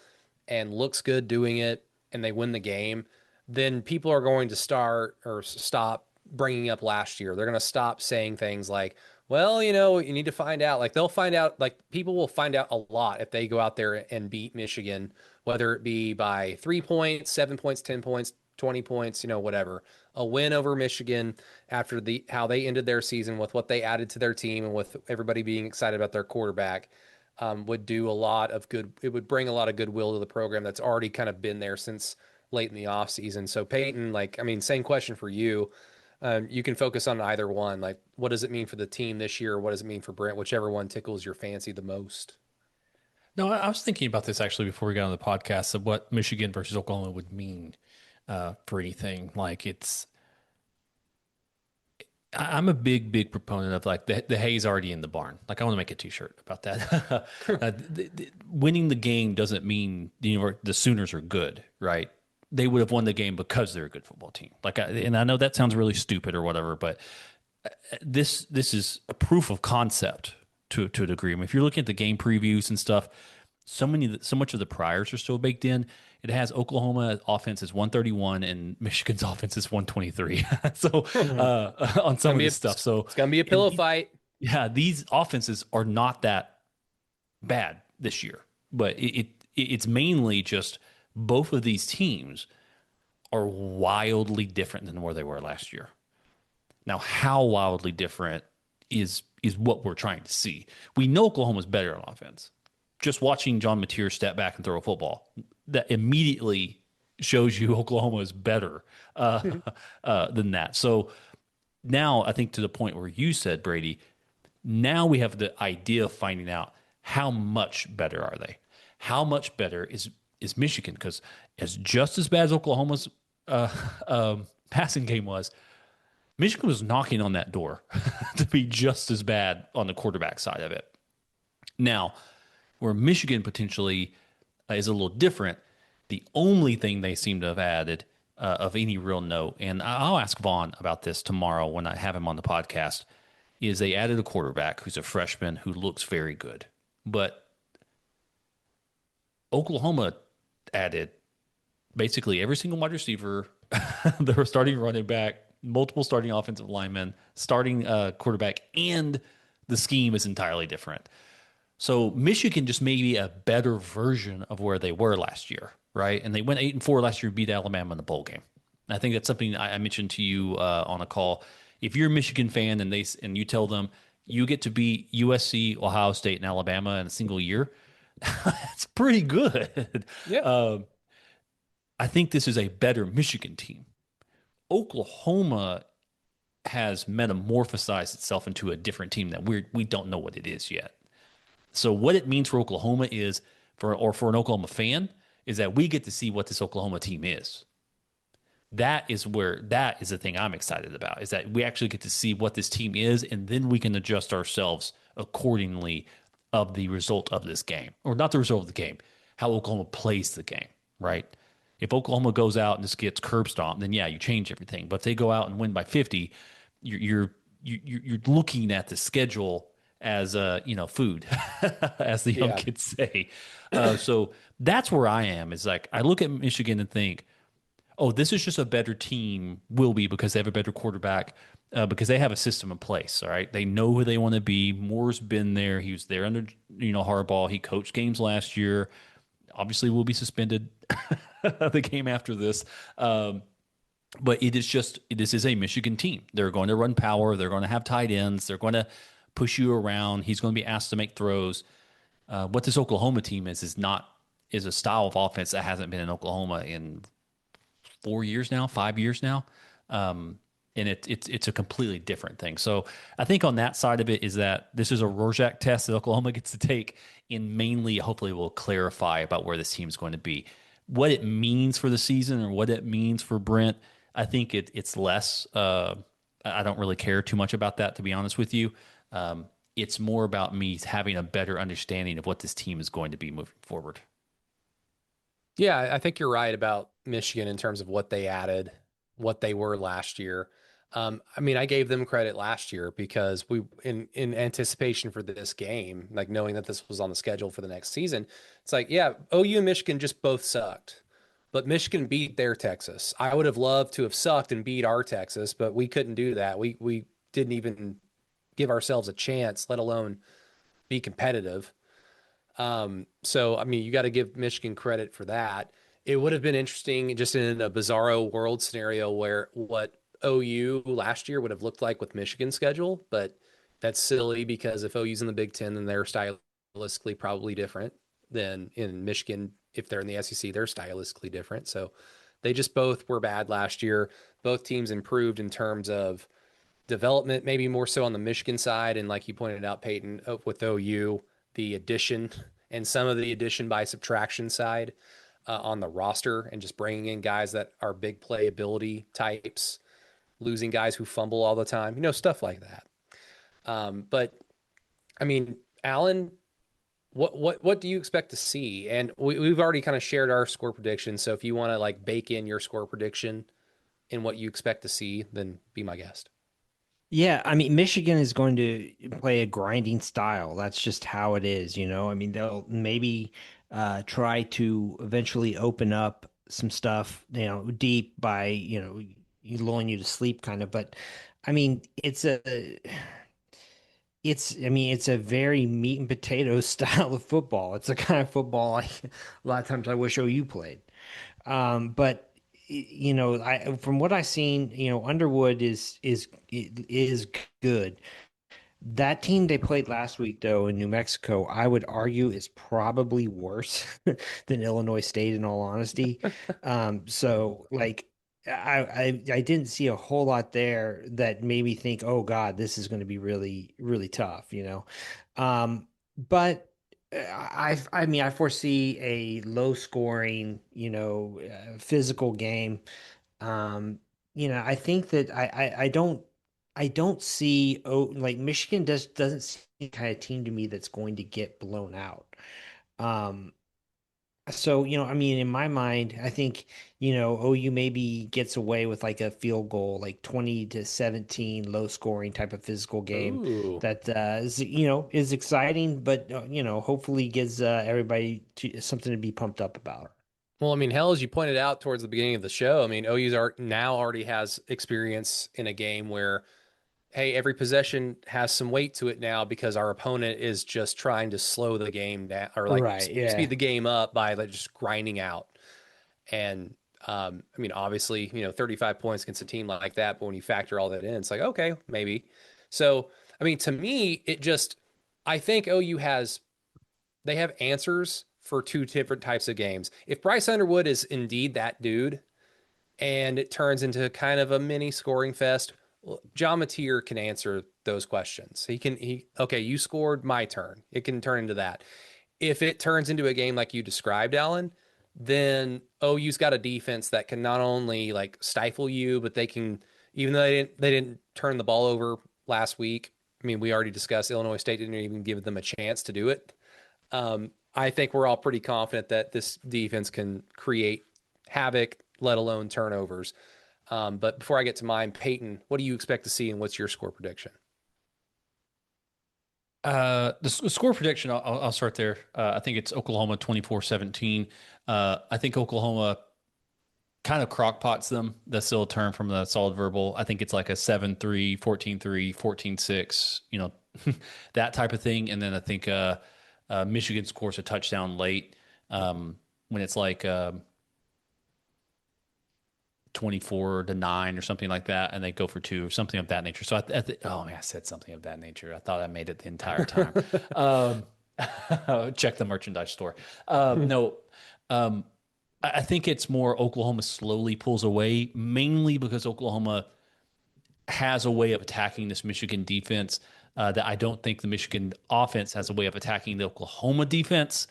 and looks good doing it and they win the game, then people are going to start or stop bringing up last year. They're going to stop saying things like, well, you need to find out. Like they'll find out, like people will find out a lot if they go out there and beat Michigan, whether it be by 3 points, 7 points, 10 points, 20 points, whatever. A win over Michigan after how they ended their season with what they added to their team and with everybody being excited about their quarterback would do a lot of good. It would bring a lot of goodwill to the program that's already kind of been there since late in the offseason. So Peyton, like, I mean, same question for you. You can focus on either one. Like, what does it mean for the team this year? What does it mean for Brent? Whichever one tickles your fancy the most. No, I was thinking about this actually before we got on the podcast of what Michigan versus Oklahoma would mean for anything. Like I'm a big, big proponent of like the hay's already in the barn. Like I want to make a T-shirt about that. Winning the game doesn't mean the Sooners are good, right? They would have won the game because they're a good football team. And I know that sounds really stupid or whatever, but this is a proof of concept to a degree. I mean, if you're looking at the game previews and stuff, so much of the priors are still baked in. It has Oklahoma offense is 131 and Michigan's offense is 123. So on some of this stuff, so it's gonna be a pillow fight. Yeah, these offenses are not that bad this year. but it's mainly just both of these teams are wildly different than where they were last year. Now, how wildly different is what we're trying to see. We know Oklahoma's better on offense. Just watching John Mateer step back and throw a football, that immediately shows you Oklahoma is better than that. So now I think to the point where you said, Brady, now we have the idea of finding out how much better are they? How much better is Michigan? Because as just as bad as Oklahoma's passing game was, Michigan was knocking on that door to be just as bad on the quarterback side of it. Now, where Michigan potentially is a little different, the only thing they seem to have added of any real note, and I'll ask Vaughn about this tomorrow when I have him on the podcast, is they added a quarterback who's a freshman who looks very good. But Oklahoma added basically every single wide receiver. They were starting running back, multiple starting offensive linemen, starting quarterback, and the scheme is entirely different. So Michigan just may be a better version of where they were last year, right? And they went 8-4 last year, beat Alabama in the bowl game. And I think that's something I mentioned to you on a call. If you're a Michigan fan and you tell them you get to beat USC, Ohio State, and Alabama in a single year, that's pretty good. Yeah. I think this is a better Michigan team. Oklahoma has metamorphosized itself into a different team that we don't know what it is yet. So what it means for Oklahoma is for an Oklahoma fan is that we get to see what this Oklahoma team is. That is the thing I'm excited about, is that we actually get to see what this team is, and then we can adjust ourselves accordingly of the result of this game. Or not the result of the game, how Oklahoma plays the game, right? If Oklahoma goes out and just gets curb stomped, then yeah, you change everything. But if they go out and win by 50, you're looking at the schedule as food, as the young Yeah. kids say. So that's where I am. Is like I look at Michigan and think, oh, this is just a better team. Will be because they have a better quarterback, because they have a system in place. All right, they know who they want to be. Moore's been there. He was there under Harbaugh. He coached games last year. Obviously, will be suspended the game after this. But this is a Michigan team. They're going to run power. They're going to have tight ends. They're going to push you around. He's going to be asked to make throws. What this Oklahoma team is a style of offense that hasn't been in Oklahoma in 4 years now, 5 years now. And it's a completely different thing. So I think on that side of it is that this is a Rorschach test that Oklahoma gets to take, and mainly hopefully will clarify about where this team is going to be. What it means for the season or what it means for Brent, I think it's less. I don't really care too much about that, to be honest with you. It's more about me having a better understanding of what this team is going to be moving forward. Yeah, I think you're right about Michigan in terms of what they added, what they were last year. I mean, I gave them credit last year because in anticipation for this game, like knowing that this was on the schedule for the next season, it's like, yeah, OU and Michigan just both sucked, but Michigan beat their Texas. I would have loved to have sucked and beat our Texas, but we couldn't do that. We didn't even give ourselves a chance, let alone be competitive. So I mean, you got to give Michigan credit for that. It would have been interesting just in a bizarro world scenario where what OU last year would have looked like with Michigan's schedule, but that's silly because if OU's in the Big Ten, then they're stylistically probably different than in Michigan. If they're in the SEC, they're stylistically different. So they just both were bad last year. Both teams improved in terms of development, maybe more so on the Michigan side. And like you pointed out, Peyton, with OU, the addition and some of the addition by subtraction side on the roster and just bringing in guys that are big playability types, losing guys who fumble all the time, stuff like that. But I mean, Alan, what do you expect to see? And we've already kind of shared our score prediction. So if you want to like bake in your score prediction in what you expect to see, then be my guest. Yeah, I mean, Michigan is going to play a grinding style. That's just how it is, I mean, they'll maybe try to eventually open up some stuff, deep by, lulling you to sleep kind of. But I mean, I mean, it's a very meat and potatoes style of football. It's the kind of football a lot of times I wish OU played. But you know, from what I've seen, you know, Underwood is good. That team they played last week, though, in New Mexico, I would argue is probably worse than Illinois State, in all honesty. So like I didn't see a whole lot there that made me think, oh God, this is going to be really, really tough, you know. But I mean, I foresee a low scoring, you know, physical game. um, you know, I think that I don't see like Michigan doesn't seem the kind of team to me that's going to get blown out. Um, so you know, I mean, in my mind, I think you know OU maybe gets away with like a field goal, like 20-17, low scoring type of physical game Ooh. that is you know is exciting, but you know hopefully gives everybody something to be pumped up about. Well, I mean, hell, as you pointed out towards the beginning of the show, I mean, OU's art now already has experience in a game where, hey, every possession has some weight to it now because our opponent is just trying to slow the game down or like Right. speed Yeah. the game up by like just grinding out. And I mean, obviously, you know, 35 points against a team like that, but when you factor all that in, it's like, okay, maybe. So, I mean, to me, I think OU they have answers for two different types of games. If Bryce Underwood is indeed that dude and it turns into kind of a mini scoring fest, well, John Mateer can answer those questions. Okay, you scored my turn. It can turn into that. If it turns into a game like you described, Alan, then OU's got a defense that can not only like stifle you, but they can, even though they didn't turn the ball over last week. I mean, we already discussed Illinois State didn't even give them a chance to do it. I think we're all pretty confident that this defense can create havoc, let alone turnovers. But before I get to mine, Peyton, what do you expect to see and what's your score prediction? Score prediction, I'll start there. I think it's Oklahoma 24-17. I think Oklahoma kind of crockpots them. That's still a term from the solid verbal. I think it's like a 7-3, 14-3, 14-6, you know, that type of thing. And then I think Michigan scores a touchdown late when it's like 24-9 or something like that, and they go for two or something of that nature. So oh man, I said something of that nature. I thought I made it the entire time. Um, check the merchandise store. No, um, I think it's more Oklahoma slowly pulls away, mainly because Oklahoma has a way of attacking this Michigan defense that I don't think the Michigan offense has a way of attacking the Oklahoma defense.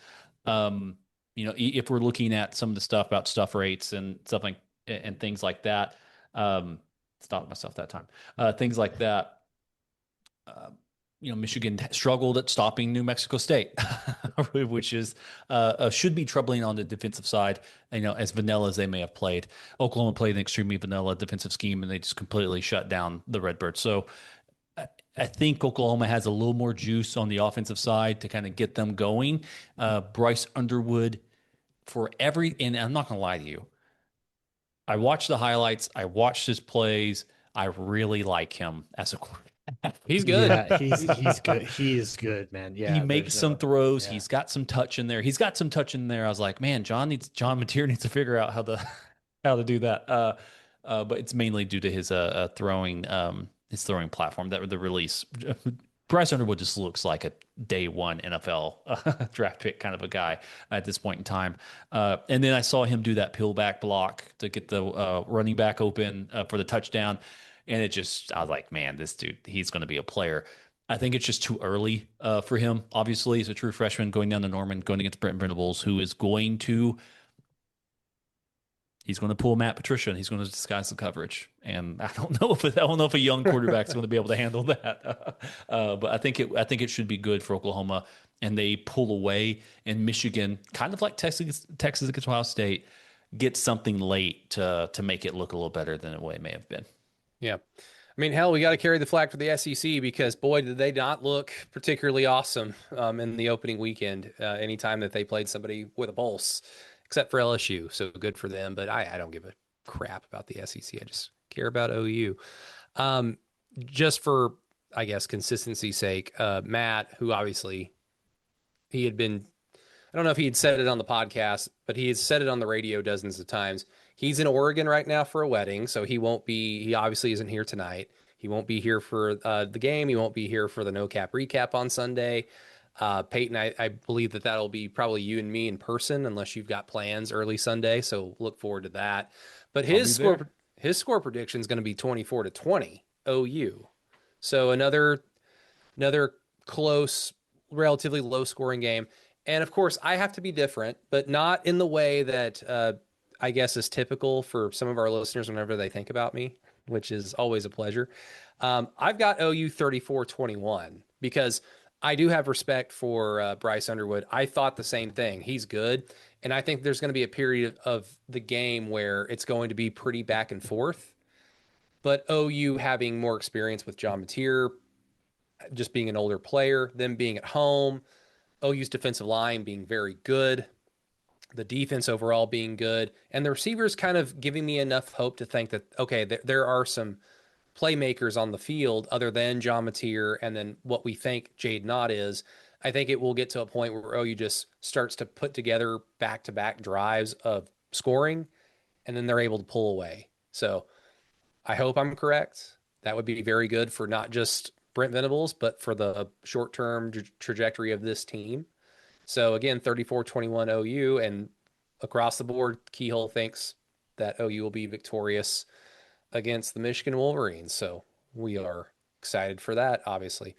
Um, you know, if we're looking at some of the stuff about stuff rates and stuff like and things like that, stopped myself that time. Things like that. Uh, you know, Michigan struggled at stopping New Mexico State, which is should be troubling on the defensive side. You know, as vanilla as they may have played, Oklahoma played an extremely vanilla defensive scheme, and they just completely shut down the Redbirds. So I think Oklahoma has a little more juice on the offensive side to kind of get them going. Bryce Underwood and I'm not going to lie to you, I watched the highlights, I watched his plays. I really like him as a quarterback. He's good. Yeah, he's good. He is good, man. He Yeah, makes there's some no throws. yeah. He's got some touch in there. He's got some touch in there. I was like, man, John Mateer needs to figure out how to do that. But it's mainly due to his throwing platform that the release. Bryce Underwood just looks like a day one NFL draft pick kind of a guy at this point in time. And then I saw him do that peel back block to get the running back open for the touchdown. And I was like, man, this dude, he's going to be a player. I think it's just too early for him. Obviously, he's a true freshman going down to Norman, going against Brent Venables, who is he's going to pull Matt Patricia and he's going to disguise the coverage. And I don't know if a young quarterback is going to be able to handle that. But I think it should be good for Oklahoma. And they pull away, and Michigan, kind of like Texas against Ohio State, gets something late to make it look a little better than it may have been. Yeah. I mean, hell, we got to carry the flag for the SEC because boy, did they not look particularly awesome in the opening weekend. Anytime that they played somebody with a pulse, except for LSU, so good for them. But I don't give a crap about the SEC. I just care about OU. Just for I guess, consistency's sake, Matt, who obviously he had been, I don't know if he had said it on the podcast, but he had said it on the radio dozens of times. He's in Oregon right now for a wedding, so he obviously isn't here tonight. He won't be here for the game. He won't be here for the no cap recap on Sunday. Peyton, I believe that'll be probably you and me in person, unless you've got plans early Sunday. So look forward to that. But I'll be there. his score prediction is going to be 24-20 OU. So another close, relatively low scoring game. And of course, I have to be different, but not in the way that I guess is typical for some of our listeners whenever they think about me, which is always a pleasure. I've got OU 34-21 because I do have respect for Bryce Underwood. I thought the same thing. He's good. And I think there's going to be a period of the game where it's going to be pretty back and forth. But OU having more experience with John Mateer, just being an older player, them being at home, OU's defensive line being very good, the defense overall being good, and the receivers kind of giving me enough hope to think that, okay, there are some playmakers on the field other than John Mateer and then what we think Jade Knott is. I think it will get to a point where OU just starts to put together back-to-back drives of scoring, and then they're able to pull away. So I hope I'm correct. That would be very good for not just Brent Venables, but for the short-term trajectory of this team. So again, 34-21 OU, and across the board, Keyhole thinks that OU will be victorious against the Michigan Wolverines. So we are excited for that, obviously.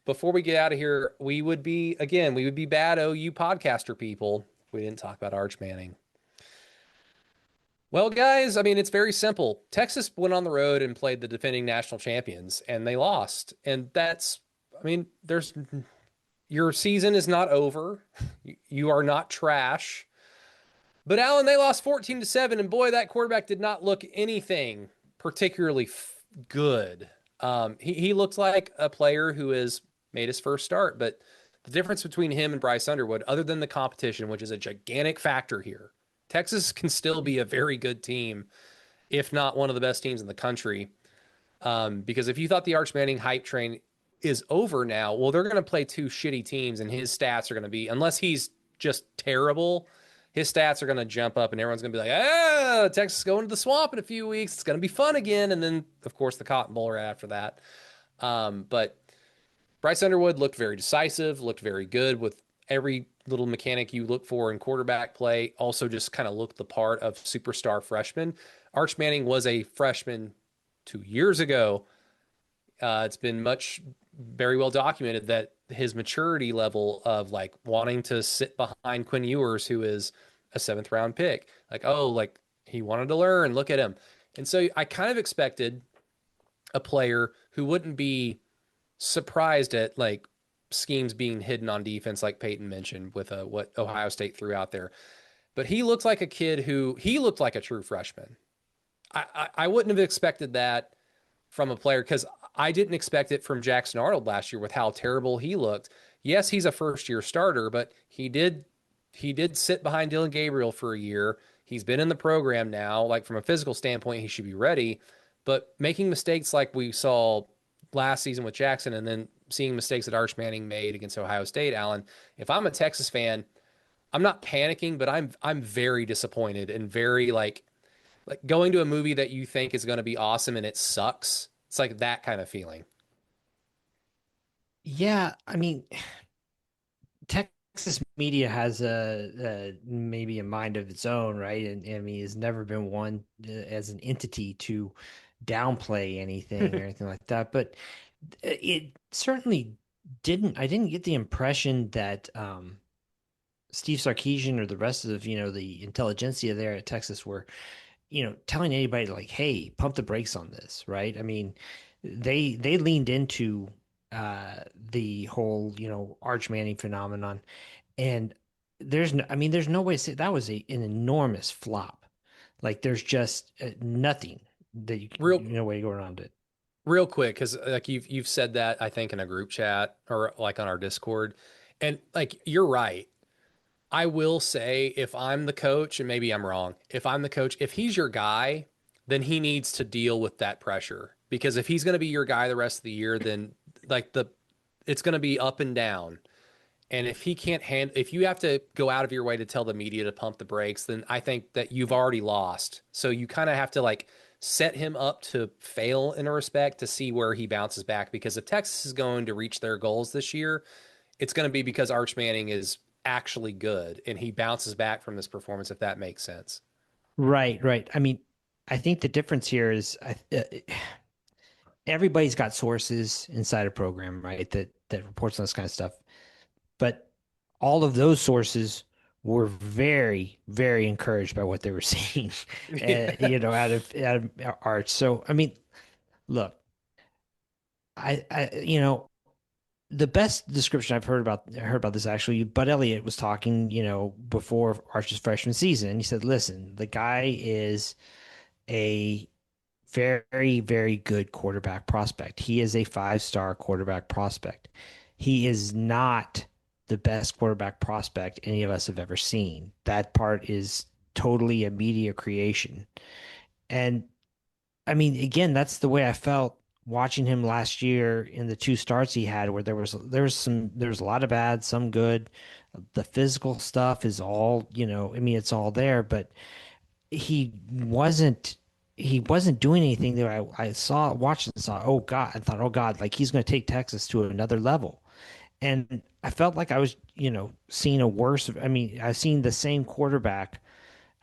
Before we get out of here, we would be bad OU podcaster people if we didn't talk about Arch Manning. Well, guys, I mean, it's very simple. Texas went on the road and played the defending national champions, and they lost. And your season is not over. You are not trash. But Alan, they lost 14-7, and boy, that quarterback did not look anything particularly good. He looked like a player who has made his first start, but the difference between him and Bryce Underwood, other than the competition, which is a gigantic factor here, Texas can still be a very good team, if not one of the best teams in the country. Because if you thought the Arch Manning hype train is over now, well, they're going to play two shitty teams, and his stats are going to be, unless he's just terrible, his stats are going to jump up, and everyone's going to be like, Texas is going to the swamp in a few weeks. It's going to be fun again. And then, of course, the Cotton Bowl right after that. But Bryce Underwood looked very decisive, looked very good with every little mechanic you look for in quarterback play. Also just kind of looked the part of superstar freshman. Arch Manning was a freshman 2 years ago. It's been very well documented that his maturity level of like wanting to sit behind Quinn Ewers, who is a 7th round pick, like he wanted to learn, look at him. And so I kind of expected a player who wouldn't be surprised at like schemes being hidden on defense, like Peyton mentioned with what Ohio State threw out there. But he looked like a kid he looked like a true freshman. I wouldn't have expected that from a player because I didn't expect it from Jackson Arnold last year with how terrible he looked. Yes, he's a first-year starter, but he did sit behind Dylan Gabriel for a year. He's been in the program now. Like from a physical standpoint, he should be ready. But making mistakes like we saw last season with Jackson, and then seeing mistakes that Arch Manning made against Ohio State, Allen, if I'm a Texas fan, I'm not panicking, but I'm very disappointed and very like going to a movie that you think is going to be awesome and it sucks. It's like that kind of feeling. Yeah, I mean, Texas media has a maybe a mind of its own, right? And I mean, has never been one as an entity to downplay anything or anything like that. But it certainly didn't. I didn't get the impression that Steve Sarkisian or the rest of the intelligentsia there at Texas were telling anybody like, hey, pump the brakes on this, right? I mean, they leaned into the whole, Arch Manning phenomenon. And there's no way to say that was an enormous flop. Like there's just nothing that no way to go around it. Real quick, because like you've said that I think in a group chat or like on our Discord, and like you're right. I will say if I'm the coach, and maybe I'm wrong, if I'm the coach, if he's your guy, then he needs to deal with that pressure. because if he's going to be your guy the rest of the year, then like it's going to be up and down. And if he can't if you have to go out of your way to tell the media to pump the brakes, then I think that you've already lost. So you kind of have to like set him up to fail in a respect to see where he bounces back. Because if Texas is going to reach their goals this year, it's going to be because Arch Manning is actually good and he bounces back from this performance, if that makes sense. Right, right. I mean, I think the difference here is everybody's got sources inside a program, right? That reports on this kind of stuff. But all of those sources were very, very encouraged by what they were seeing, Yeah. out of Arch. So, I mean, look, I the best description I've heard about this actually, Bud Elliott was talking, before Arch's freshman season. He said, "Listen, the guy is a very, very good quarterback prospect. He is a 5-star quarterback prospect. He is not the best quarterback prospect any of us have ever seen. That part is totally a media creation." And I mean, again, that's the way I felt watching him last year in the 2 starts he had, where there was a lot of bad, some good. The physical stuff is all, I mean, it's all there, but he wasn't he wasn't doing anything that I saw watching saw, oh God, I thought, oh God, like he's going to take Texas to another level. And I felt like I was, seeing a worse, I mean, I've seen the same quarterback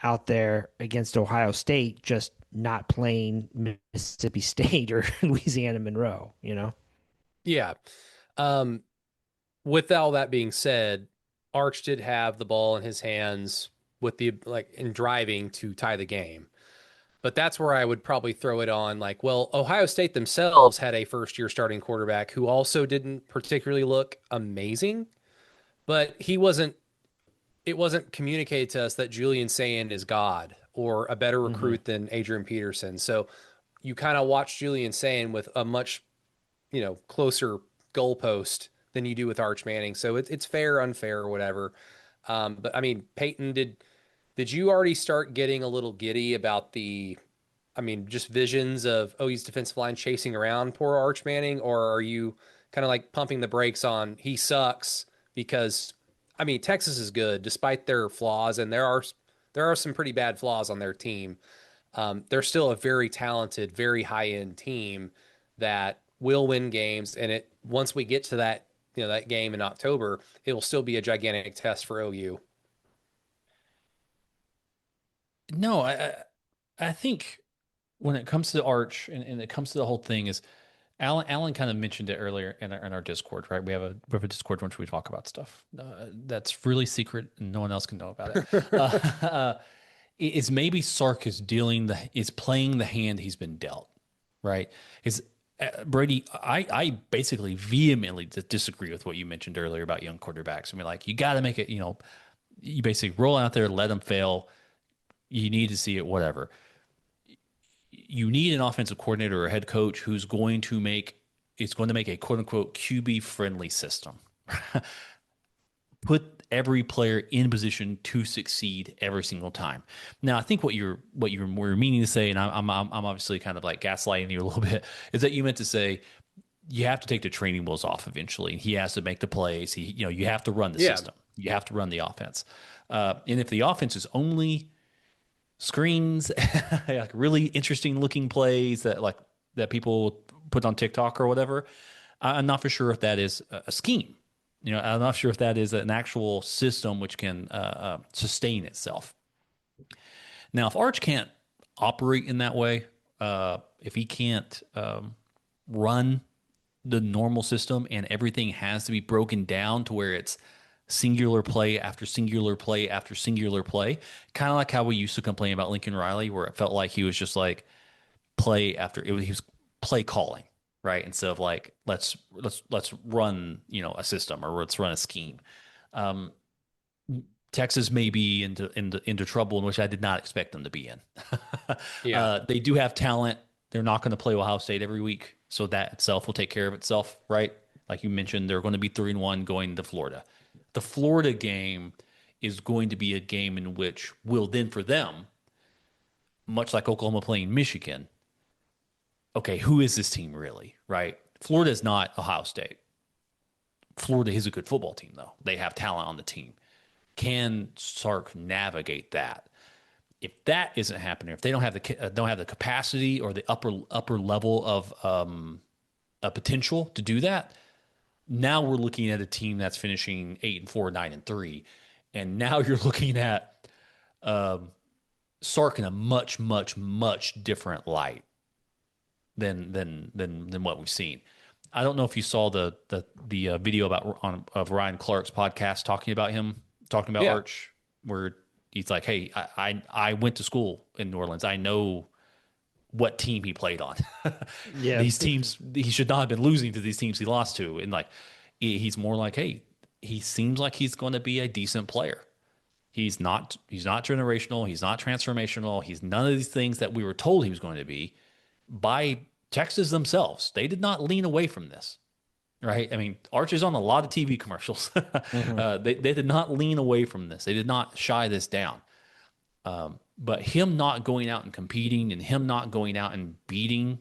out there against Ohio State, just not playing Mississippi State or Louisiana Monroe. Yeah. Um, with all that being said, Arch did have the ball in his hands with the like in driving to tie the game. But that's where I would probably throw it on like, well, Ohio State themselves had a first year starting quarterback who also didn't particularly look amazing, but it wasn't communicated to us that Julian Sand is God or a better Hmm. recruit than Adrian Peterson. So you kind of watch Julian Sand with a much, closer goalpost than you do with Arch Manning. So it's fair, unfair, or whatever. But I mean, Peyton, did you already start getting a little giddy about just visions of, oh, he's defensive line chasing around poor Arch Manning, or are you kind of like pumping the brakes on he sucks because, I mean, Texas is good despite their flaws, and there are some pretty bad flaws on their team. They're still a very talented, very high end team that will win games, and it once we get to that game in October, it will still be a gigantic test for OU. No, I think when it comes to Arch and it comes to the whole thing is Alan kind of mentioned it earlier in our Discord, right? We have a Discord which we talk about stuff that's really secret and no one else can know about it. Is maybe Sark is playing the hand he's been dealt, right? Is Brady? I basically vehemently disagree with what you mentioned earlier about young quarterbacks. I mean, like you got to make it. You basically roll out there, let them fail. You need to see it, whatever. You need an offensive coordinator or a head coach who's going to make a quote unquote QB friendly system. Put every player in position to succeed every single time. Now, I think what you're meaning to say, and I'm obviously kind of like gaslighting you a little bit, is that you meant to say you have to take the training wheels off eventually. He has to make the plays. You have to run the Yeah, system. You have to run the offense. And if the offense is only screens, like really interesting looking plays that people put on TikTok or whatever, I'm not for sure if that is a scheme. I'm not sure if that is an actual system which can sustain itself. Now, if Arch can't operate in that way, if he can't run the normal system and everything has to be broken down to where it's singular play after singular play after singular play, kind of like how we used to complain about Lincoln Riley, where it felt like he was just like he was play calling, right? Instead of like let's run a system or let's run a scheme. Um, Texas may be into trouble in which I did not expect them to be in. yeah, They do have talent. They're not going to play Ohio State every week, so that itself will take care of itself, right? Like you mentioned, they're going to be 3-1 going to Florida. The Florida game is going to be a game in which will then for them, much like Oklahoma playing Michigan, okay, who is this team really, right? Florida is not Ohio State. Florida is a good football team, though. They have talent on the team. Can Sark navigate that? If that isn't happening, if they don't have the capacity or the upper level of a potential to do that, now we're looking at a team that's finishing 8-4, 9-3, and now you're looking at Sark in a much, much, much different light than what we've seen. I don't know if you saw the video of Ryan Clark's podcast talking about Yeah. Arch, where he's like, "Hey, I went to school in New Orleans. I know what team he played on. Yeah. These teams, he should not have been losing to these teams he lost to." And like, he's more like, "Hey, he seems like he's going to be a decent player. He's not generational. He's not transformational. He's none of these things that we were told he was going to be by Texas themselves. They did not lean away from this." Right. I mean, Arch is on a lot of TV commercials. Mhm. They did not lean away from this. They did not shy this down. But him not going out and competing and him not going out and beating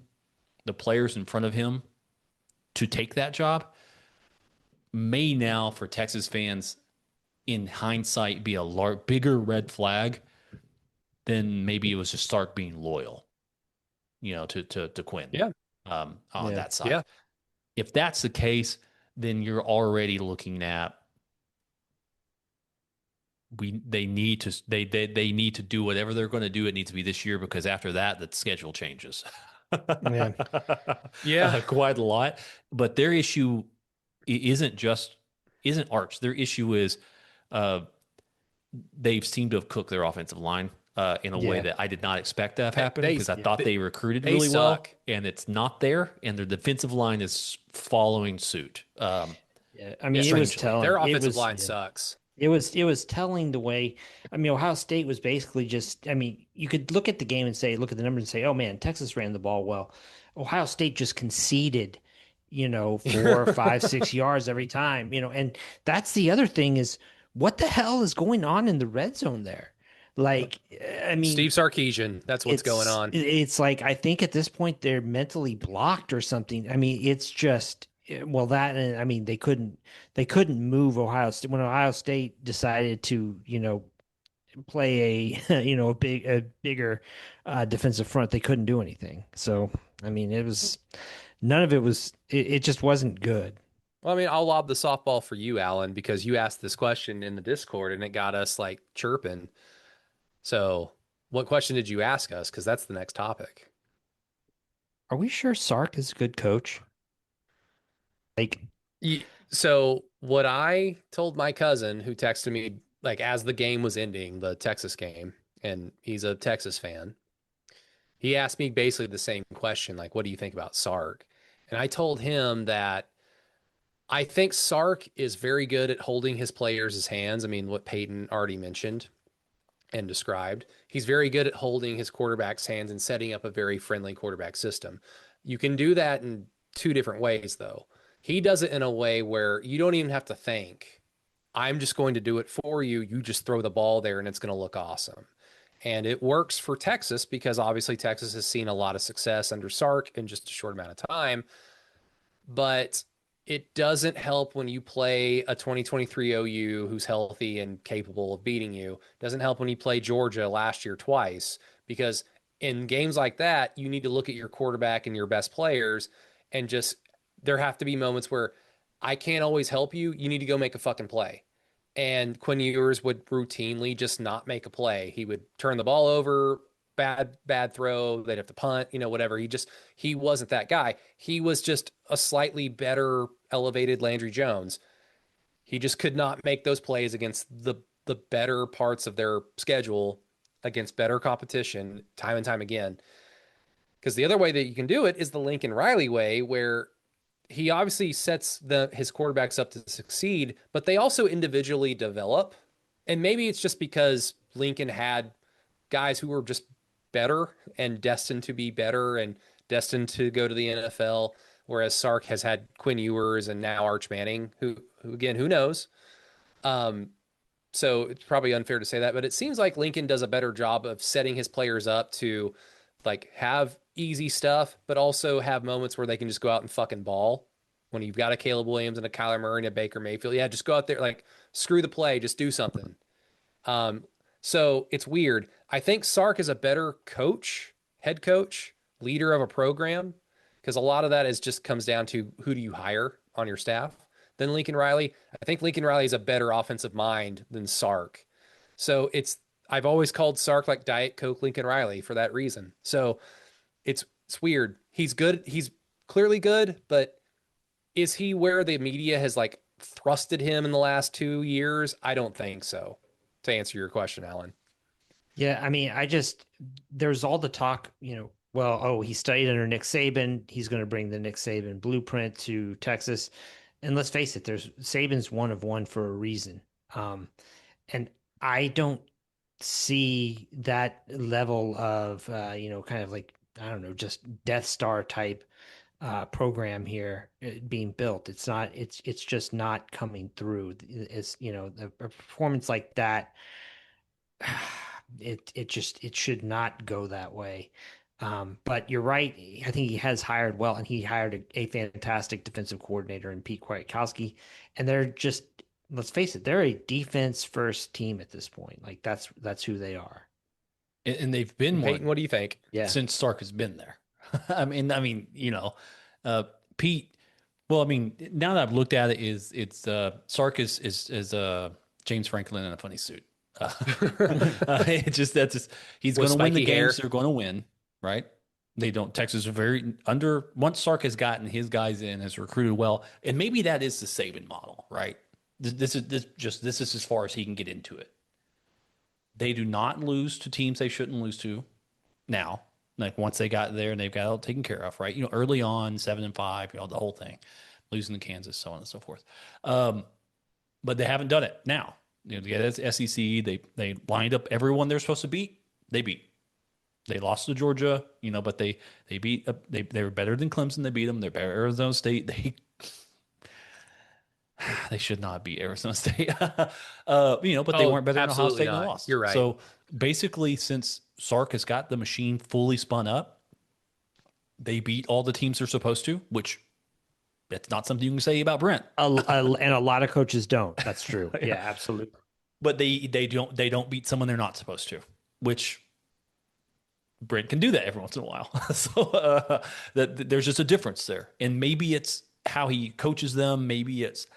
the players in front of him to take that job may now, for Texas fans, in hindsight, be a bigger red flag than maybe it was just Stark being loyal, to Quinn Yeah. on Yeah. that side. Yeah. If that's the case, then you're already looking at they need to do whatever they're going to do. It needs to be this year because after that, the schedule changes Yeah. Yeah. quite a lot. But their issue isn't Arch. Their issue is uh, they've seemed to have cooked their offensive line in a way Yeah. that I did not expect to have They happen they because I Yeah. thought they recruited they really well, suck. and it's not there, and their defensive line is following suit. Yeah. I Yeah, mean, it was Strangely, telling. their It offensive was. line Yeah. sucks. It was telling the way. I mean, Ohio State was basically just. I mean, you could look at the game and say, look at the numbers and say, oh man, Texas ran the ball well. Ohio State just conceded, 4, 5, 6 yards every time. And that's the other thing is what the hell is going on in the red zone there? Like, I Steve mean, Sarkisian, that's what's going on. it's like I think at this point they're mentally blocked or something. I mean, it's just well that and I mean they couldn't move Ohio State when Ohio State decided to play a a bigger defensive front. They couldn't do anything. So I mean, it was none of it was it just wasn't good. Well, I mean, I'll lob the softball for you, Alan, because you asked this question in the Discord and it got us like chirping. So, what question did you ask us? Because that's the next topic. Are we sure Sark is a good coach? Like, So, what I told my cousin who texted me, like, as the game was ending, the Texas game, and he's a Texas fan, he asked me basically the same question, like, what do you think about Sark? And I told him that I think Sark is very good at holding his players' hands. I mean, what Peyton already mentioned and described. He's very good at holding his quarterback's hands and setting up a very friendly quarterback system. You can do that in two different ways, though. He does it in a way where you don't even have to think. I'm just going to do it for you. You just throw the ball there and it's going to look awesome. And it works for Texas because obviously Texas has seen a lot of success under Sark in just a short amount of time. But it doesn't help when you play a 2023 OU who's healthy and capable of beating you. It doesn't help when you play Georgia last year twice because in games like that, you need to look at your quarterback and your best players and just there have to be moments where I can't always help you. You need to go make a fucking play. And Quinn Ewers would routinely just not make a play. He would turn the ball over, bad throw. They'd have to punt, whatever. He wasn't that guy. He was just a slightly better elevated Landry Jones. He just could not make those plays against the better parts of their schedule against better competition time and time again. Because the other way that you can do it is the Lincoln Riley way, where he obviously sets his quarterbacks up to succeed, but they also individually develop. And maybe it's just because Lincoln had guys who were just better and destined to be better and destined to go to the NFL, whereas Sark has had Quinn Ewers and now Arch Manning, who again, who knows? Um, so it's probably unfair to say that, but it seems like Lincoln does a better job of setting his players up to like have easy stuff, but also have moments where they can just go out and fucking ball. When you've got a Caleb Williams and a Kyler Murray and a Baker Mayfield, yeah, just go out there, like screw the play, just do something. Um, so it's weird. I think Sark is a better coach, head coach, leader of a program, because a lot of that is just comes down to who do you hire on your staff than Lincoln Riley. I think Lincoln Riley is a better offensive mind than Sark. So I've always called Sark like Diet Coke Lincoln Riley for that reason. So it's weird. He's good. He's clearly good, but is he where the media has like thrusted him in the last 2 years? I don't think so. To answer your question, Alan. Yeah, I mean, there's all the talk, well, oh, he studied under Nick Saban. He's going to bring the Nick Saban blueprint to Texas. And let's face it, there's Saban's one of one for a reason. And I don't see that level of, kind of like, I don't know, just Death Star type program here being built. It's just not coming through. It's, a performance like that it should not go that way. But you're right. I think he has hired well, and he hired a fantastic defensive coordinator in Pete Kwiatkowski. And they're just, let's face it, they're a defense first team at this point. Like that's who they are. And they've been Peyton, one what do you think? Yeah. since Sark has been there. Pete. Well, I mean, now that I've looked at it, it's Sark is James Franklin in a funny suit. It just that's just he's With going to win the spiky hair. games they're going to win, right? They don't. Texas are very under once Sark has gotten his guys in, has recruited well, and maybe that is the Saban model, right? This is as far as he can get into it. They do not lose to teams they shouldn't lose to now. Like once they got there and they've got it all taken care of, right? Early on, 7-5, the whole thing, losing to Kansas, so on and so forth. But they haven't done it now. To get SEC, they lined up everyone they're supposed to beat. They beat. They lost to Georgia, but they beat. They were better than Clemson. They beat them. They're better than Arizona State. They should not beat Arizona State. But they weren't better than Ohio absolutely State and not. lost. You're right. So basically, since Sark has got the machine fully spun up, they beat all the teams they're supposed to, which that's not something you can say about Brent. And a lot of coaches don't. That's true. Yeah, absolutely. But they don't beat someone they're not supposed to, which Brent can do that every once in a while. So there's just a difference there, and maybe it's how he coaches them. Maybe it's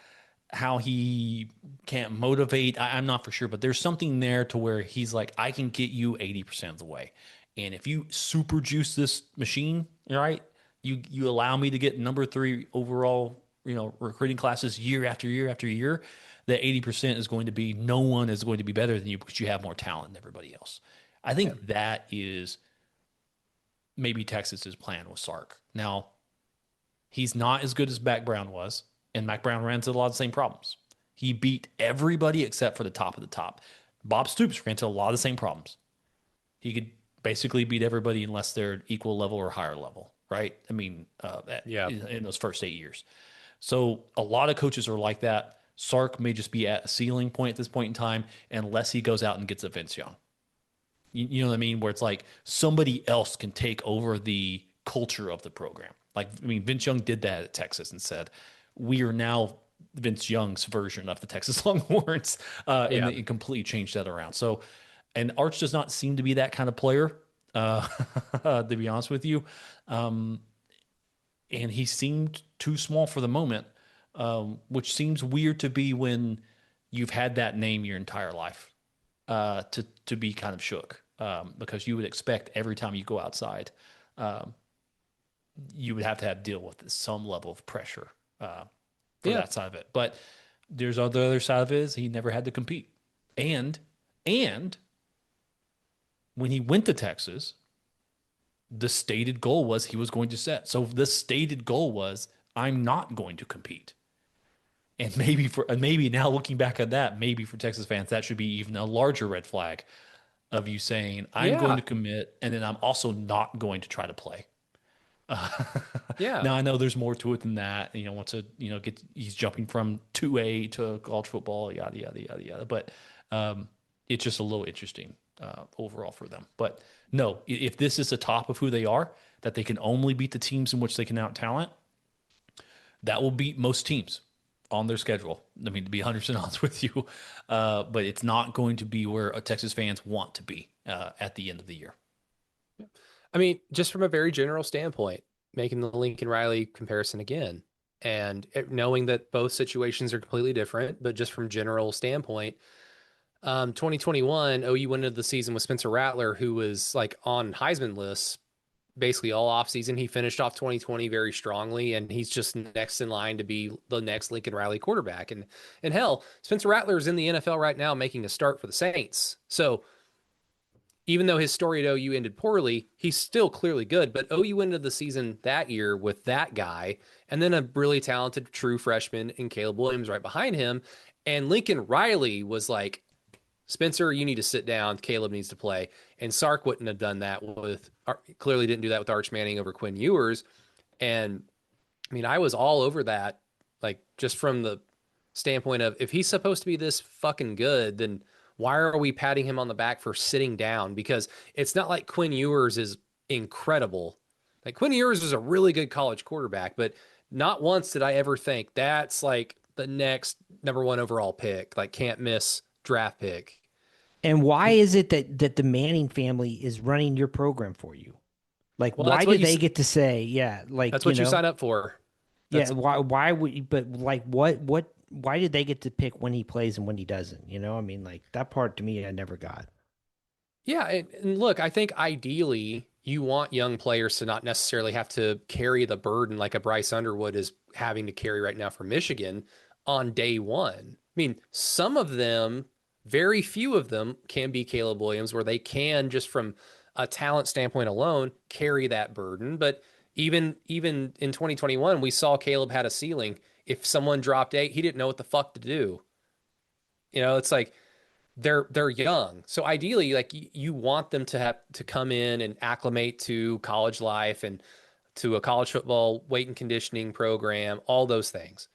how he can't motivate. I'm not for sure, but there's something there to where he's like, I can get you 80% of the way. And if you super juice this machine, right, you allow me to get number 3 overall, recruiting classes year after year after year, that 80% is going to be no one is going to be better than you because you have more talent than everybody else. I think that is maybe Texas's plan with Sark. Now, he's not as good as Mac Brown was, and Mac Brown ran into a lot of the same problems. He beat everybody except for the top of the top. Bob Stoops ran into a lot of the same problems. He could basically beat everybody unless they're equal level or higher level, right? I mean, in those first 8 years. So a lot of coaches are like that. Sark may just be at a ceiling point at this point in time unless he goes out and gets a Vince Young. You know what I mean? Where it's like somebody else can take over the culture of the program. Vince Young did that at Texas and said, we are now Vince Young's version of the Texas Longhorns, and it completely changed that around. So, and Arch does not seem to be that kind of player, to be honest with you. And he seemed too small for the moment, which seems weird to be when you've had that name your entire life, to be kind of shook, because you would expect every time you go outside, you would have to deal with some level of pressure for that side of it. But there's the other side of it is he never had to compete. And when he went to Texas, the stated goal was he was going to set. So the stated goal was, I'm not going to compete. And maybe now looking back at that, maybe for Texas fans, that should be even a larger red flag of you saying, I'm going to commit, and then I'm also not going to try to play. Now I know there's more to it than that. He's jumping from 2A to college football, yada, yada, yada, yada. But it's just a little interesting overall for them. But no, if this is the top of who they are, that they can only beat the teams in which they can out talent, that will beat most teams on their schedule. I mean, to be 100% honest with you, but it's not going to be where Texas fans want to be at the end of the year. I mean, just from a very general standpoint, making the Lincoln Riley comparison again, and knowing that both situations are completely different, but just from general standpoint, 2021 OU went into the season with Spencer Rattler, who was like on Heisman lists basically all offseason. He finished off 2020 very strongly, and he's just next in line to be the next Lincoln Riley quarterback. And hell, Spencer Rattler is in the NFL right now making a start for the Saints. So even though his story at OU ended poorly, he's still clearly good. But OU ended the season that year with that guy, and then a really talented true freshman in Caleb Williams right behind him. And Lincoln Riley was like, Spencer, you need to sit down. Caleb needs to play. And Sark wouldn't have done that with, clearly didn't do that with Arch Manning over Quinn Ewers. And I mean, I was all over that, like just from the standpoint of if he's supposed to be this fucking good, then why are we patting him on the back for sitting down? Because it's not like Quinn Ewers is incredible. Like Quinn Ewers is a really good college quarterback, but not once did I ever think that's like the next number one overall pick, like can't miss draft pick. And why is it that the Manning family is running your program for you? Like, Well, why do they get to say, yeah, like, that's what you sign up for. yeah, That's why would you, but like, why did they get to pick when he plays and when he doesn't? I mean, like that part to me, I never got. Yeah, and look, I think ideally you want young players to not necessarily have to carry the burden like a Bryce Underwood is having to carry right now for Michigan on day one. I mean, some of them, very few of them can be Caleb Williams, where they can just from a talent standpoint alone carry that burden. But even in 2021, we saw Caleb had a ceiling. If someone dropped eight, he didn't know what the fuck to do. It's like they're young. So ideally, like you want them to have to come in and acclimate to college life and to a college football weight and conditioning program, all those things.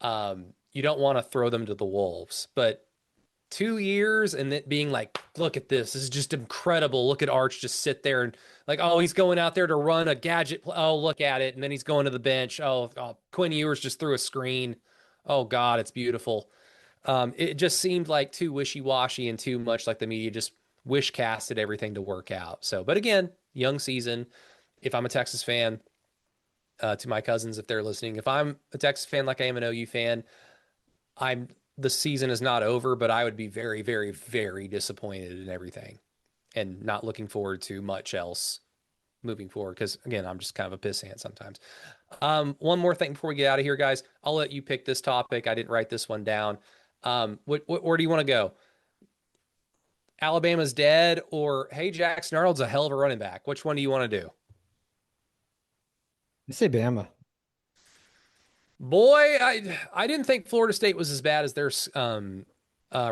You don't want to throw them to the wolves, but 2 years and it being like, look at this. This is just incredible. Look at Arch just sit there and like, oh, he's going out there to run a gadget. Oh, look at it. And then he's going to the bench. Oh, Quinn Ewers just threw a screen. Oh God, it's beautiful. It just seemed like too wishy-washy and too much like the media just wish casted everything to work out. So, but again, young season. If I'm a Texas fan, to my cousins, if they're listening, if I'm a Texas fan like I am an OU fan, the season is not over, but I would be very, very, very disappointed in everything and not looking forward to much else moving forward. Because again, I'm just kind of a pissant sometimes. One more thing before we get out of here, guys. I'll let you pick this topic. I didn't write this one down. Where do you want to go? Alabama's dead, or hey, Jackson Arnold's a hell of a running back. Which one do you want to do? I say Bama. Boy, I didn't think Florida State was as bad as their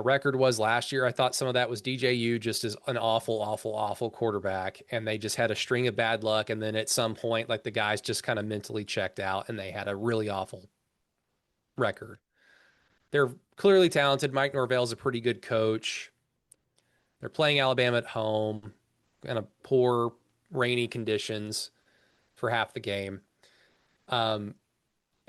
record was last year. I thought some of that was DJU just as an awful, awful, awful quarterback, and they just had a string of bad luck. And then at some point, like the guys just kind of mentally checked out, and they had a really awful record. They're clearly talented. Mike Norvell's a pretty good coach. They're playing Alabama at home in a poor, rainy conditions for half the game.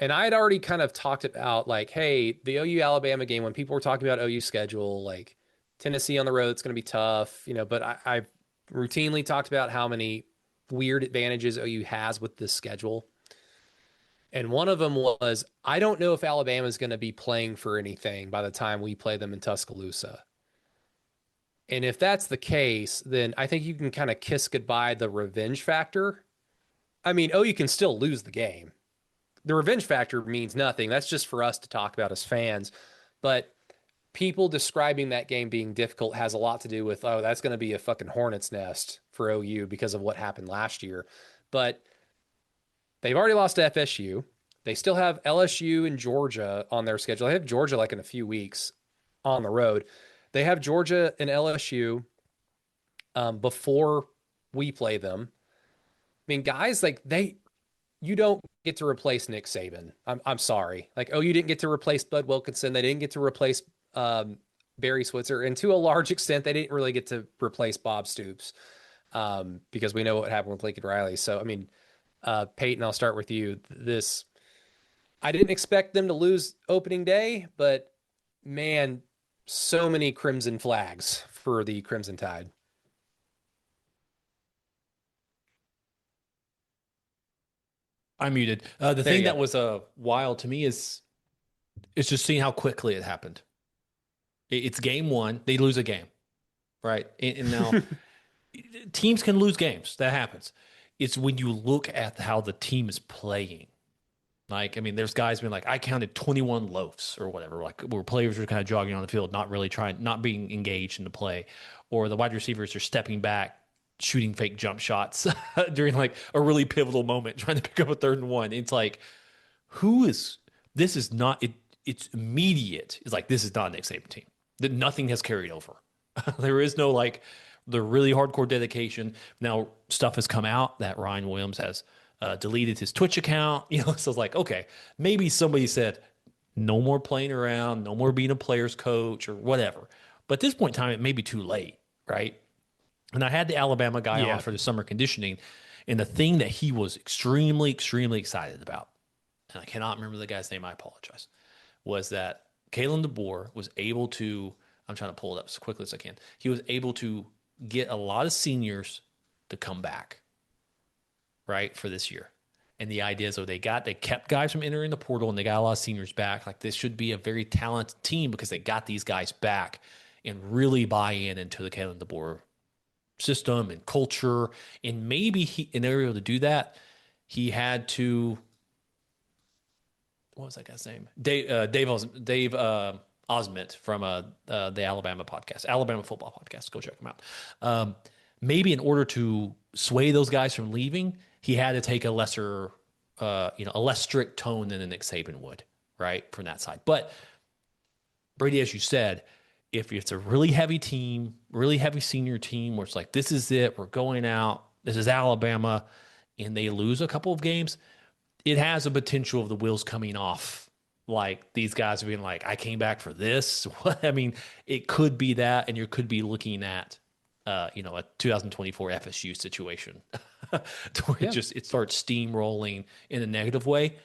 And I had already kind of talked about like, hey, the OU Alabama game, when people were talking about OU schedule, like Tennessee on the road, it's going to be tough, but I've routinely talked about how many weird advantages OU has with this schedule. And one of them was, I don't know if Alabama is going to be playing for anything by the time we play them in Tuscaloosa. And if that's the case, then I think you can kind of kiss goodbye the revenge factor. I mean, OU can still lose the game. The revenge factor means nothing. That's just for us to talk about as fans. But people describing that game being difficult has a lot to do with, oh, that's going to be a fucking hornet's nest for OU because of what happened last year. But they've already lost to FSU. They still have LSU and Georgia on their schedule. They have Georgia like in a few weeks on the road. They have Georgia and LSU before we play them. I mean, guys, like you don't get to replace Nick Saban. I'm sorry. Like, oh, you didn't get to replace Bud Wilkinson. They didn't get to replace Barry Switzer, and to a large extent, they didn't really get to replace Bob Stoops because we know what happened with Lincoln Riley. So, I mean, Peyton, I'll start with you. This I didn't expect them to lose opening day, but man, so many crimson flags for the Crimson Tide. I muted. The There thing you that go. was wild to me is just seeing how quickly it happened. It's game one. They lose a game, right? And now teams can lose games. That happens. It's when you look at how the team is playing. Like, I mean, there's guys being like, I counted 21 loafs or whatever, like where players are kind of jogging on the field, not really trying, not being engaged in the play, or the wide receivers are stepping back, shooting fake jump shots during like a really pivotal moment, trying to pick up a 3rd and 1. It's like, who is this? Is not it? It's immediate. It's like this is not a Nick Saban team. That nothing has carried over. There is no like the really hardcore dedication. Now stuff has come out that Ryan Williams has deleted his Twitch account. So it's like okay, maybe somebody said no more playing around, no more being a player's coach or whatever. But at this point in time, it may be too late, right? And I had the Alabama guy on Yeah. for the summer conditioning, and the thing that he was extremely, extremely excited about, and I cannot remember the guy's name, I apologize, was that Kalen DeBoer was able to, I'm trying to pull it up as quickly as I can. He was able to get a lot of seniors to come back, right, for this year. And the idea is, so they kept guys from entering the portal and they got a lot of seniors back. Like this should be a very talented team because they got these guys back and really buy in into the Kalen DeBoer system and culture. And maybe in order to do that, he had to, what was that guy's name? Dave Osment from the Alabama podcast, Alabama football podcast. Go check him out. Maybe in order to sway those guys from leaving, he had to take a lesser, a less strict tone than a Nick Saban would, right, from that side. But Brady, as you said, if it's a really heavy team, really heavy senior team, where it's like this is it, we're going out, this is Alabama, and they lose a couple of games, it has a potential of the wheels coming off. Like these guys are being like, I came back for this. I mean, it could be that, and you could be looking at, a 2024 FSU situation to where Yeah. it starts steamrolling in a negative way.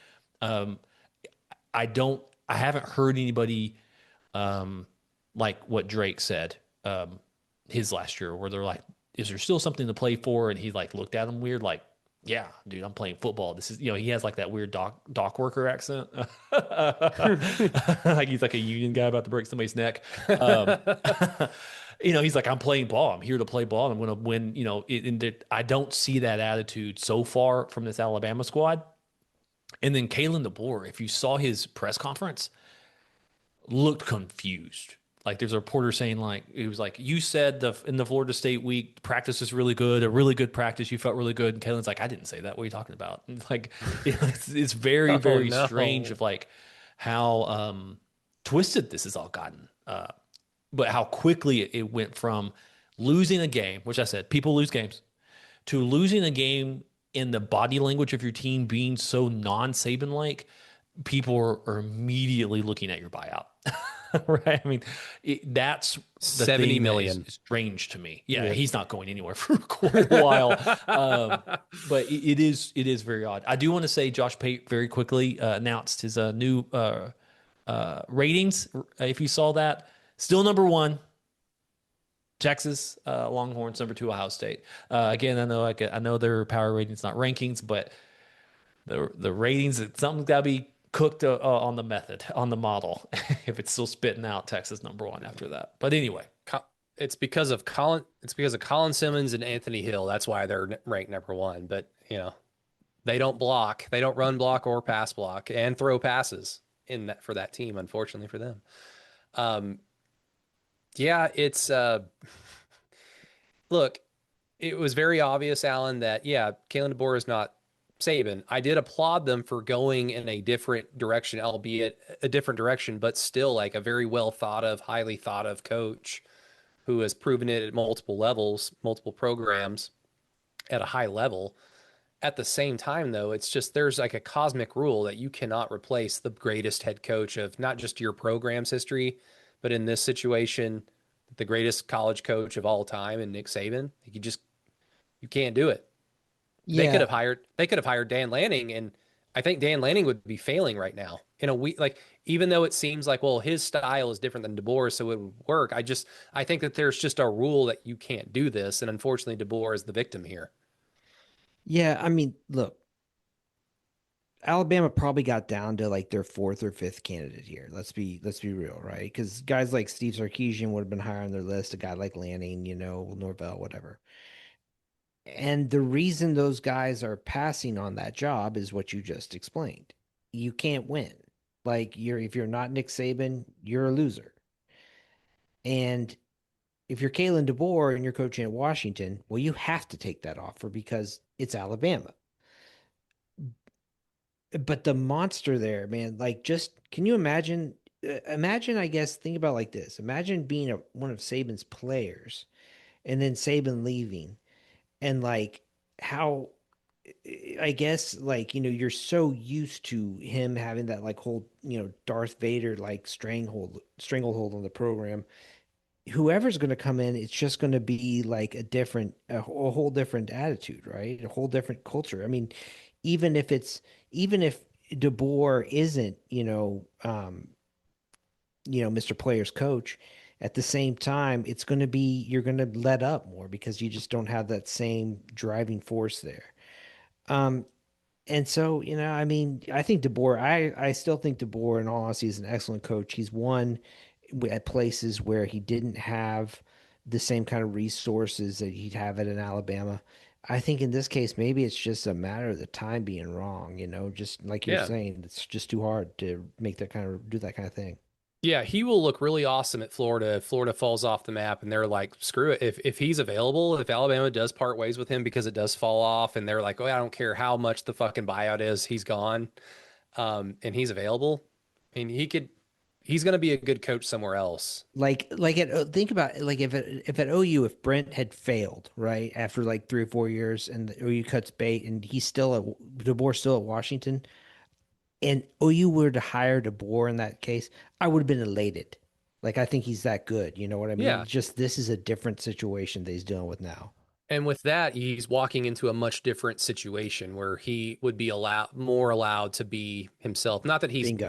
Um, I haven't heard anybody like what Drake said his last year, where they're like, "Is there still something to play for?" And he like looked at him weird, like, "Yeah, dude, I'm playing football. This is he has like that weird dock worker accent, like he's like a union guy about to break somebody's neck." He's like, "I'm playing ball. I'm here to play ball. And I'm going to win." I don't see that attitude so far from this Alabama squad. And then Kalen DeBoer, if you saw his press conference, looked confused. Like there's a reporter saying like it was like you said in the Florida State week practice is really good, a really good practice. You felt really good, and Kalen's like, I didn't say that. What are you talking about? And like it's very Oh very strange no. of like how twisted this has all gotten, but how quickly it went from losing a game, which I said people lose games, to losing a game in the body language of your team being so non-Saban like, people are immediately looking at your buyout. Right? I mean, that's the 70 thing that is million. strange to me. Yeah, Yeah. he's not going anywhere for quite a while. But it is very odd. I do want to say Josh Pate very quickly announced his new ratings. If you saw that, still number one. Texas Longhorns, number two Ohio State. Again, I know their power ratings, not rankings, but the ratings, something's got to be cooked on the method, on the model, if it's still spitting out Texas number one after that. But anyway, It's because of Colin. It's because of Colin Simmons and Anthony Hill. That's why they're ranked number one. But they don't block. They don't run block or pass block and throw passes in that for that team. Unfortunately for them. Um, yeah, it's look. It was very obvious, Alan, that yeah, Kalen DeBoer is not Saban. I did applaud them for going in a different direction, albeit a different direction, but still like a very well thought of, highly thought of coach who has proven it at multiple levels, multiple programs at a high level. At the same time, though, it's just there's like a cosmic rule that you cannot replace the greatest head coach of not just your program's history, But in this situation, the greatest college coach of all time and Nick Saban, you can't do it. Yeah, They could have hired Dan Lanning, and I think Dan Lanning would be failing right now in a week. Like, even though it seems like, well, his style is different than DeBoer, so it would work. I think that there's just a rule that you can't do this, and unfortunately DeBoer is the victim here. yeah. I mean, look, Alabama probably got down to like their fourth or fifth candidate here. Let's be real, right? Because guys like Steve Sarkisian would have been higher on their list. A guy like Lanning, Norvell, whatever. And the reason those guys are passing on that job is what you just explained. You can't win. Like if you're not Nick Saban, you're a loser. And if you're Kalen DeBoer and you're coaching at Washington, well, you have to take that offer because it's Alabama. But the monster there, man, like just can you imagine? Imagine, I guess, think about it like this. Imagine being one of Saban's players and then Saban leaving and like how I guess like you're so used to him having that like whole Darth Vader like stranglehold on the program. Whoever's going to come in, it's just going to be like a whole different attitude, right? A whole different culture. I mean, even if DeBoer isn't Mr. Player's coach, at the same time, it's going to be you're going to let up more because you just don't have that same driving force there. Um, and so, I mean, I think DeBoer, I still think DeBoer, in all honesty, is an excellent coach. He's won at places where he didn't have the same kind of resources that he'd have at an Alabama. I think in this case, maybe it's just a matter of the time being wrong, just like you're Yeah. saying, it's just too hard to do that kind of thing. Yeah, he will look really awesome at Florida. If Florida falls off the map and they're like, screw it. If he's available, if Alabama does part ways with him because it does fall off and they're like, oh, I don't care how much the fucking buyout is, he's gone. And he's available. I mean, he's going to be a good coach somewhere else. Think about it, like if at OU, if Brent had failed right after like 3 or 4 years and the OU cuts bait and he's still at DeBoer's still at Washington and OU were to hire DeBoer in that case, I would have been elated. Like I think he's that good. You know what I mean? Yeah. Just this is a different situation that he's dealing with now. And with that, he's walking into a much different situation where he would be more allowed to be himself. Not that he's Bingo.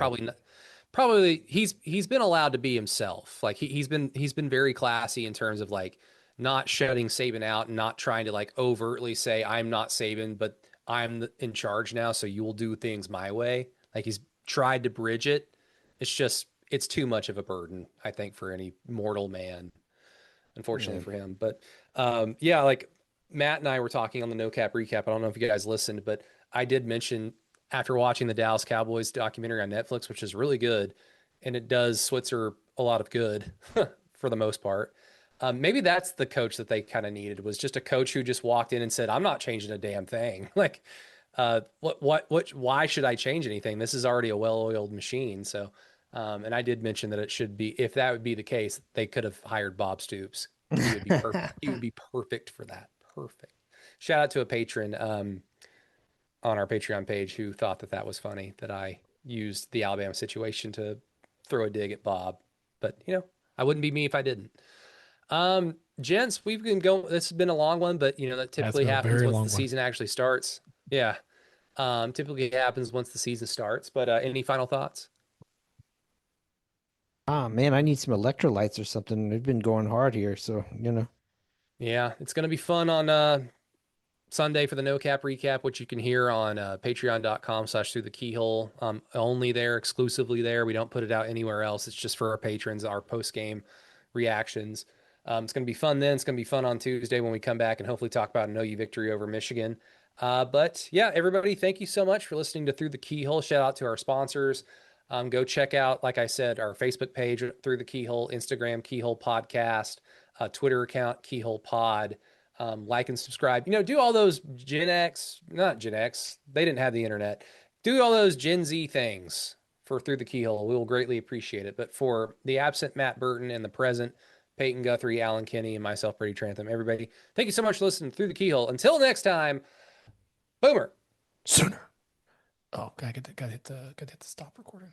probably he's been allowed to be himself. Like he's been very classy in terms of like not shutting Saban out and not trying to like overtly say I'm not Saban, but in charge now, so you will do things my way. Like he's tried to bridge it. It's too much of a burden, I think, for any mortal man, unfortunately Yeah. for him. But yeah, like Matt and I were talking on the No Cap recap. I don't know if you guys listened, but I did mention after watching the Dallas Cowboys documentary on Netflix, which is really good, and it does Switzer a lot of good for the most part. Maybe that's the coach that they kind of needed, was just a coach who just walked in and said, "I'm not changing a damn thing." Like, why should I change anything? This is already a well-oiled machine. So, and I did mention that it should be, if that would be the case, they could have hired Bob Stoops. He would be perfect. He would be perfect for that. Perfect. Shout out to a patron on our Patreon page who thought that that was funny that I used the Alabama situation to throw a dig at Bob. But I wouldn't be me if I didn't. Gents, we've been going. This has been a long one, but that That's typically been a happens very once long the one. season actually starts. Yeah. Typically happens once the season starts. But any final thoughts? Ah, man, I need some electrolytes or something. They've been going hard here, so. Yeah, it's gonna be fun on Sunday for the No Cap recap, which you can hear on patreon.com/ through the keyhole. Only there, exclusively there. We don't put it out anywhere else. It's just for our patrons, our post game reactions. It's going to be fun then. It's going to be fun on Tuesday when we come back and hopefully talk about an OU victory over Michigan. But yeah, everybody, thank you so much for listening to Through the Keyhole. Shout out to our sponsors. Go check out, like I said, our Facebook page, Through the Keyhole, Instagram, Keyhole Podcast, Twitter account, Keyhole Pod. Like and subscribe. Do all those not Gen X. They didn't have the internet. Do all those Gen Z things for Through the Keyhole. We will greatly appreciate it. But for the absent Matt Burton and the present Peyton Guthrie, Alan Kinney, and myself, Brady Trantham, everybody, thank you so much for listening to Through the Keyhole. Until next time, Boomer. Sooner. Oh, gotta hit the stop recording.